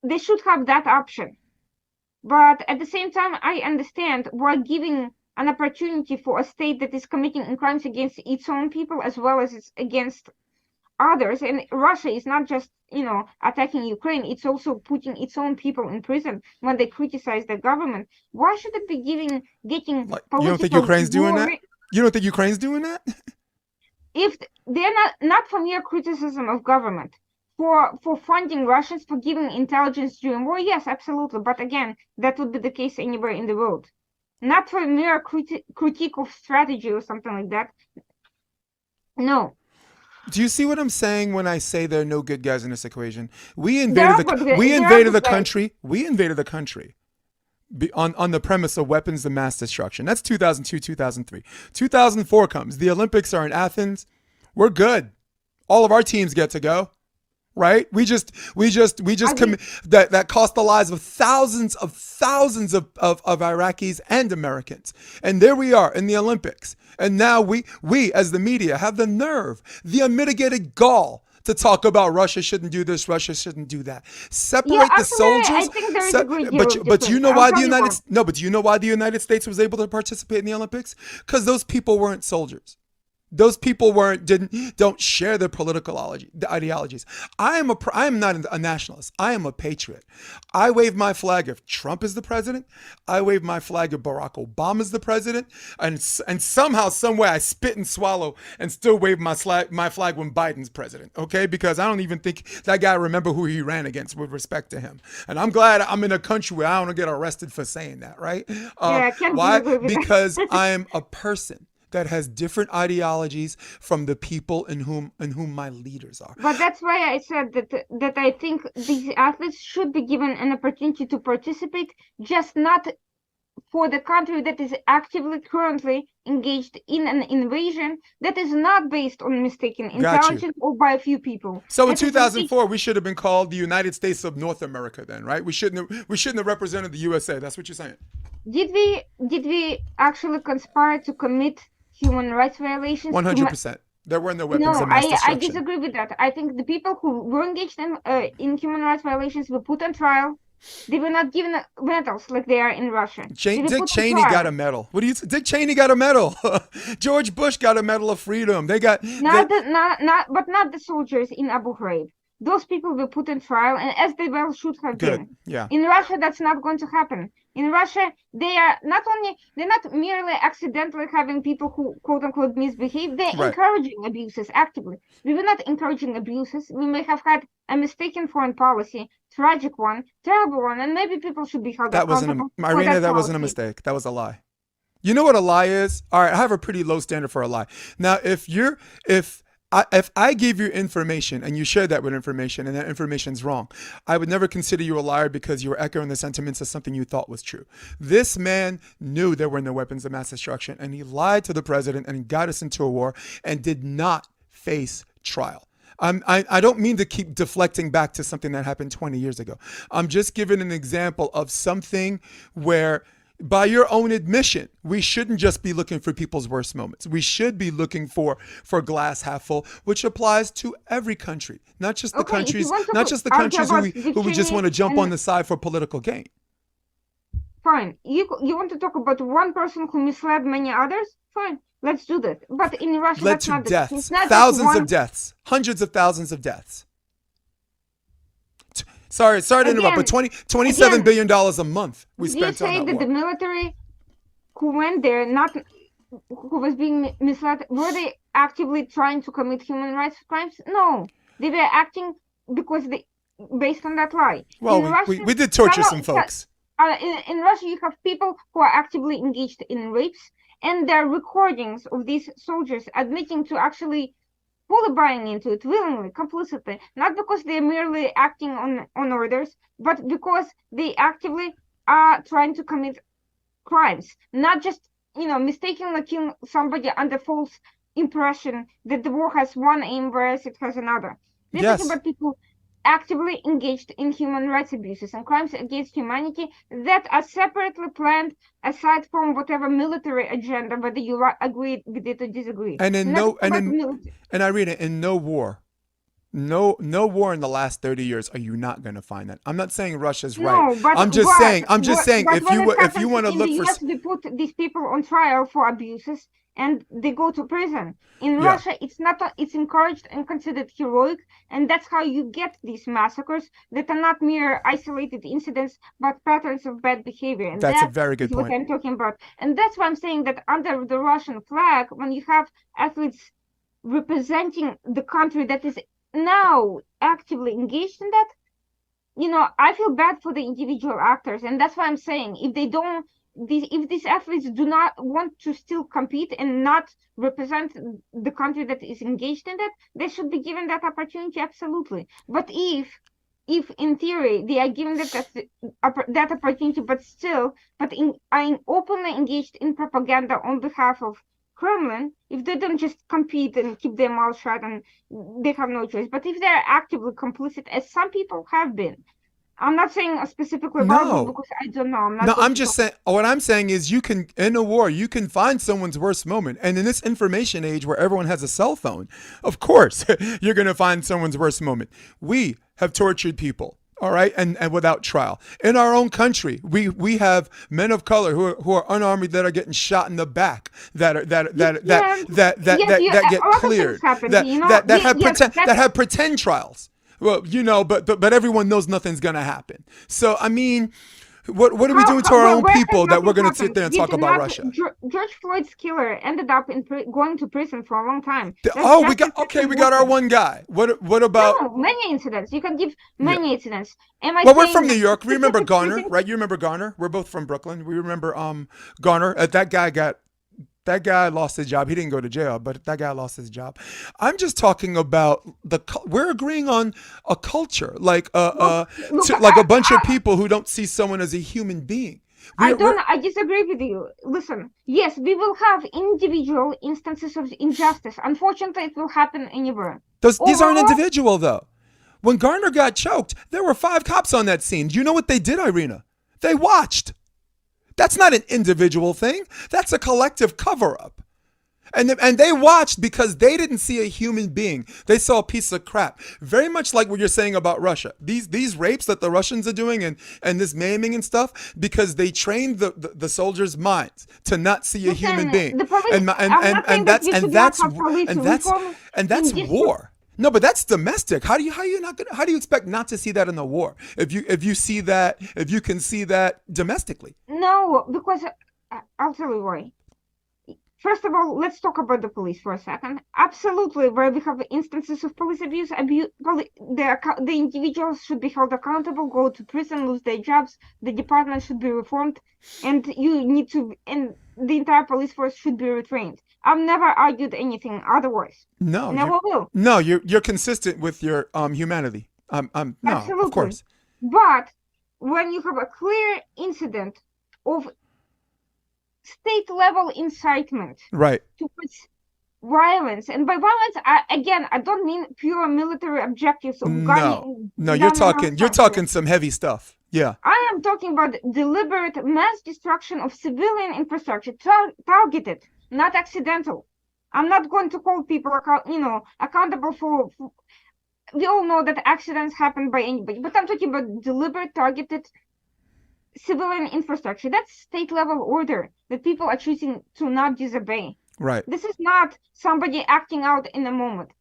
they should have that option. But at the same time, I understand we're giving an opportunity for a state that is committing crimes against its own people as well as it's against others. And Russia is not just attacking Ukraine, it's also putting its own people in prison when they criticize the government. Why should it be getting political? You don't think Ukraine's doing that? You don't think Ukraine's doing that? If they're not for mere criticism of government, for funding Russians, for giving intelligence during war, yes, absolutely. But again, that would be the case anywhere in the world. Not for mere critique of strategy or something like that. No. Do you see what I'm saying when I say there are no good guys in this equation? We invaded the country. We invaded the country on the premise of weapons of mass destruction. That's 2002, 2003. 2004 comes. The Olympics are in Athens. We're good. All of our teams get to go. Right? We just that cost the lives of thousands of Iraqis and Americans. And there we are in the Olympics. And now we as the media have the nerve, the unmitigated gall to talk about Russia shouldn't do this, Russia shouldn't do that. Separate the soldiers. I think there is a great deal but do you know why the United States was able to participate in the Olympics? Because those people weren't soldiers. Those people don't share their political ideologies. I am not a nationalist. I am a patriot. I wave my flag if Trump is the president. I wave my flag if Barack Obama is the president. And somehow, some way, I spit and swallow and still wave my flag when Biden's president. Okay, because I don't even think that guy remember who he ran against with respect to him. And I'm glad I'm in a country where I don't get arrested for saying that. Right? Why? Because I am a person that has different ideologies from the people in whom my leaders are. But that's why I said that I think these athletes should be given an opportunity to participate, just not for the country that is actively currently engaged in an invasion that is not based on mistaken intelligence or by a few people. So in 2004, we should have been called the United States of North America then, right? We shouldn't have represented the USA. That's what you're saying. Did we actually conspire to commit human rights violations? 100%. There were no weapons of mass destruction. I disagree with that. I think the people who were engaged in human rights violations were put on trial. They were not given medals like they are in Russia. Dick Cheney got a medal. What do you say? Dick Cheney got a medal. George Bush got a Medal of Freedom. They got but not the soldiers in Abu Ghraib. those people will put in trial, and as they well should have Good. been. Yeah. In Russia, that's not going to happen. In Russia, they're not merely accidentally having people who quote unquote misbehave, they're Right. encouraging abuses actively. We were not encouraging abuses. We may have had a mistaken foreign policy, tragic one, terrible one, and maybe people should be held That wasn't accountable a for Irina. that That wasn't a policy. mistake. That was a lie. You know what a lie is? All right, I have a pretty low standard for a lie. Now, if I gave you information and you shared that with information and that information's wrong, I would never consider you a liar because you were echoing the sentiments of something you thought was true. This man knew there were no weapons of mass destruction, and he lied to the president and got us into a war and did not face trial. I don't mean to keep deflecting back to something that happened 20 years ago. I'm just giving an example of something where, by your own admission, we shouldn't just be looking for people's worst moments. We should be looking for glass half full, which applies to every country, not just the Okay, if you countries, want not to just the argue countries about who we just want to extremists jump on and the side for political gain. fine, you want to talk about one person who misled many others? Fine, let's do that. But in Russia, Led that's to not the case. It's deaths, not just thousands of one. deaths, hundreds of thousands of deaths. Sorry to interrupt, but Again, $27 again, billion a month we do you spent on say that that the war. military who went there, not who was being misled, were they actively trying to commit human rights crimes? No, they were acting because they, based on that lie. Well, In Russia, we did torture some folks. in Russia, you have people who are actively engaged in rapes, and there are recordings of these soldiers admitting to actually fully buying into it willingly, complicitly, not because they're merely acting on orders, but because they actively are trying to commit crimes, not just mistakenly kill somebody under false impression that the war has one aim whereas it has another. We're talking Yes. about people actively engaged in human rights abuses and crimes against humanity that are separately planned aside from whatever military agenda, whether you agree with it or disagree. And in We're not no talking about military. and Irina, in no war, no war in the last 30 years are you not going to find that. I'm not saying Russia's right. No, but I'm just saying but when it if you happens want to in the look for US, we put these people on trial for abuses and they go to prison. In yeah, Russia, it's not. It's encouraged and considered heroic, and that's how you get these massacres that are not mere isolated incidents, but patterns of bad behavior. And that's a that very is good what point. I'm talking about. And that's why I'm saying that under the Russian flag, when you have athletes representing the country that is now actively engaged in that, I feel bad for the individual actors, and that's why I'm saying if these athletes do not want to still compete and not represent the country that is engaged in that, they should be given that opportunity, absolutely. But if in theory they are given that opportunity, are openly engaged in propaganda on behalf of Kremlin, if they don't just compete and keep their mouth shut and they have no choice, but if they're actively complicit, as some people have been, I'm not saying specifically about them No. because I don't know. I'm not No, going I'm to just talk. saying, what I'm saying is you can, in a war, you can find someone's worst moment. And in this information age where everyone has a cell phone, of course, you're going to find someone's worst moment. We have tortured people. All right, and without trial in our own country, we have men of color who are unarmed that are getting shot in the back, that are Yeah, that get a lot of things cleared, happen. that have pretend trials. Well, but everyone knows nothing's gonna happen. So I mean, what are we doing to our own where has people that we're nothing gonna sit happened? there and Did talk about not Russia? George Floyd's killer ended up going to prison for a long time. Oh, we That's got our one guy. What about? No, many incidents. You can give Yeah. many incidents. Am I Well, we're saying from New that York. We remember specific Garner, shooting? right? You remember Garner? We're both from Brooklyn. We remember Garner. That guy lost his job. He didn't go to jail, but that guy lost his job. I'm just talking about we're agreeing on a culture, like Look, like a bunch of people who don't see someone as a human being. I disagree with you. Listen, yes, we will have individual instances of injustice. Unfortunately, it will happen anywhere. These aren't Overall, individual though. When Garner got choked, there were 5 cops on that scene. Do you know what they did, Irina? They watched. That's not an individual thing. That's a collective cover-up. And they watched because they didn't see a human being. They saw a piece of crap. Very much like what you're saying about Russia. These rapes that the Russians are doing and this maiming and stuff, because they trained the soldiers' minds to not see a human being. the police, I'm not saying that we should not have police reform And that's in this. war. No, but that's domestic. How do you expect not to see that in the war? If you can see that domestically. No, because I'll tell you why. First of all, let's talk about the police for a second. Absolutely, where we have instances of police abuse, the individuals should be held accountable, go to prison, lose their jobs. The department should be reformed, and the entire police force should be retrained. I've never argued anything otherwise. No, Never will. you're consistent with your humanity. No, of Absolutely. course. But when you have a clear incident of state level incitement Right. towards violence, and by violence, I don't mean pure military objectives of No. gunning No, down a you're house. talking some heavy stuff. Yeah. I am talking about deliberate mass destruction of civilian infrastructure, targeted, not accidental. I'm not going to hold people accountable for. We all know that accidents happen by anybody, but I'm talking about deliberate, targeted civilian infrastructure. That's state level order that people are choosing to not disobey. Right. This is not somebody acting out in a moment.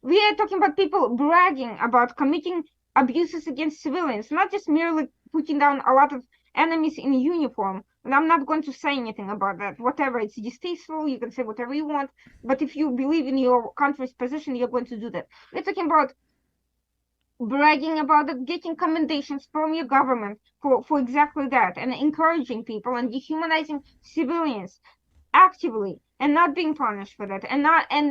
We are talking about people bragging about committing abuses against civilians, not just merely putting down a lot of enemies in uniform. And I'm not going to say anything about that. Whatever, it's distasteful. You can say whatever you want. But if you believe in your country's position, you're going to do that. We're talking about bragging about it, getting commendations from your government for exactly that, and encouraging people and dehumanizing civilians actively and not being punished for that, and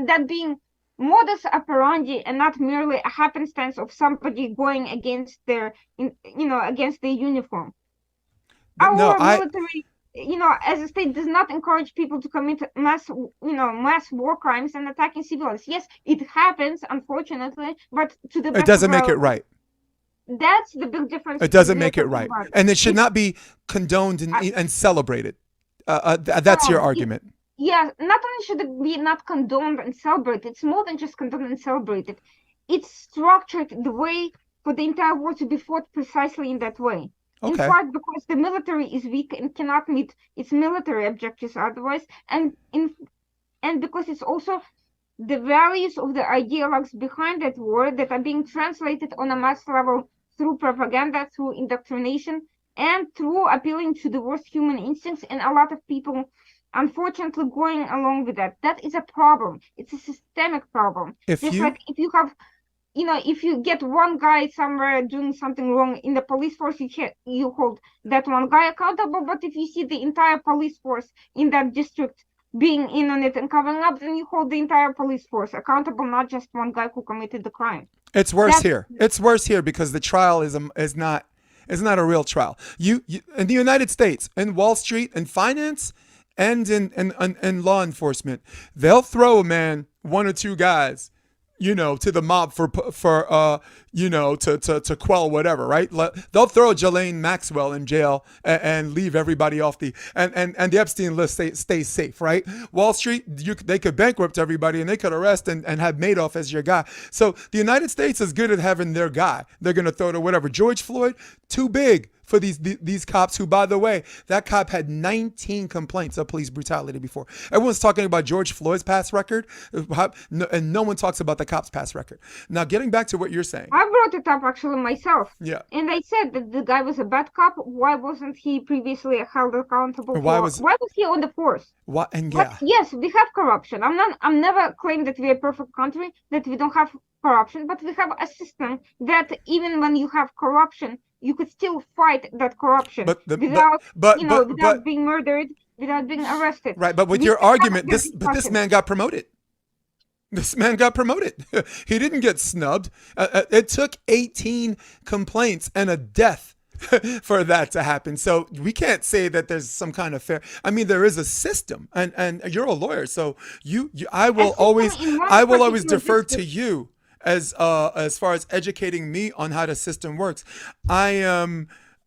that being modus operandi and not merely a happenstance of somebody going against against their uniform. No, Our military, as a state, does not encourage people to commit mass war crimes and attacking civilians. Yes, it happens, unfortunately, but to the it best doesn't of make it right. that's the big difference. It doesn't make it right, and it should not be condoned and celebrated. That's your argument. Yeah, not only should it be not condoned and celebrated, it's more than just condoned and celebrated. It's structured the way for the entire war to be fought precisely in that way. In Okay. part because the military is weak and cannot meet its military objectives otherwise, and because it's also the values of the ideologues behind that war that are being translated on a mass level through propaganda, through indoctrination, and through appealing to the worst human instincts, and a lot of people unfortunately going along with that. That is a problem. It's a systemic problem. Like if you have if you get one guy somewhere doing something wrong in the police force, you hold that one guy accountable. But if you see the entire police force in that district being in on it and covering up, then you hold the entire police force accountable, not just one guy who committed the crime. It's worse here. It's worse here because the trial is not a real trial. You in the United States, in Wall Street, in finance, and in law enforcement, they'll throw a man, one or two guys, to the mob for to quell whatever, right? They'll throw Ghislaine Maxwell in jail and leave everybody off the and the Epstein list stays safe, right? Wall Street, they could bankrupt everybody and they could arrest and have Madoff as your guy. So the United States is good at having their guy. They're gonna throw to whatever. George Floyd, too big for these cops who, by the way, that cop had 19 complaints of police brutality before. Everyone's talking about George Floyd's past record, and no one talks about the cop's past record. Now, getting back to what you're saying. I brought it up actually myself. Yeah. And I said that the guy was a bad cop. Why wasn't he previously held accountable? Why was he on the force? What? And yeah. But yes, we have corruption. I'm never claiming that we're a perfect country, that we don't have corruption, but we have a system that even when you have corruption, you could still fight that corruption without being murdered, without being arrested. Right, but with your argument, this man got promoted. This man got promoted. He didn't get snubbed. It took 18 complaints and a death for that to happen. So we can't say that there's some kind of fair. I mean, there is a system, and you're a lawyer, so I will always defer to you as far as educating me on how the system works. I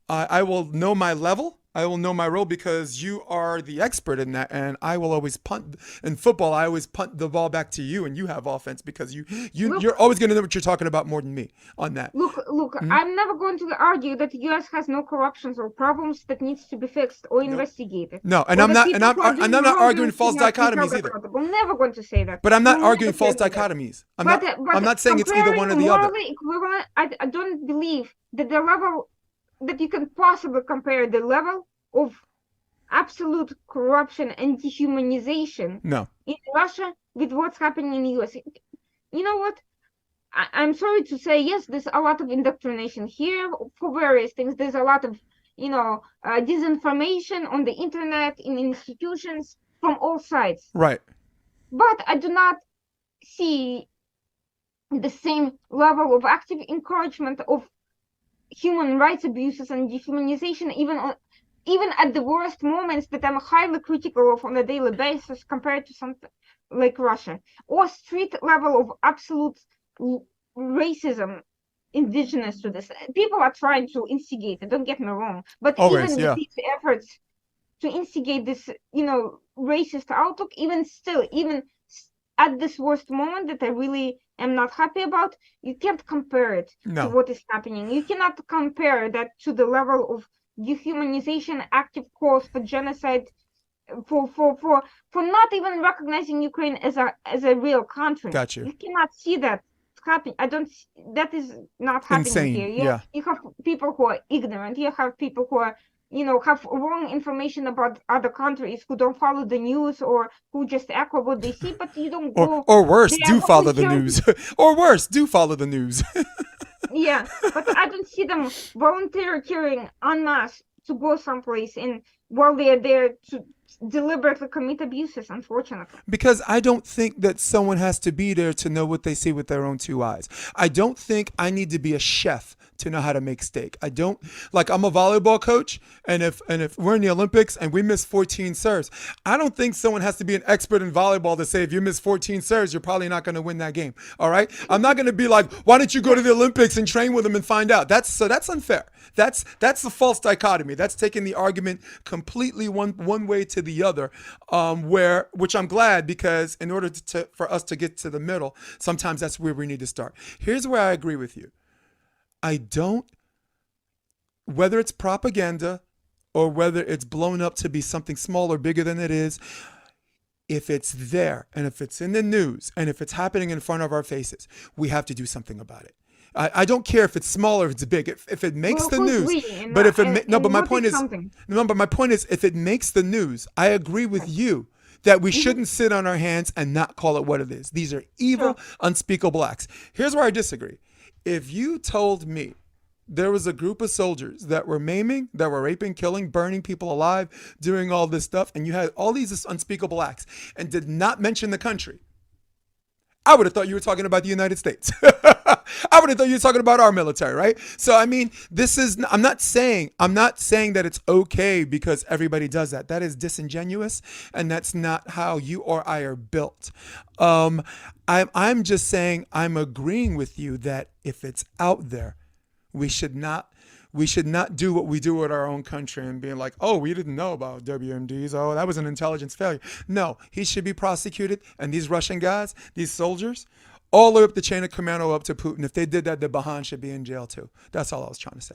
will know my level I will know my role because you are the expert in that, and I will always punt. In football, I always punt the ball back to you, and you have offense because you're Look, always going to know what you're talking about more than me on that. look, Hmm. I'm never going to argue that the US has no corruptions or problems that needs to be fixed or Nope. investigated, No, and or I'm that not, and people I'm who are and doing I'm not arguing wrongdoing should false not be held dichotomies either. accountable. Never going to say that. But I'm not Will arguing never false say that. dichotomies. I'm But not saying it's either one comparing or the other. morally equivalent, I don't believe that the level that you can possibly compare the level of absolute corruption and dehumanization No. in Russia with what's happening in the US. You know what? I'm sorry to say, yes, there's a lot of indoctrination here for various things. There's a lot of, disinformation on the internet, in institutions from all sides. Right. But I do not see the same level of active encouragement of human rights abuses and dehumanization, even at the worst moments that I'm highly critical of on a daily basis compared to something like Russia, or street level of absolute racism indigenous to this. People are trying to instigate it, don't get me wrong, but Always. even with Yeah. these efforts to instigate this, racist outlook, even still, even at this worst moment that I really am not happy about, you can't compare it to No. what is happening. You cannot compare that to the level of dehumanization, active calls for genocide, for not even recognizing Ukraine as a real country. Got you. You cannot see that happening. I don't. That is not happening here. Insane. Yeah. You have people who are ignorant. You have people who are have wrong information about other countries, who don't follow the news or who just echo what they see, but you don't go Or worse, there do follow the voluntarily. news. Or worse, do follow the news. Yeah, but I don't see them volunteering en masse to go someplace and while they are there to deliberately commit abuses, unfortunately. Because I don't think that someone has to be there to know what they see with their own two eyes. I don't think I need to be a chef to know how to make steak. I don't, like, I'm a volleyball coach, and if we're in the Olympics and we miss 14 serves, I don't think someone has to be an expert in volleyball to say if you miss 14 serves, you're probably not going to win that game. All right? I'm not going to be like, why don't you go to the Olympics and train with them and find out? That's unfair. That's the false dichotomy. That's taking the argument completely one way to the other, which I'm glad, because in order for us to get to the middle, sometimes that's where we need to start. Here's where I agree with you. I don't, whether it's propaganda or whether it's blown up to be something smaller, bigger than it is, if it's there and if it's in the news and if it's happening in front of our faces, we have to do something about it. I don't care if it's small or if it's big. If it makes the Who's news, we? And, but if it and, no, and but my what point is is something? no, but my point is, if it makes the news, I agree with you that we Mhm. shouldn't sit on our hands and not call it what it is. These are evil, Sure. unspeakable acts. Here's where I disagree. If you told me there was a group of soldiers that were maiming, that were raping, killing, burning people alive, doing all this stuff, and you had all these unspeakable acts and did not mention the country, I would have thought you were talking about the United States. I would have thought you were talking about our military, right? So I mean, I'm not saying that it's okay because everybody does that. That is disingenuous, and that's not how you or I are built. Um, I'm just saying I'm agreeing with you that if it's out there, we should not do what we do with our own country and being like, oh, we didn't know about WMDs. Oh, that was an intelligence failure. No, he should be prosecuted. And these Russian guys, these soldiers, all the way up the chain of command up to Putin. If they did that, the Bahan should be in jail too. That's all I was trying to say.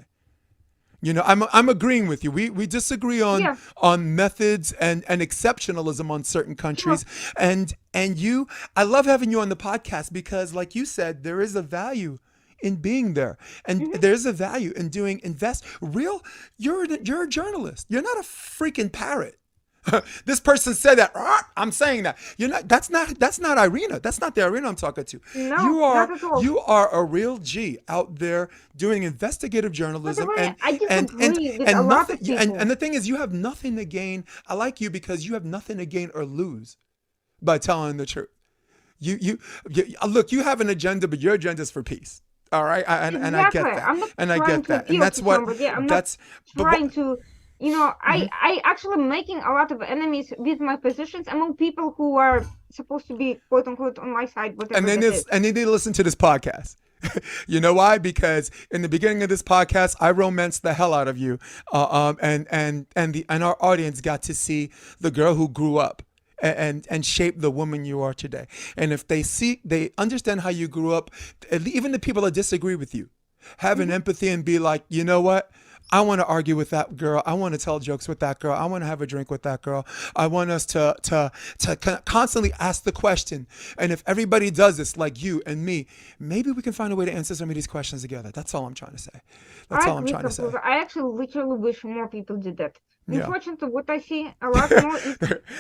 I'm agreeing with you. We disagree Yeah, on methods and exceptionalism on certain sure. countries. And you, I love having you on the podcast because, like you said, there is a value in being there, and Hmm. there's a value in doing real. You're a journalist. You're not a freaking parrot. This person said that. I'm saying that. You're not. That's not Irina. That's not the Irina I'm talking to. No, You not are at all. you are a real G out there doing investigative By the journalism, way, and I and and disagree with a and lot nothing. of And people. the thing is, you have nothing to gain. I like you because you have nothing to gain or lose by telling the truth. You look. You have an agenda, but your agenda is for peace. All right, and I Exactly. get that, I'm not and I trying get to that, and appeal that's to what somebody. I'm not that's. But what? trying to, Mhm. I actually making a lot of enemies with my positions among people who are supposed to be quote unquote on my side, And whatever then that is. this, and then they listen to this podcast. You know why? Because in the beginning of this podcast, I romanced the hell out of you, and our audience got to see the girl who grew up and shaped the woman you are today. And if they understand how you grew up, even the people that disagree with you, have an Mhm. empathy and be like, you know what? I want to argue with that girl. I want to tell jokes with that girl. I want to have a drink with that girl. I want us to constantly ask the question. And if everybody does this, like you and me, maybe we can find a way to answer some of these questions together. That's all I'm trying to say. That's I all I'm agree trying to say. completely. I actually literally wish more people did that. Yeah. Unfortunately, what I see a lot more is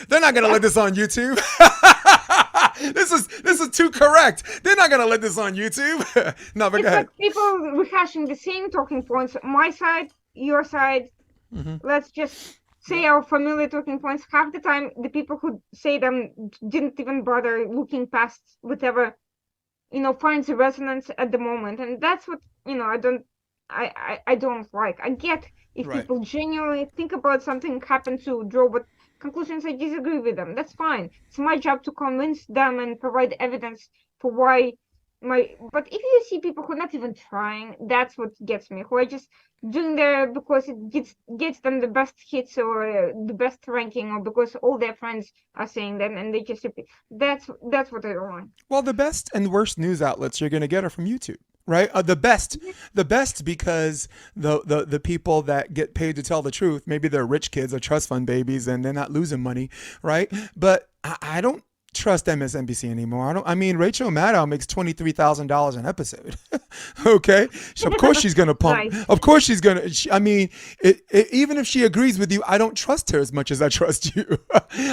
They're not gonna let this on YouTube. This is too correct. They're not gonna let this on YouTube. No, but go it's ahead. like people rehashing the same talking points. My side, your side. Hmm. Let's just say Yep. our familiar talking points. Half the time, the people who say them didn't even bother looking past whatever finds a resonance at the moment, and that's what I don't like. I get if Right. people genuinely think about something, happen to draw what conclusions. I disagree with them. That's fine. It's my job to convince them and provide evidence for why my. But if you see people who are not even trying, that's what gets me. Who are just doing there because it gets them the best hits or the best ranking, or because all their friends are saying that, and they just repeat. That's what I don't want. Well, the best and worst news outlets you're gonna get are from YouTube. Right, the best because the people that get paid to tell the truth, maybe they're rich kids or trust fund babies, and they're not losing money, right? But I don't trust MSNBC anymore. I mean, Rachel Maddow makes $23,000 an episode. Okay, so of course she's gonna pump. Nice. Of course she's gonna. I mean, even if she agrees with you, I don't trust her as much as I trust you.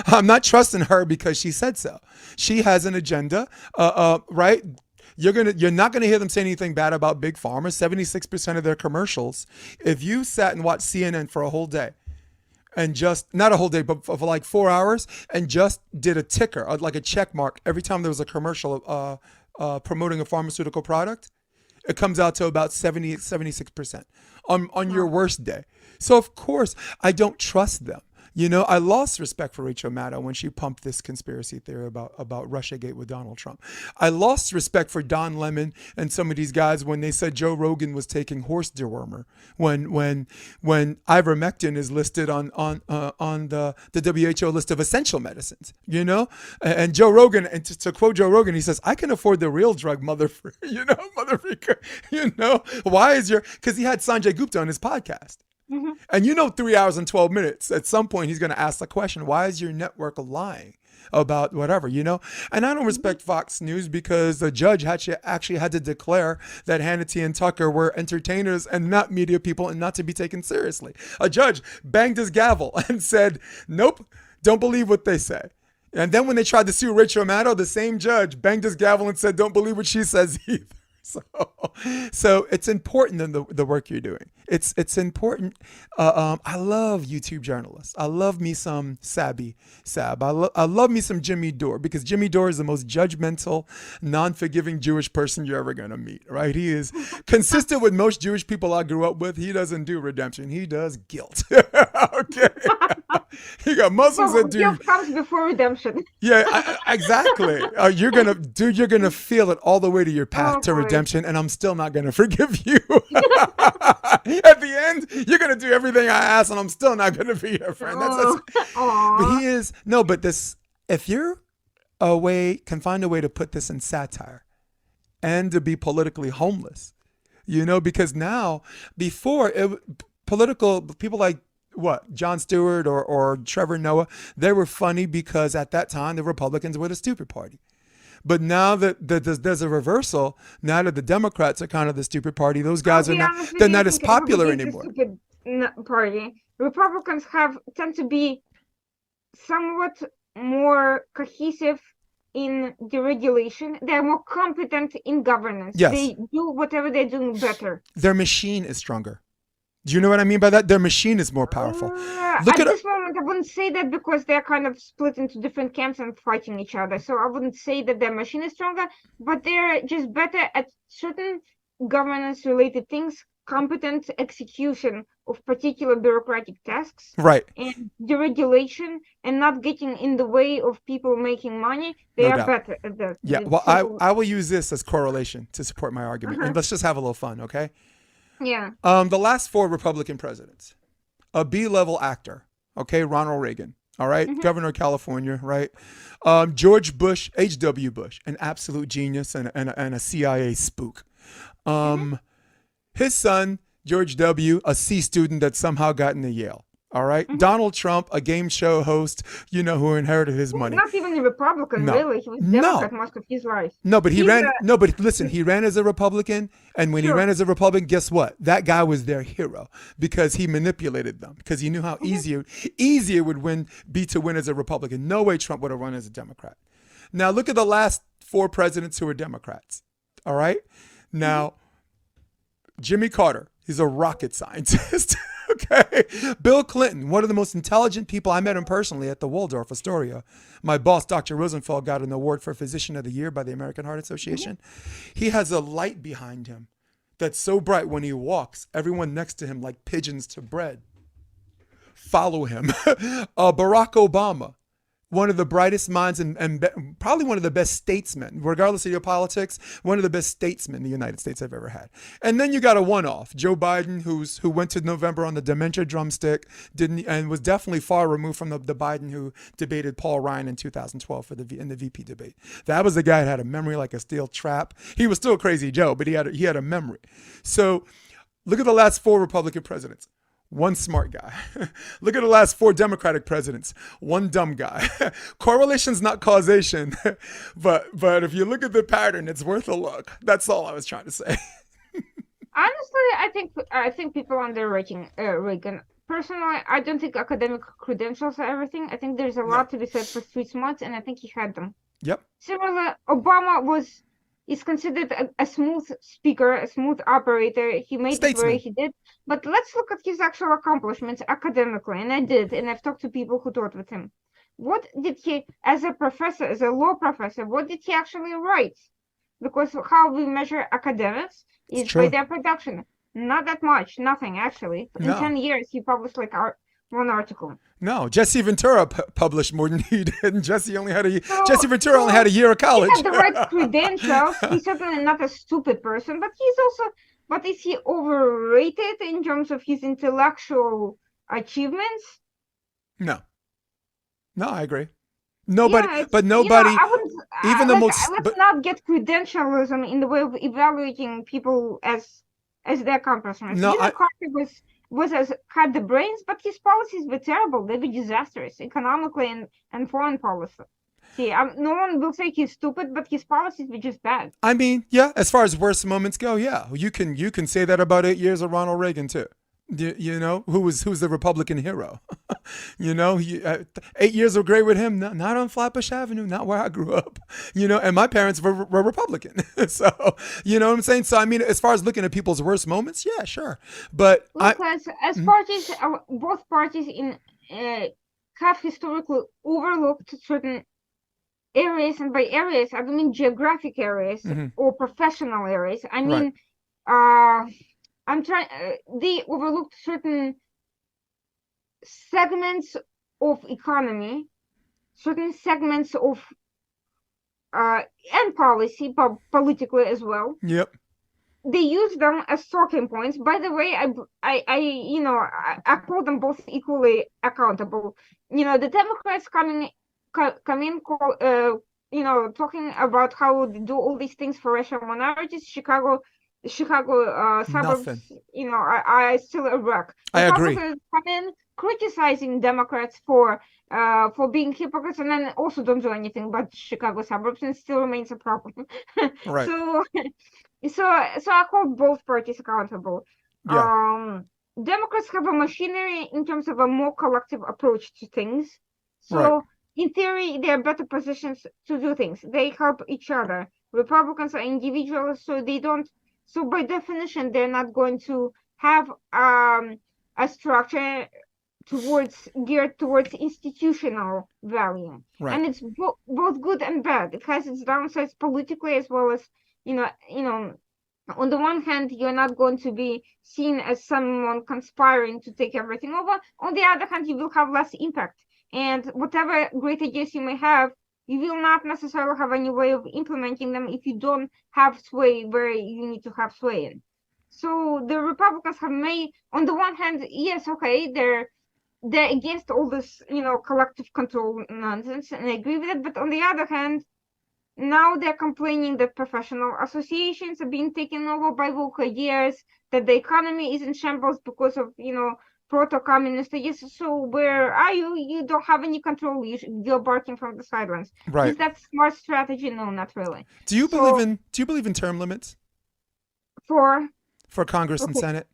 I'm not trusting her because she said so. She has an agenda, right? You're not gonna hear them say anything bad about big pharma. 76% of their commercials. If you sat and watched CNN for a whole day, and just not a whole day, but for like 4 hours, and just did a ticker, like a check mark every time there was a commercial promoting a pharmaceutical product, it comes out to about 76% on your Wow. worst day. So of course I don't trust them. I lost respect for Rachel Maddow when she pumped this conspiracy theory about Russiagate with Donald Trump. I lost respect for Don Lemon and some of these guys when they said Joe Rogan was taking horse dewormer when ivermectin is listed on the WHO list of essential medicines. And Joe Rogan, and to quote Joe Rogan, he says, "I can afford the real drug, motherfucker." Why is because he had Sanjay Gupta on his podcast. Mhm. And 3 hours and 12 minutes, at some point, he's going to ask the question, why is your network lying about whatever? And I don't respect Fox News because the judge actually had to declare that Hannity and Tucker were entertainers and not media people and not to be taken seriously. A judge banged his gavel and said, nope, don't believe what they say. And then when they tried to sue Rachel Maddow, the same judge banged his gavel and said, don't believe what she says either. So, so it's important in the work you're doing. It's important. I love YouTube journalists. I love me some Sab. I love me some Jimmy Dore because Jimmy Dore is the most judgmental, non-forgiving Jewish person you're ever gonna meet. Right? He is consistent with most Jewish people I grew up with. He doesn't do redemption. He does guilt. Okay. He got Muslims that Well, do. guilt comes before redemption. Yeah, exactly. You're gonna feel it all the way to your path Oh to boy. redemption, and I'm still not gonna forgive you. At the end, you're gonna do everything I ask, and I'm still not gonna be your friend. That's Oh, but aw. he is no. But this, if you're a way can find a way to put this in satire and to be politically homeless, because now before political people like what Jon Stewart or Trevor Noah, they were funny because at that time the Republicans were the stupid party. But now that there's a reversal, now that the Democrats are kind of the stupid party, those I'll guys are be not honest with they're you. I not as think everybody popular is the anymore. stupid party. Republicans tend to be somewhat more cohesive in the regulation. They're more competent in governance. Yes, They do whatever they're doing better. their machine is stronger. Do you know what I mean by that? Their machine is more powerful. Look At at this moment, I wouldn't say that because they're kind of split into different camps and fighting each other. So I wouldn't say that their machine is stronger, but they're just better at certain governance-related things, competent execution of particular bureaucratic tasks Right. and deregulation and not getting in the way of people making money, they No are doubt. better at that. Yeah. Well, So, I will use this as correlation to support my argument, uh-huh, and let's just have a little fun, okay? yeah. The last four Republican presidents, a B-level actor, okay, Ronald Reagan, all right, Hmm. governor of California, right? George Bush, H.W. Bush, an absolute genius and a CIA spook. Hmm. Um, his son, George W., a C student that somehow got into Yale. All right. Hmm. Donald Trump, a game show host, who inherited his He's money. not even a Republican, No, really. He was Democrat no, most of his life. no, but he He's ran. a No, but listen, he ran as a Republican, and when he sure. ran as a Republican, guess what? That guy was their hero because he manipulated them because he knew how Hmm. easier it would be to win as a Republican. No way Trump would have run as a Democrat. Now look at the last four presidents who were Democrats. All right. Hmm. Now Jimmy Carter, he's a rocket scientist. Okay. Bill Clinton, one of the most intelligent people. I met him personally at the Waldorf Astoria. My boss, Dr. Rosenfeld, got an award for Physician of the Year by the American Heart Hmm. Association. He has a light behind him that's so bright when he walks, everyone next to him, like pigeons to bread, follow him. Barack Obama, one of the brightest minds and probably one of the best statesmen, regardless of your politics, one of the best statesmen the United States have ever had. And then you got a one-off, Joe Biden, who went to November on the dementia drumstick, didn't and was definitely far removed from the Biden who debated Paul Ryan in 2012 in the VP debate. That was the guy that had a memory like a steel trap. He was still Crazy Joe, but he had a memory. So look at the last four Republican presidents. One smart guy. Look at the last four Democratic presidents. One dumb guy. Correlation's not causation, but if you look at the pattern, it's worth a look. That's all I was trying to say. Honestly, I think people are underrating Reagan. Personally, I don't think academic credentials are everything. I think there's a No. lot to be said for street smarts, and I think he had them. Yep. Similarly, Obama is considered a smooth speaker, a smooth operator. He made it where Statesman. he did. But let's look at his actual accomplishments academically, and I did, and I've talked to people who taught with him. What did he, as a professor, as a law professor, what did he actually write? Because how we measure academics It's is by true. their production. Not that much, nothing actually. In No. 10 years, he published like one article. No. Jesse Ventura published more than he did. And So, Jesse Ventura only so had a year of he college. had the right credentials. He's certainly not a stupid person, but but is he overrated in terms of his intellectual achievements? No. No, I agree. Yeah, it's, But nobody, I wouldn't, even the like, most, let's but not get credentialism in the way of evaluating people as their accomplishments. no, Jimmy Carter had the brains, but his policies were terrible. They were disastrous economically and foreign policy. See, no one will say he's stupid, but his policies were just bad. I mean, yeah, as far as worst moments go, yeah, you can say that about 8 years of Ronald Reagan too. Who's the Republican hero? 8 years were great with him. Not on Flatbush Avenue, not where I grew up. And my parents were Republican, so you know what I'm saying. So I mean, as far as looking at people's worst moments, yeah, sure. But Look, as Mhm. parties, both parties have historically overlooked certain areas, and by areas, I don't mean geographic areas Mhm. or professional areas. I Right, mean, I'm trying. They overlooked certain segments of economy, certain segments of and policy, politically as well. yep, They use them as talking points. By the way, I call them both equally accountable. The Democrats come in, talking about how they do all these things for racial minorities. Chicago nothing. suburbs, are still a wreck. I agree. Republicans come in criticizing Democrats for being hypocrites, and then also don't do anything but Chicago suburbs, and still remains a problem. Right, So, so I hold both parties accountable. yeah, Democrats have a machinery in terms of a more collective approach to things. right, So, in theory, they are better positions to do things. They help each other. Republicans are individuals, so they don't. So, by definition, they're not going to have a structure geared towards institutional value, right. and it's both good and bad. It has its downsides politically as well as you know On the one hand, you're not going to be seen as someone conspiring to take everything over. On the other hand, you will have less impact. And whatever great ideas you may have, you will not necessarily have any way of implementing them if you don't have sway where you need to have sway in. So the Republicans have made, on the one hand, yes, okay, they're against all this, collective control nonsense, and I agree with it. But on the other hand, now they're complaining that professional associations are being taken over by woke ideas, that the economy is in shambles because of, proto-communist ideas. So where are you? You don't have any control. You're barking from the sidelines. Right. Is that smart strategy? No, not really. Do you believe So in term limits for for Congress and okay, Senate?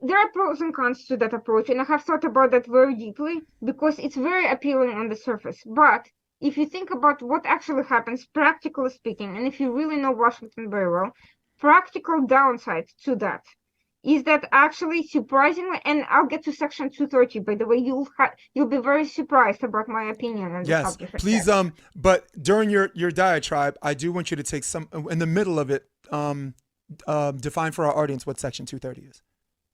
there are pros and cons to that approach, and I have thought about that very deeply because it's very appealing on the surface. But if you think about what actually happens, practically speaking, and if you really know Washington very well, practical downside to that is that actually surprisingly, and I'll get to Section 230, by the way, you'll be very surprised about my opinion on the Yes, subject of please. that. But during your diatribe, I do want you to take some in the middle of it. Define for our audience what Section 230 is.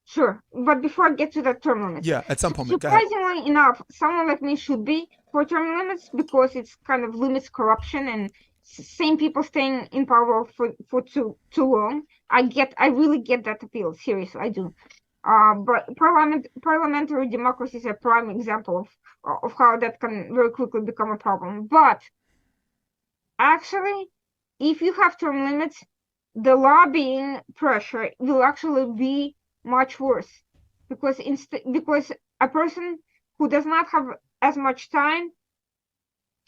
Sure, but before I get to the term limits, Yeah, at so some point. Go ahead. surprisingly enough, someone like me should be for term limits because it's kind of limits corruption and same people staying in power for too long. I really get that appeal. Seriously, I do. But parliamentary democracy is a prime example of how that can very quickly become a problem. But actually, if you have term limits, the lobbying pressure will actually be much worse because a person who does not have as much time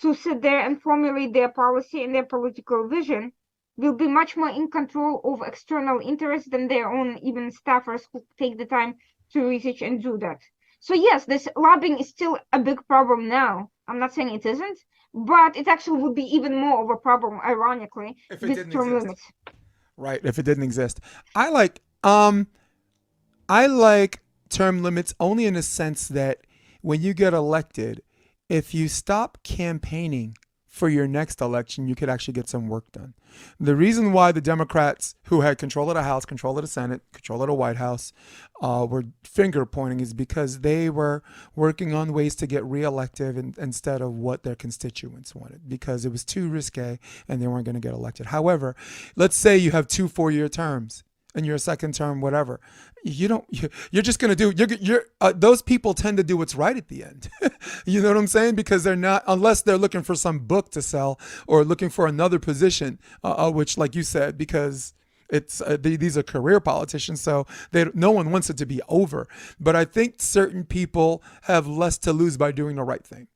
to sit there and formulate their policy and their political vision will be much more in control of external interests than their own even staffers who take the time to research and do that. So yes, this lobbying is still a big problem now. I'm not saying it isn't, but it actually would be even more of a problem, ironically, If it with didn't term exist, limits. right? If it didn't exist, I like um I like term limits only in the sense that when you get elected, if you stop campaigning for your next election, you could actually get some work done. The reason why the Democrats, who had control of the House, control of the Senate, control of the White House, were finger pointing is because they were working on ways to get reelected instead of what their constituents wanted because it was too risque and they weren't going to get elected. However, let's say you have 2 4-year terms in your second term, whatever. You're just gonna do. Those people tend to do what's right at the end. You know what I'm saying? Because they're not, unless they're looking for some book to sell or looking for another position, which, like you said, because these are career politicians, so no one wants it to be over. But I think certain people have less to lose by doing the right thing.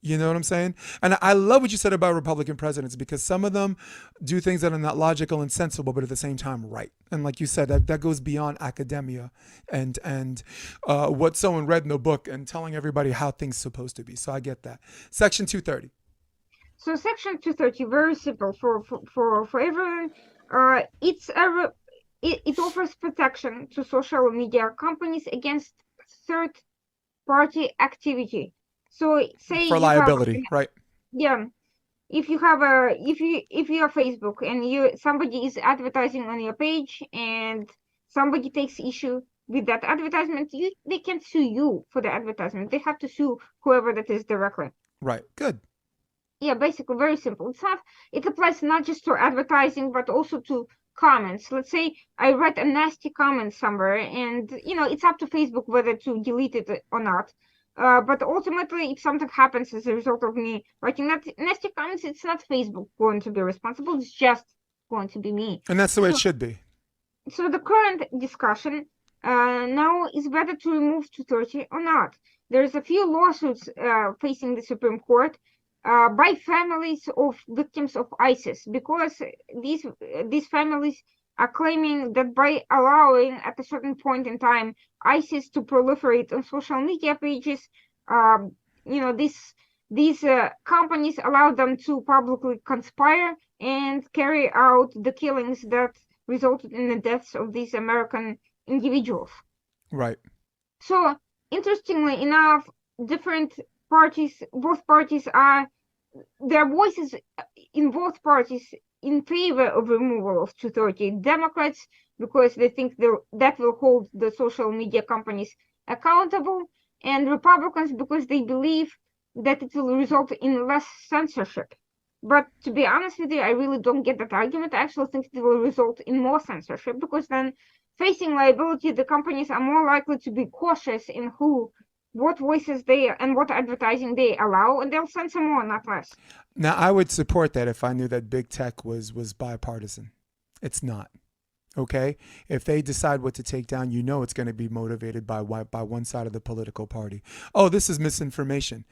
You know what I'm saying? And I love what you said about Republican presidents because some of them do things that are not logical and sensible, but at the same time right. And like you said, that goes beyond academia and what someone read in a book and telling everybody how things are supposed to be. So I get that. Section 230. So Section 230, very simple for everyone. It offers protection to social media companies against third party activity. So say For you have, liability, right? yeah, if you are Facebook and somebody is advertising on your page and somebody takes issue with that advertisement, they can sue you for the advertisement. They have to sue whoever that is directly. Right. Good. Yeah, basically very simple. It applies not just to advertising but also to comments. Let's say I write a nasty comment somewhere and it's up to Facebook whether to delete it or not. But ultimately, if something happens as a result of me writing that nasty comments, it's not Facebook going to be responsible. It's just going to be me. And that's the way it should be. So the current discussion now is whether to remove 230 or not. There's a few lawsuits facing the Supreme Court by families of victims of ISIS because these families are claiming that by allowing at a certain point in time ISIS to proliferate on social media pages, um, these companies allow them to publicly conspire and carry out the killings that resulted in the deaths of these American individuals. Right. So, interestingly enough, different parties, both parties are there are voices in both parties in favor of removal of 230. Democrats, because they think that will hold the social media companies accountable, and Republicans, because they believe that it will result in less censorship. But to be honest with you, I really don't get that argument. I actually think it will result in more censorship, because then, facing liability, the companies are more likely to be cautious in what voices they and what advertising they allow, and they'll censor more, not less. Now, I would support that if I knew that big tech was bipartisan. It's not. Okay, if they decide what to take down, you know it's going to be motivated by one side of the political party. Oh, this is misinformation.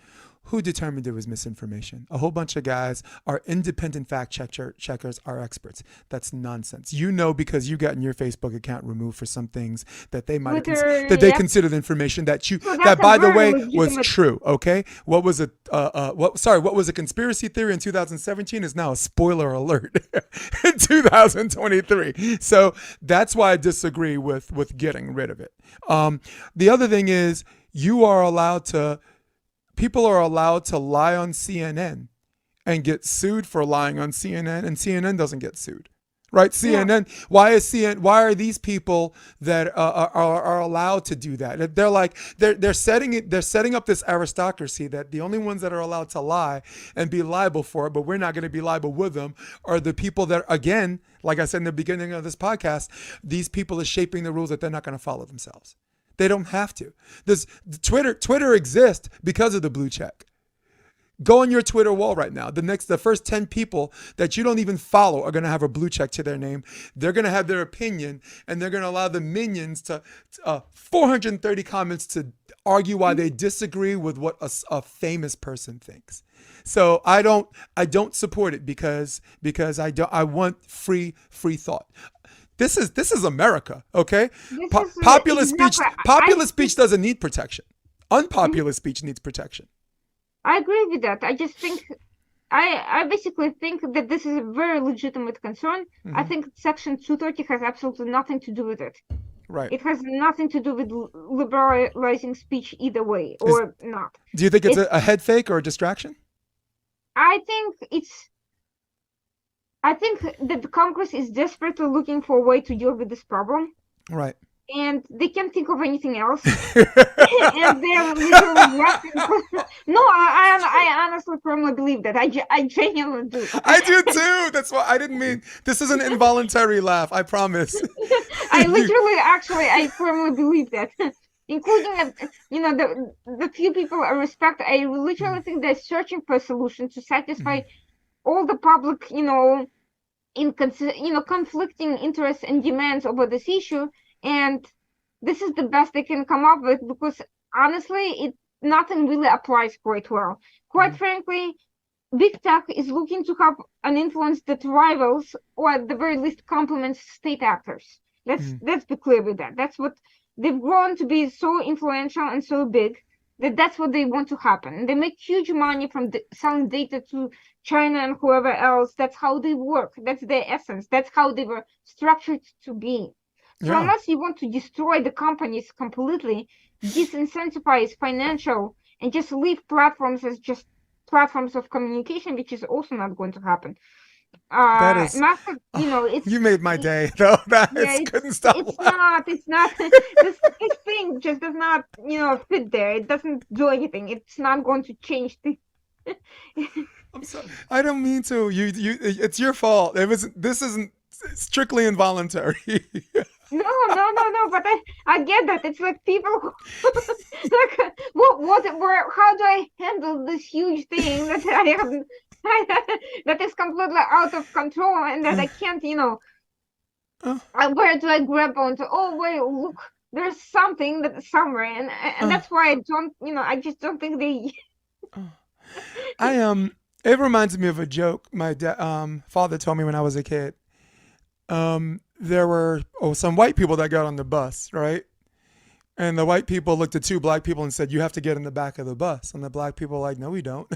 Who determined it was misinformation? A whole bunch of guys are independent fact checkers, are experts. That's nonsense. You know, because you got your Facebook account removed for some things that they might Twitter, that they yep. considered information that So that that's a by the very way was legitimate. true. Okay, what was what was a conspiracy theory in 2017 is now a spoiler alert in 2023. So that's why I disagree with getting rid of it. The other thing is you are allowed to people are allowed to lie on CNN and get sued for lying on CNN, and CNN doesn't get sued. Right, Yeah. CNN. Why is CNN? Why are these people that are allowed to do that? They're like they're setting it. They're setting up this aristocracy that the only ones that are allowed to lie and be liable for it, but we're not going to be liable with them, are the people that, again, like I said in the beginning of this podcast, these people are shaping the rules that they're not going to follow themselves. They don't have to. This Twitter exists because of the blue check. Go on your Twitter wall right now. The first 10 people that you don't even follow are going to have a blue check to their name. They're going to have their opinion, and they're going to allow the minions to 430 comments to argue why they disagree with what a famous person thinks. So I don't support it because I want free thought. This is America, okay? This is Popular speech doesn't need protection. Unpopular speech needs protection. I agree with that. I just think I basically think that this is a very legitimate concern. I think Section 230 has absolutely nothing to do with it. Right. It has nothing to do with liberalizing speech either way or not. Do you think it's a head fake or a distraction? I think that the Congress is desperately looking for a way to deal with this problem, Right. and they can't think of anything else. And they're literally wrapping. No, I honestly firmly believe that. I genuinely do. I do too. That's why I didn't mean this is an involuntary laugh. I promise. I firmly believe that. Including, the few people I respect, I literally think they're searching for a solution to satisfy all the public, conflicting interests and demands over this issue, and this is the best they can come up with, because honestly, nothing really applies quite well. Quite frankly, big tech is looking to have an influence that rivals, or at the very least complements, state actors. Let's be clear with that. That's what they've grown to be, so influential and so big, that's what they want to happen. They make huge money from selling data to China and whoever else. That's how they work. That's their essence. That's how they were structured to be. So unless you want to destroy the companies completely, disincentivize financial, and just leave platforms as just platforms of communication, which is also not going to happen. That is, you made my day though. Couldn't stop. It's not. This thing just does not, fit there. It doesn't do anything. It's not going to change things. I'm sorry. I don't mean to. It's your fault. This isn't strictly involuntary. No. But I get that. It's like people who, how do I handle this huge thing that I have, that is completely out of control, and that I can't, where do I grab onto? Oh, wait, look, there's something that's somewhere, and that's why I just don't think they. It reminds me of a joke my father told me when I was a kid. There were some white people that got on the bus, right? And the white people looked at two black people and said, "You have to get in the back of the bus." And the black people were like, "No, we don't.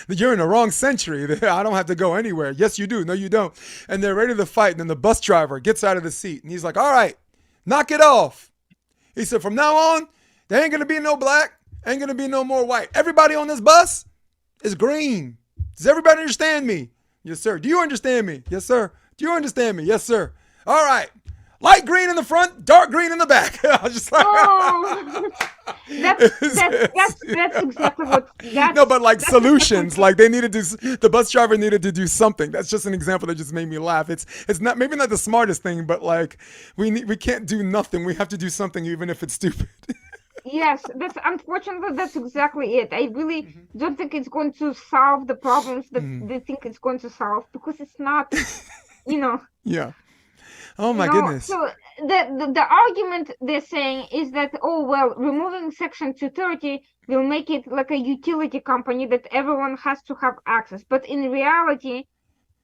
You're in the wrong century. I don't have to go anywhere." "Yes, you do." "No, you don't." And they're ready to fight. And then the bus driver gets out of the seat and he's like, "All right, knock it off." He said, "From now on, there ain't going to be no black, ain't going to be no more white. Everybody on this bus is green." Does everybody understand me? Yes, sir. Do you understand me? Yes, sir. Do you understand me? Yes, sir. All right. Light green in the front, dark green in the back. I was just like, Oh, that's exactly what no, but like that's exactly solutions, like they needed to, the bus driver needed to do something. That's just an example that just made me laugh. It's not maybe not the smartest thing, but like we can't do nothing. We have to do something, even if it's stupid. Yes, that's unfortunately that's exactly it. I really don't think it's going to solve the problems that they think it's going to solve because it's not, you know, Yeah. Oh my goodness. So the argument they're saying is that, oh well, removing Section 230 will make it like a utility company that everyone has to have access. But in reality,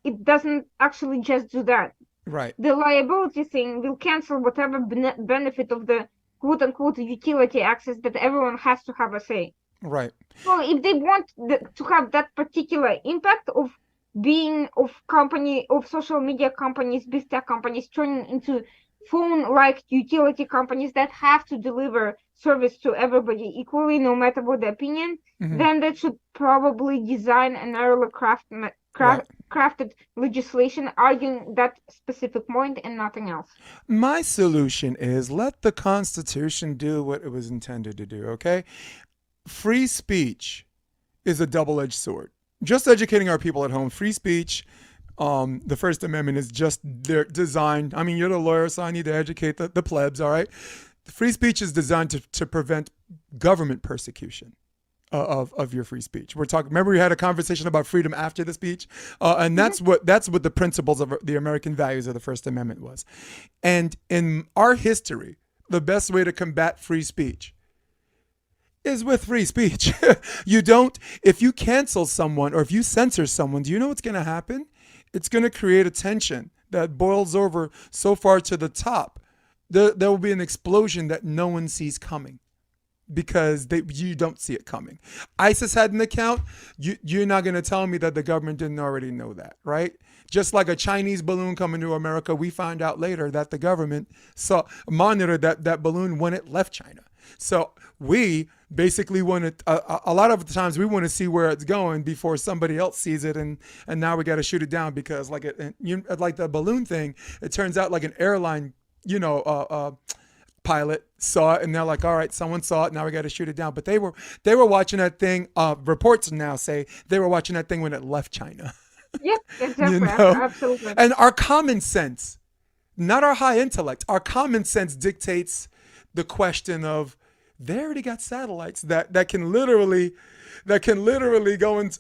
it doesn't actually just do that. Right. The liability thing will cancel whatever benefit of the quote unquote utility access that everyone has to have a say. Right. Well, if they want to have that particular impact of being of social media companies, big tech companies turning into phone-like utility companies that have to deliver service to everybody equally, no matter what the opinion, then they should probably design an narrowly crafted legislation arguing that specific point and nothing else. My solution is let the Constitution do what it was intended to do, okay? Free speech is a double-edged sword. Just educating our people at home, free speech, the First Amendment is just designed. I mean, you're the lawyer, so I need to educate the plebs, all right? Free speech is designed to prevent government persecution of your free speech. We're talking. Remember, we had a conversation about freedom after the speech, and that's what the principles of the American values of the First Amendment was. And in our history, the best way to combat free speech is with free speech. You don't. If you cancel someone or if you censor someone, do you know what's going to happen? It's going to create a tension that boils over so far to the top. There will be an explosion that no one sees coming, because you don't see it coming. ISIS had an account. You're not going to tell me that the government didn't already know that, right? Just like a Chinese balloon coming to America, we find out later that the government monitored that balloon when it left China. So we basically want to, a lot of the times we want to see where it's going before somebody else sees it, and now we got to shoot it down because like the balloon thing, it turns out like an airline, pilot saw it and they're like, all right, someone saw it, now we got to shoot it down. But they were watching that thing. Reports now say they were watching that thing when it left China. Yeah, exactly. Absolutely. And our common sense, not our high intellect, our common sense dictates the question of they already got satellites that can literally go and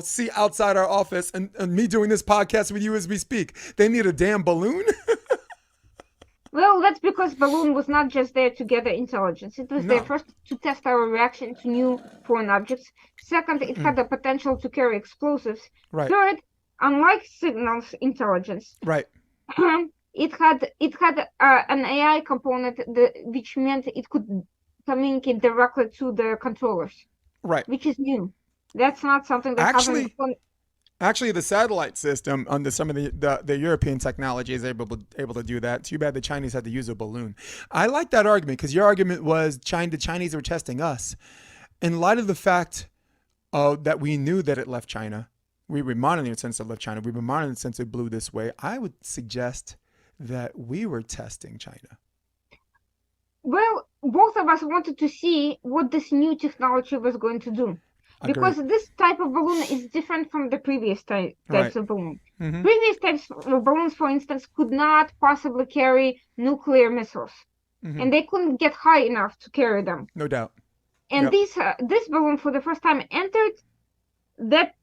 see outside our office, and me doing this podcast with you as we speak. They need a damn balloon. Well, that's because balloon was not just there to gather intelligence. It was there first to test our reaction to new foreign objects. Second, it had the potential to carry explosives. Right. Third, unlike signals intelligence, right, it had an AI component which meant it could communicate directly to the controllers. Right. Which is new. That's not something that Actually, the satellite system under some of the European technology is able to do that. Too bad the Chinese had to use a balloon. I like that argument because your argument was the Chinese were testing us. In light of the fact that we knew that it left China, we were monitoring it since it left China. We've been monitoring it since it blew this way. I would suggest that we were testing China. Well, both of us wanted to see what this new technology was going to do. Because this type of balloon is different from the previous types of balloon. Mm-hmm. Previous types of balloons, for instance, could not possibly carry nuclear missiles. Mm-hmm. And they couldn't get high enough to carry them. No doubt. And this balloon, for the first time, entered that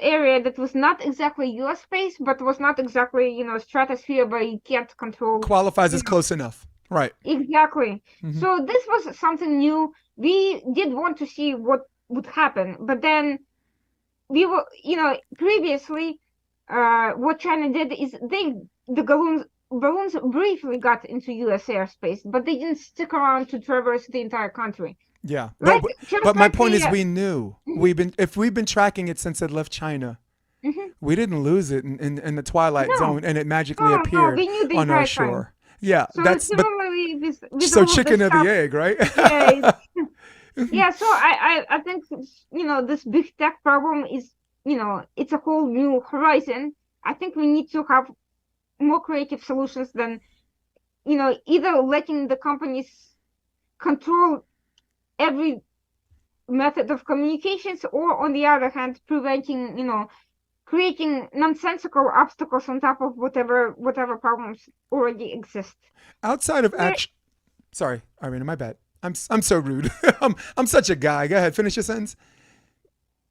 area that was not exactly U.S. space, but was not exactly, stratosphere where you can't control. Qualifies as close enough. Right. Exactly. Mm-hmm. So this was something new. We did want to see what would happen, but then we were, previously, what China did is the balloons briefly got into U.S. airspace, but they didn't stick around to traverse the entire country. Yeah, but my point is, we knew if we've been tracking it since it left China. Mm-hmm. We didn't lose it in the Twilight Zone, and it magically appeared on our shore. Time. Yeah, so that's with so chicken or the egg, right? Yeah, so I think this big tech problem is it's a whole new horizon. I think we need to have more creative solutions than, either letting the companies control every method of communications, or on the other hand, preventing, creating nonsensical obstacles on top of whatever problems already exist. Outside of There, action, sorry, Irina, my bad. I'm so rude. I'm such a guy. Go ahead, finish your sentence.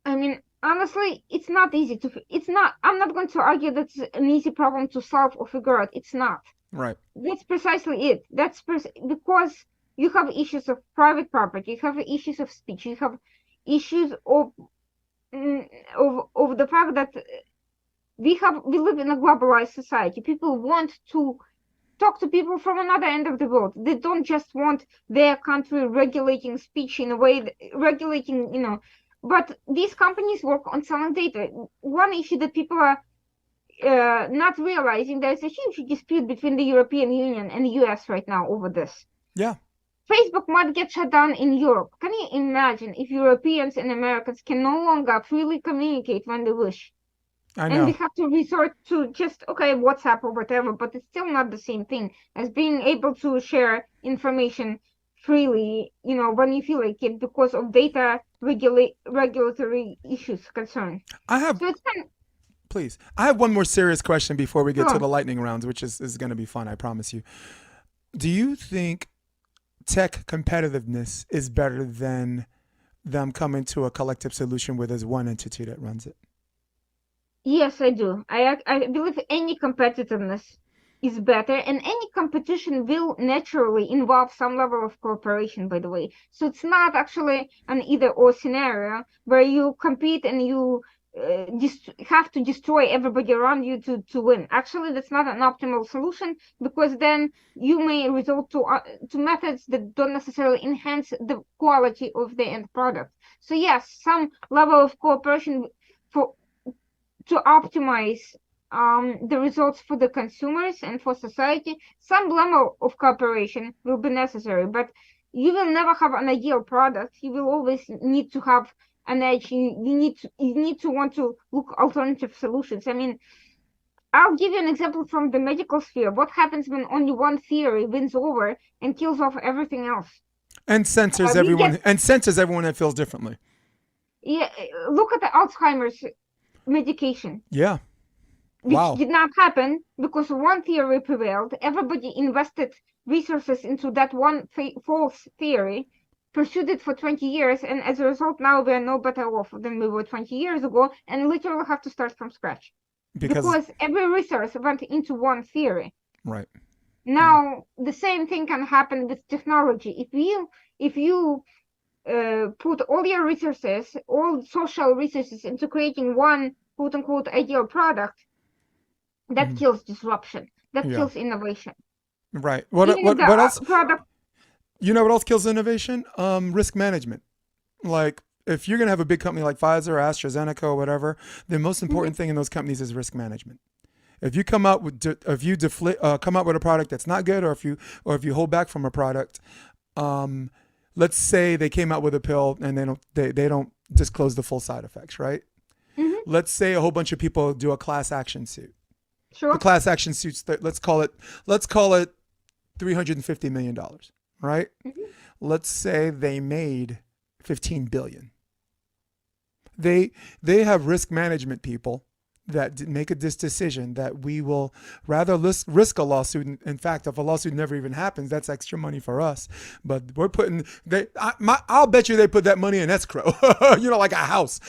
I mean, honestly, it's not easy to. It's not. I'm not going to argue that it's an easy problem to solve or figure out. It's not. Right. That's precisely it. Because you have issues of private property, you have issues of speech, you have issues of the fact that we live in a globalized society. People want to talk to people from another end of the world. They don't just want their country regulating speech in a way regulating, but these companies work on selling data. One issue that people are not realizing, there's a huge dispute between the European Union and the US right now over this. Yeah. Facebook might get shut down in Europe. Can you imagine if Europeans and Americans can no longer freely communicate when they wish? I And we know. have to resort to just, okay, WhatsApp or whatever, but it's still not the same thing as being able to share information freely, when you feel like it, because of data regulatory issues concerned. I have So it's kind of, Please. I have one more serious question before we get to sure. the lightning rounds, which is going to be fun, I promise you. Do you think tech competitiveness is better than them coming to a collective solution where there's one entity that runs it? Yes, I do. I believe any competitiveness is better, and any competition will naturally involve some level of cooperation, by the way. So it's not actually an either-or scenario where you compete and you have to destroy everybody around you to win. Actually, that's not an optimal solution, because then you may resort to methods that don't necessarily enhance the quality of the end product. So yes, some level of cooperation for to optimize the results for the consumers and for society. Some level of cooperation will be necessary, but you will never have an ideal product. You will always need to have an edge. You need to want to look alternative solutions. I mean, I'll give you an example from the medical sphere. What happens when only one theory wins over and kills off everything else? And censors We everyone get and censors everyone that feels differently. Yeah, look at the Alzheimer's medication, Yeah. which Wow. did not happen because one theory prevailed. Everybody invested resources into that one false theory, pursued it for 20 years, and as a result, now we are no better off than we were 20 years ago, and literally have to start from scratch Because because every resource went into one theory. right. Yeah. Now, the same thing can happen with technology. If you put all your resources, all social resources, into creating one quote unquote ideal product, that Mhm. kills disruption, that Yeah. kills innovation. Right. Even if the What else? product, You know what else kills innovation? Risk management. Like if you're gonna have a big company like Pfizer or AstraZeneca or whatever, the most Mhm. important thing in those companies is risk management. If you come out with if you come out with a product that's not good, or if you hold back from a product, um, let's say they came out with a pill and they don't disclose the full side effects, right? Mhm. Let's say a whole bunch of people do a class action suit. The Sure. class action suits, let's call it $350 million, right? Mhm. Let's say they made 15 billion. They have risk management people that make this decision that we will rather risk a lawsuit. In fact, if a lawsuit never even happens, that's extra money for us. But we're putting I'll bet you they put that money in escrow, like a house,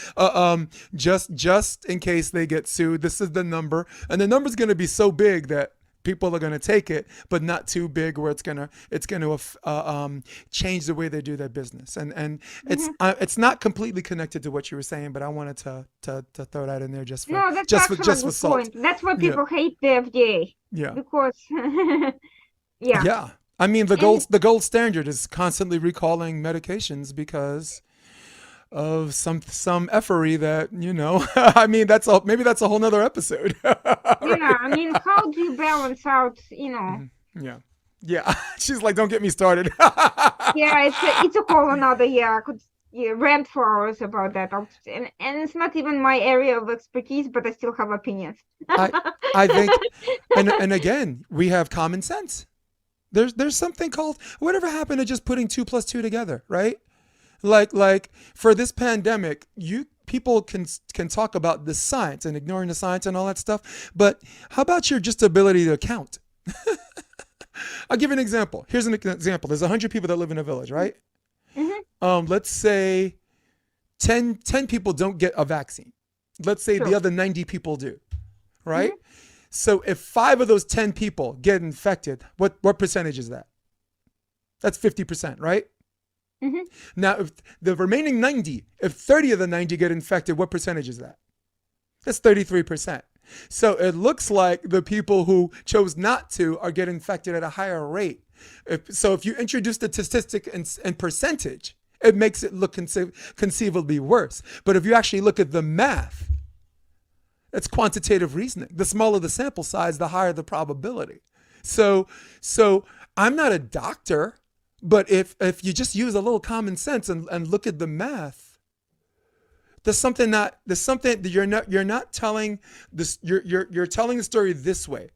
just in case they get sued. This is the number, and the number's going to be so big that people are going to take it, but not too big where it's going to change the way they do their business. And Mhm. it's not completely connected to what you were saying, but I wanted to throw that in there No, that's actually a just for good salt. point. That's why Yeah, people hate the FDA, yeah, because yeah, yeah. I mean, and the gold standard is constantly recalling medications because of some effery that I mean, maybe that's a whole nother episode. yeah, Right. I mean, how do you balance out, Mhm. Yeah. Yeah. She's like, don't get me started. Yeah, it's a whole another, yeah. rant for hours about that. And it's not even my area of expertise, but I still have opinions. I I think, and again, we have common sense. There's something called, whatever happened to just putting two plus two together, right? Like for this pandemic, you people can talk about the science and ignoring the science and all that stuff, but how about your just ability to count? I'll give you an example. Here's an example. There's 100 people that live in a village, right? Hmm. Let's say 10 people don't get a vaccine. Let's say the Sure. other 90 people do, right? Hmm. So if 5 of those 10 people get infected, what percentage is that? That's 50%, right? Hmm. Now, if the remaining 90, if 30 of the 90 get infected, what percentage is that? That's 33%. So it looks like the people who chose not to are getting infected at a higher rate. If you introduce the statistic and percentage, it makes it look conceivably worse. But if you actually look at the math, it's quantitative reasoning. The smaller the sample size, the higher the probability. So I'm not a doctor, but if you just use a little common sense and look at the math, there's something that you're not telling this, you're telling the story this way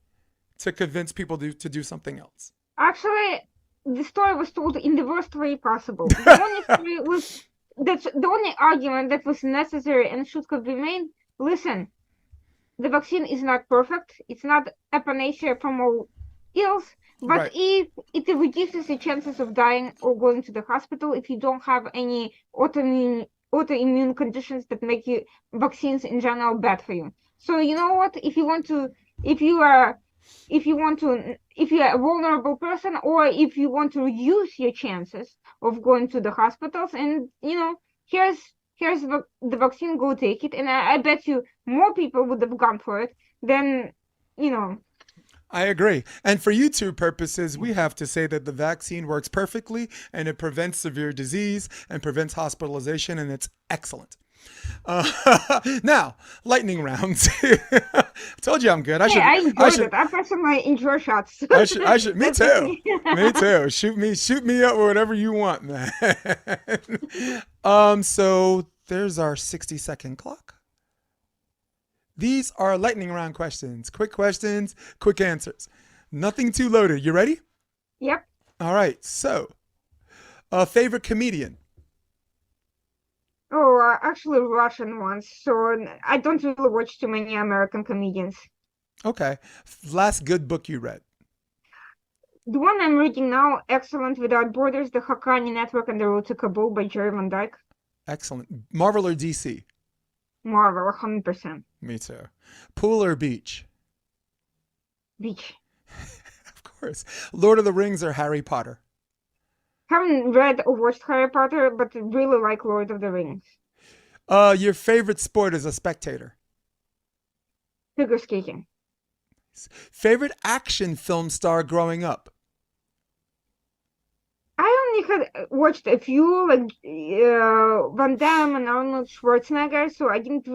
to convince people to do something else. Actually, the story was told in the worst way possible. The only story was that's the only argument that was necessary and should have been made. Listen, the vaccine is not perfect. It's not a panacea from all ills, but Right. if it reduces the chances of dying or going to the hospital, if you don't have any autoimmune conditions that make you vaccines in general bad for you. So you know what? If you are, if you are a vulnerable person, or if you want to reduce your chances of going to the hospitals, and here's the vaccine, go take it, and I bet you more people would have gone for it than you know. I agree. And for YouTube purposes, we have to say that the vaccine works perfectly and it prevents severe disease and prevents hospitalization, and it's excellent. Uh, Now, lightning rounds. I told you I'm good. I Hey, should, I I enjoyed should, it. I personally enjoy shots. me That's just too. me. Me too. Shoot me up with whatever you want, man. So there's our 60-second clock. These are lightning round questions. Quick questions, quick answers. Nothing too loaded. You ready? Yep. All right. So, favorite comedian? Oh, actually Russian ones. So I don't really watch too many American comedians. Okay. Last good book you read? The one I'm reading now, Excellent Without Borders, The Haqqani Network and the Road to Kabul by Jerry Van Dyke. Excellent. Marvel or DC? Marvel, 100%. Me too. Pool or beach? Beach. Of course. Lord of the Rings or Harry Potter? Haven't read or watched Harry Potter, but really like Lord of the Rings. Your favorite sport as a spectator? Figure skating. Favorite action film star growing up? I only had watched a few, like Van Damme and Arnold Schwarzenegger, so I didn't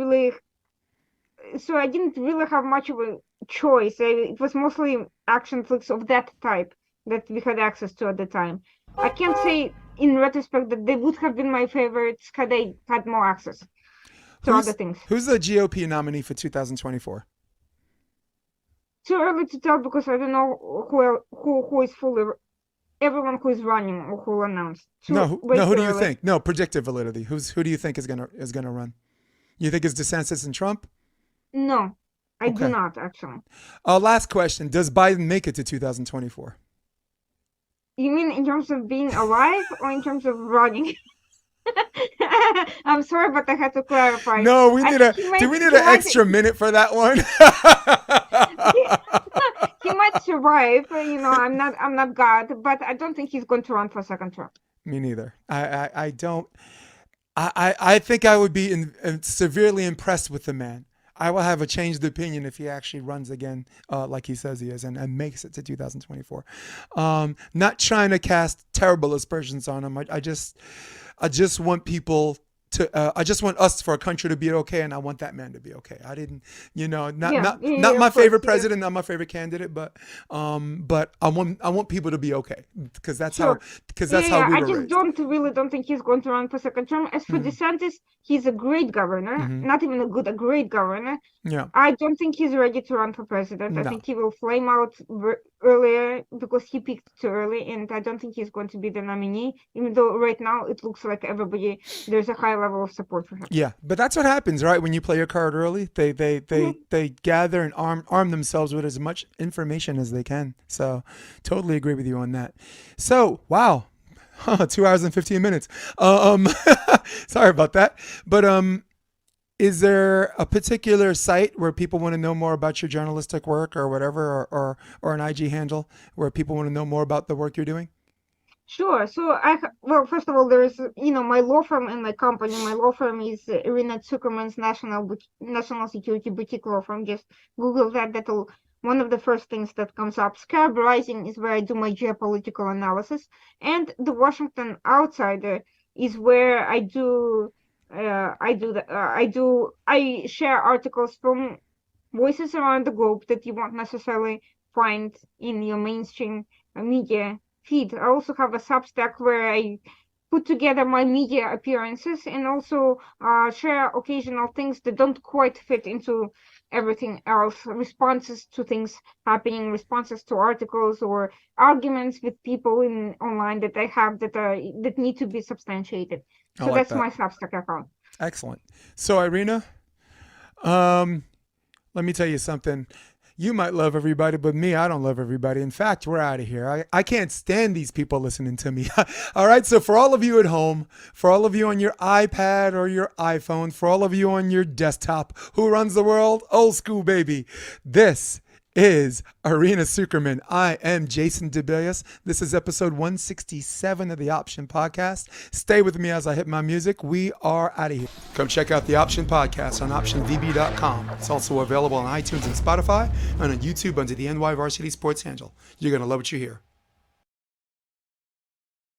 really have much of a choice. It was mostly action flicks of that type that we had access to at the time. I can't say in retrospect that they would have been my favorites had I had more access to other Who's things. who's the GOP nominee for 2024? Too early to tell because I don't know who is fully everyone who is running or who will announce. No, Way who too do you early. think? No, predictive validity. Who do you think is gonna run? You think it's DeSantis and Trump? No, I do Okay. not actually. Last question. Does Biden make it to 2024? You mean in terms of being alive or in terms of running? I'm sorry, but I had to clarify. No, we I need a. think he Do might we need he an might extra minute for that one? he, he might survive. I'm not God, but I don't think he's going to run for second term. Me neither. I don't. I think I would be severely impressed with the man. I will have a changed opinion if he actually runs again, like he says he is, and makes it to 2024. Not trying to cast terrible aspersions on him. I just want people I just want us for a country to be okay, and I want that man to be okay. I didn't, not Yeah, not yeah, not yeah, my of course, favorite yeah. president, not my favorite candidate, but I want people to be okay because Sure. that's Yeah, how yeah. we I were just raised. don't think he's going to run for second term. As for Mm-hmm. DeSantis, he's a great governor. Mm-hmm. Not even a great governor. Yeah. I don't think he's ready to run for president. I No. think he will flame out earlier because he peaked too early, and I don't think he's going to be the nominee, even though right now it looks like there's a high level of support for him. Yeah, but that's what happens, right? When you play your card early, Mhm. they gather and arm themselves with as much information as they can. So, totally agree with you on that. So, wow, 2 hours and 15 minutes. Um, sorry about that. But is there a particular site where people want to know more about your journalistic work or whatever, or an IG handle where people want to know more about the work you're doing? Sure. So well, first of all, there's, my law firm and my company. My law firm is Irina Tsukerman's National Security Boutique Law Firm. Just Google that. That'll one of the first things that comes up. Scarab Rising is where I do my geopolitical analysis, and the Washington Outsider is where I share articles from voices around the globe that you won't necessarily find in your mainstream media feed. I also have a Substack where I put together my media appearances and also share occasional things that don't quite fit into everything else, responses to things happening, responses to articles or arguments with people in online that I have that need to be substantiated. I So like that's that. my Substack account. Excellent. So, Irina, um, let me tell you something. You might love everybody, but me, I don't love everybody. In fact, we're out of here. I can't stand these people listening to me. All right. So, for all of you at home, for all of you on your iPad or your iPhone, for all of you on your desktop, who runs the world? Old school, baby. This is Irina Tsukerman. I am Jason DeBillius. This is episode 167 of the Option Podcast. Stay with me as I hit my music. We are out of here. Come check out the Option Podcast on optionvb.com. It's also available on iTunes and Spotify and on YouTube under the NY Varsity Sports handle. You're going to love what you hear.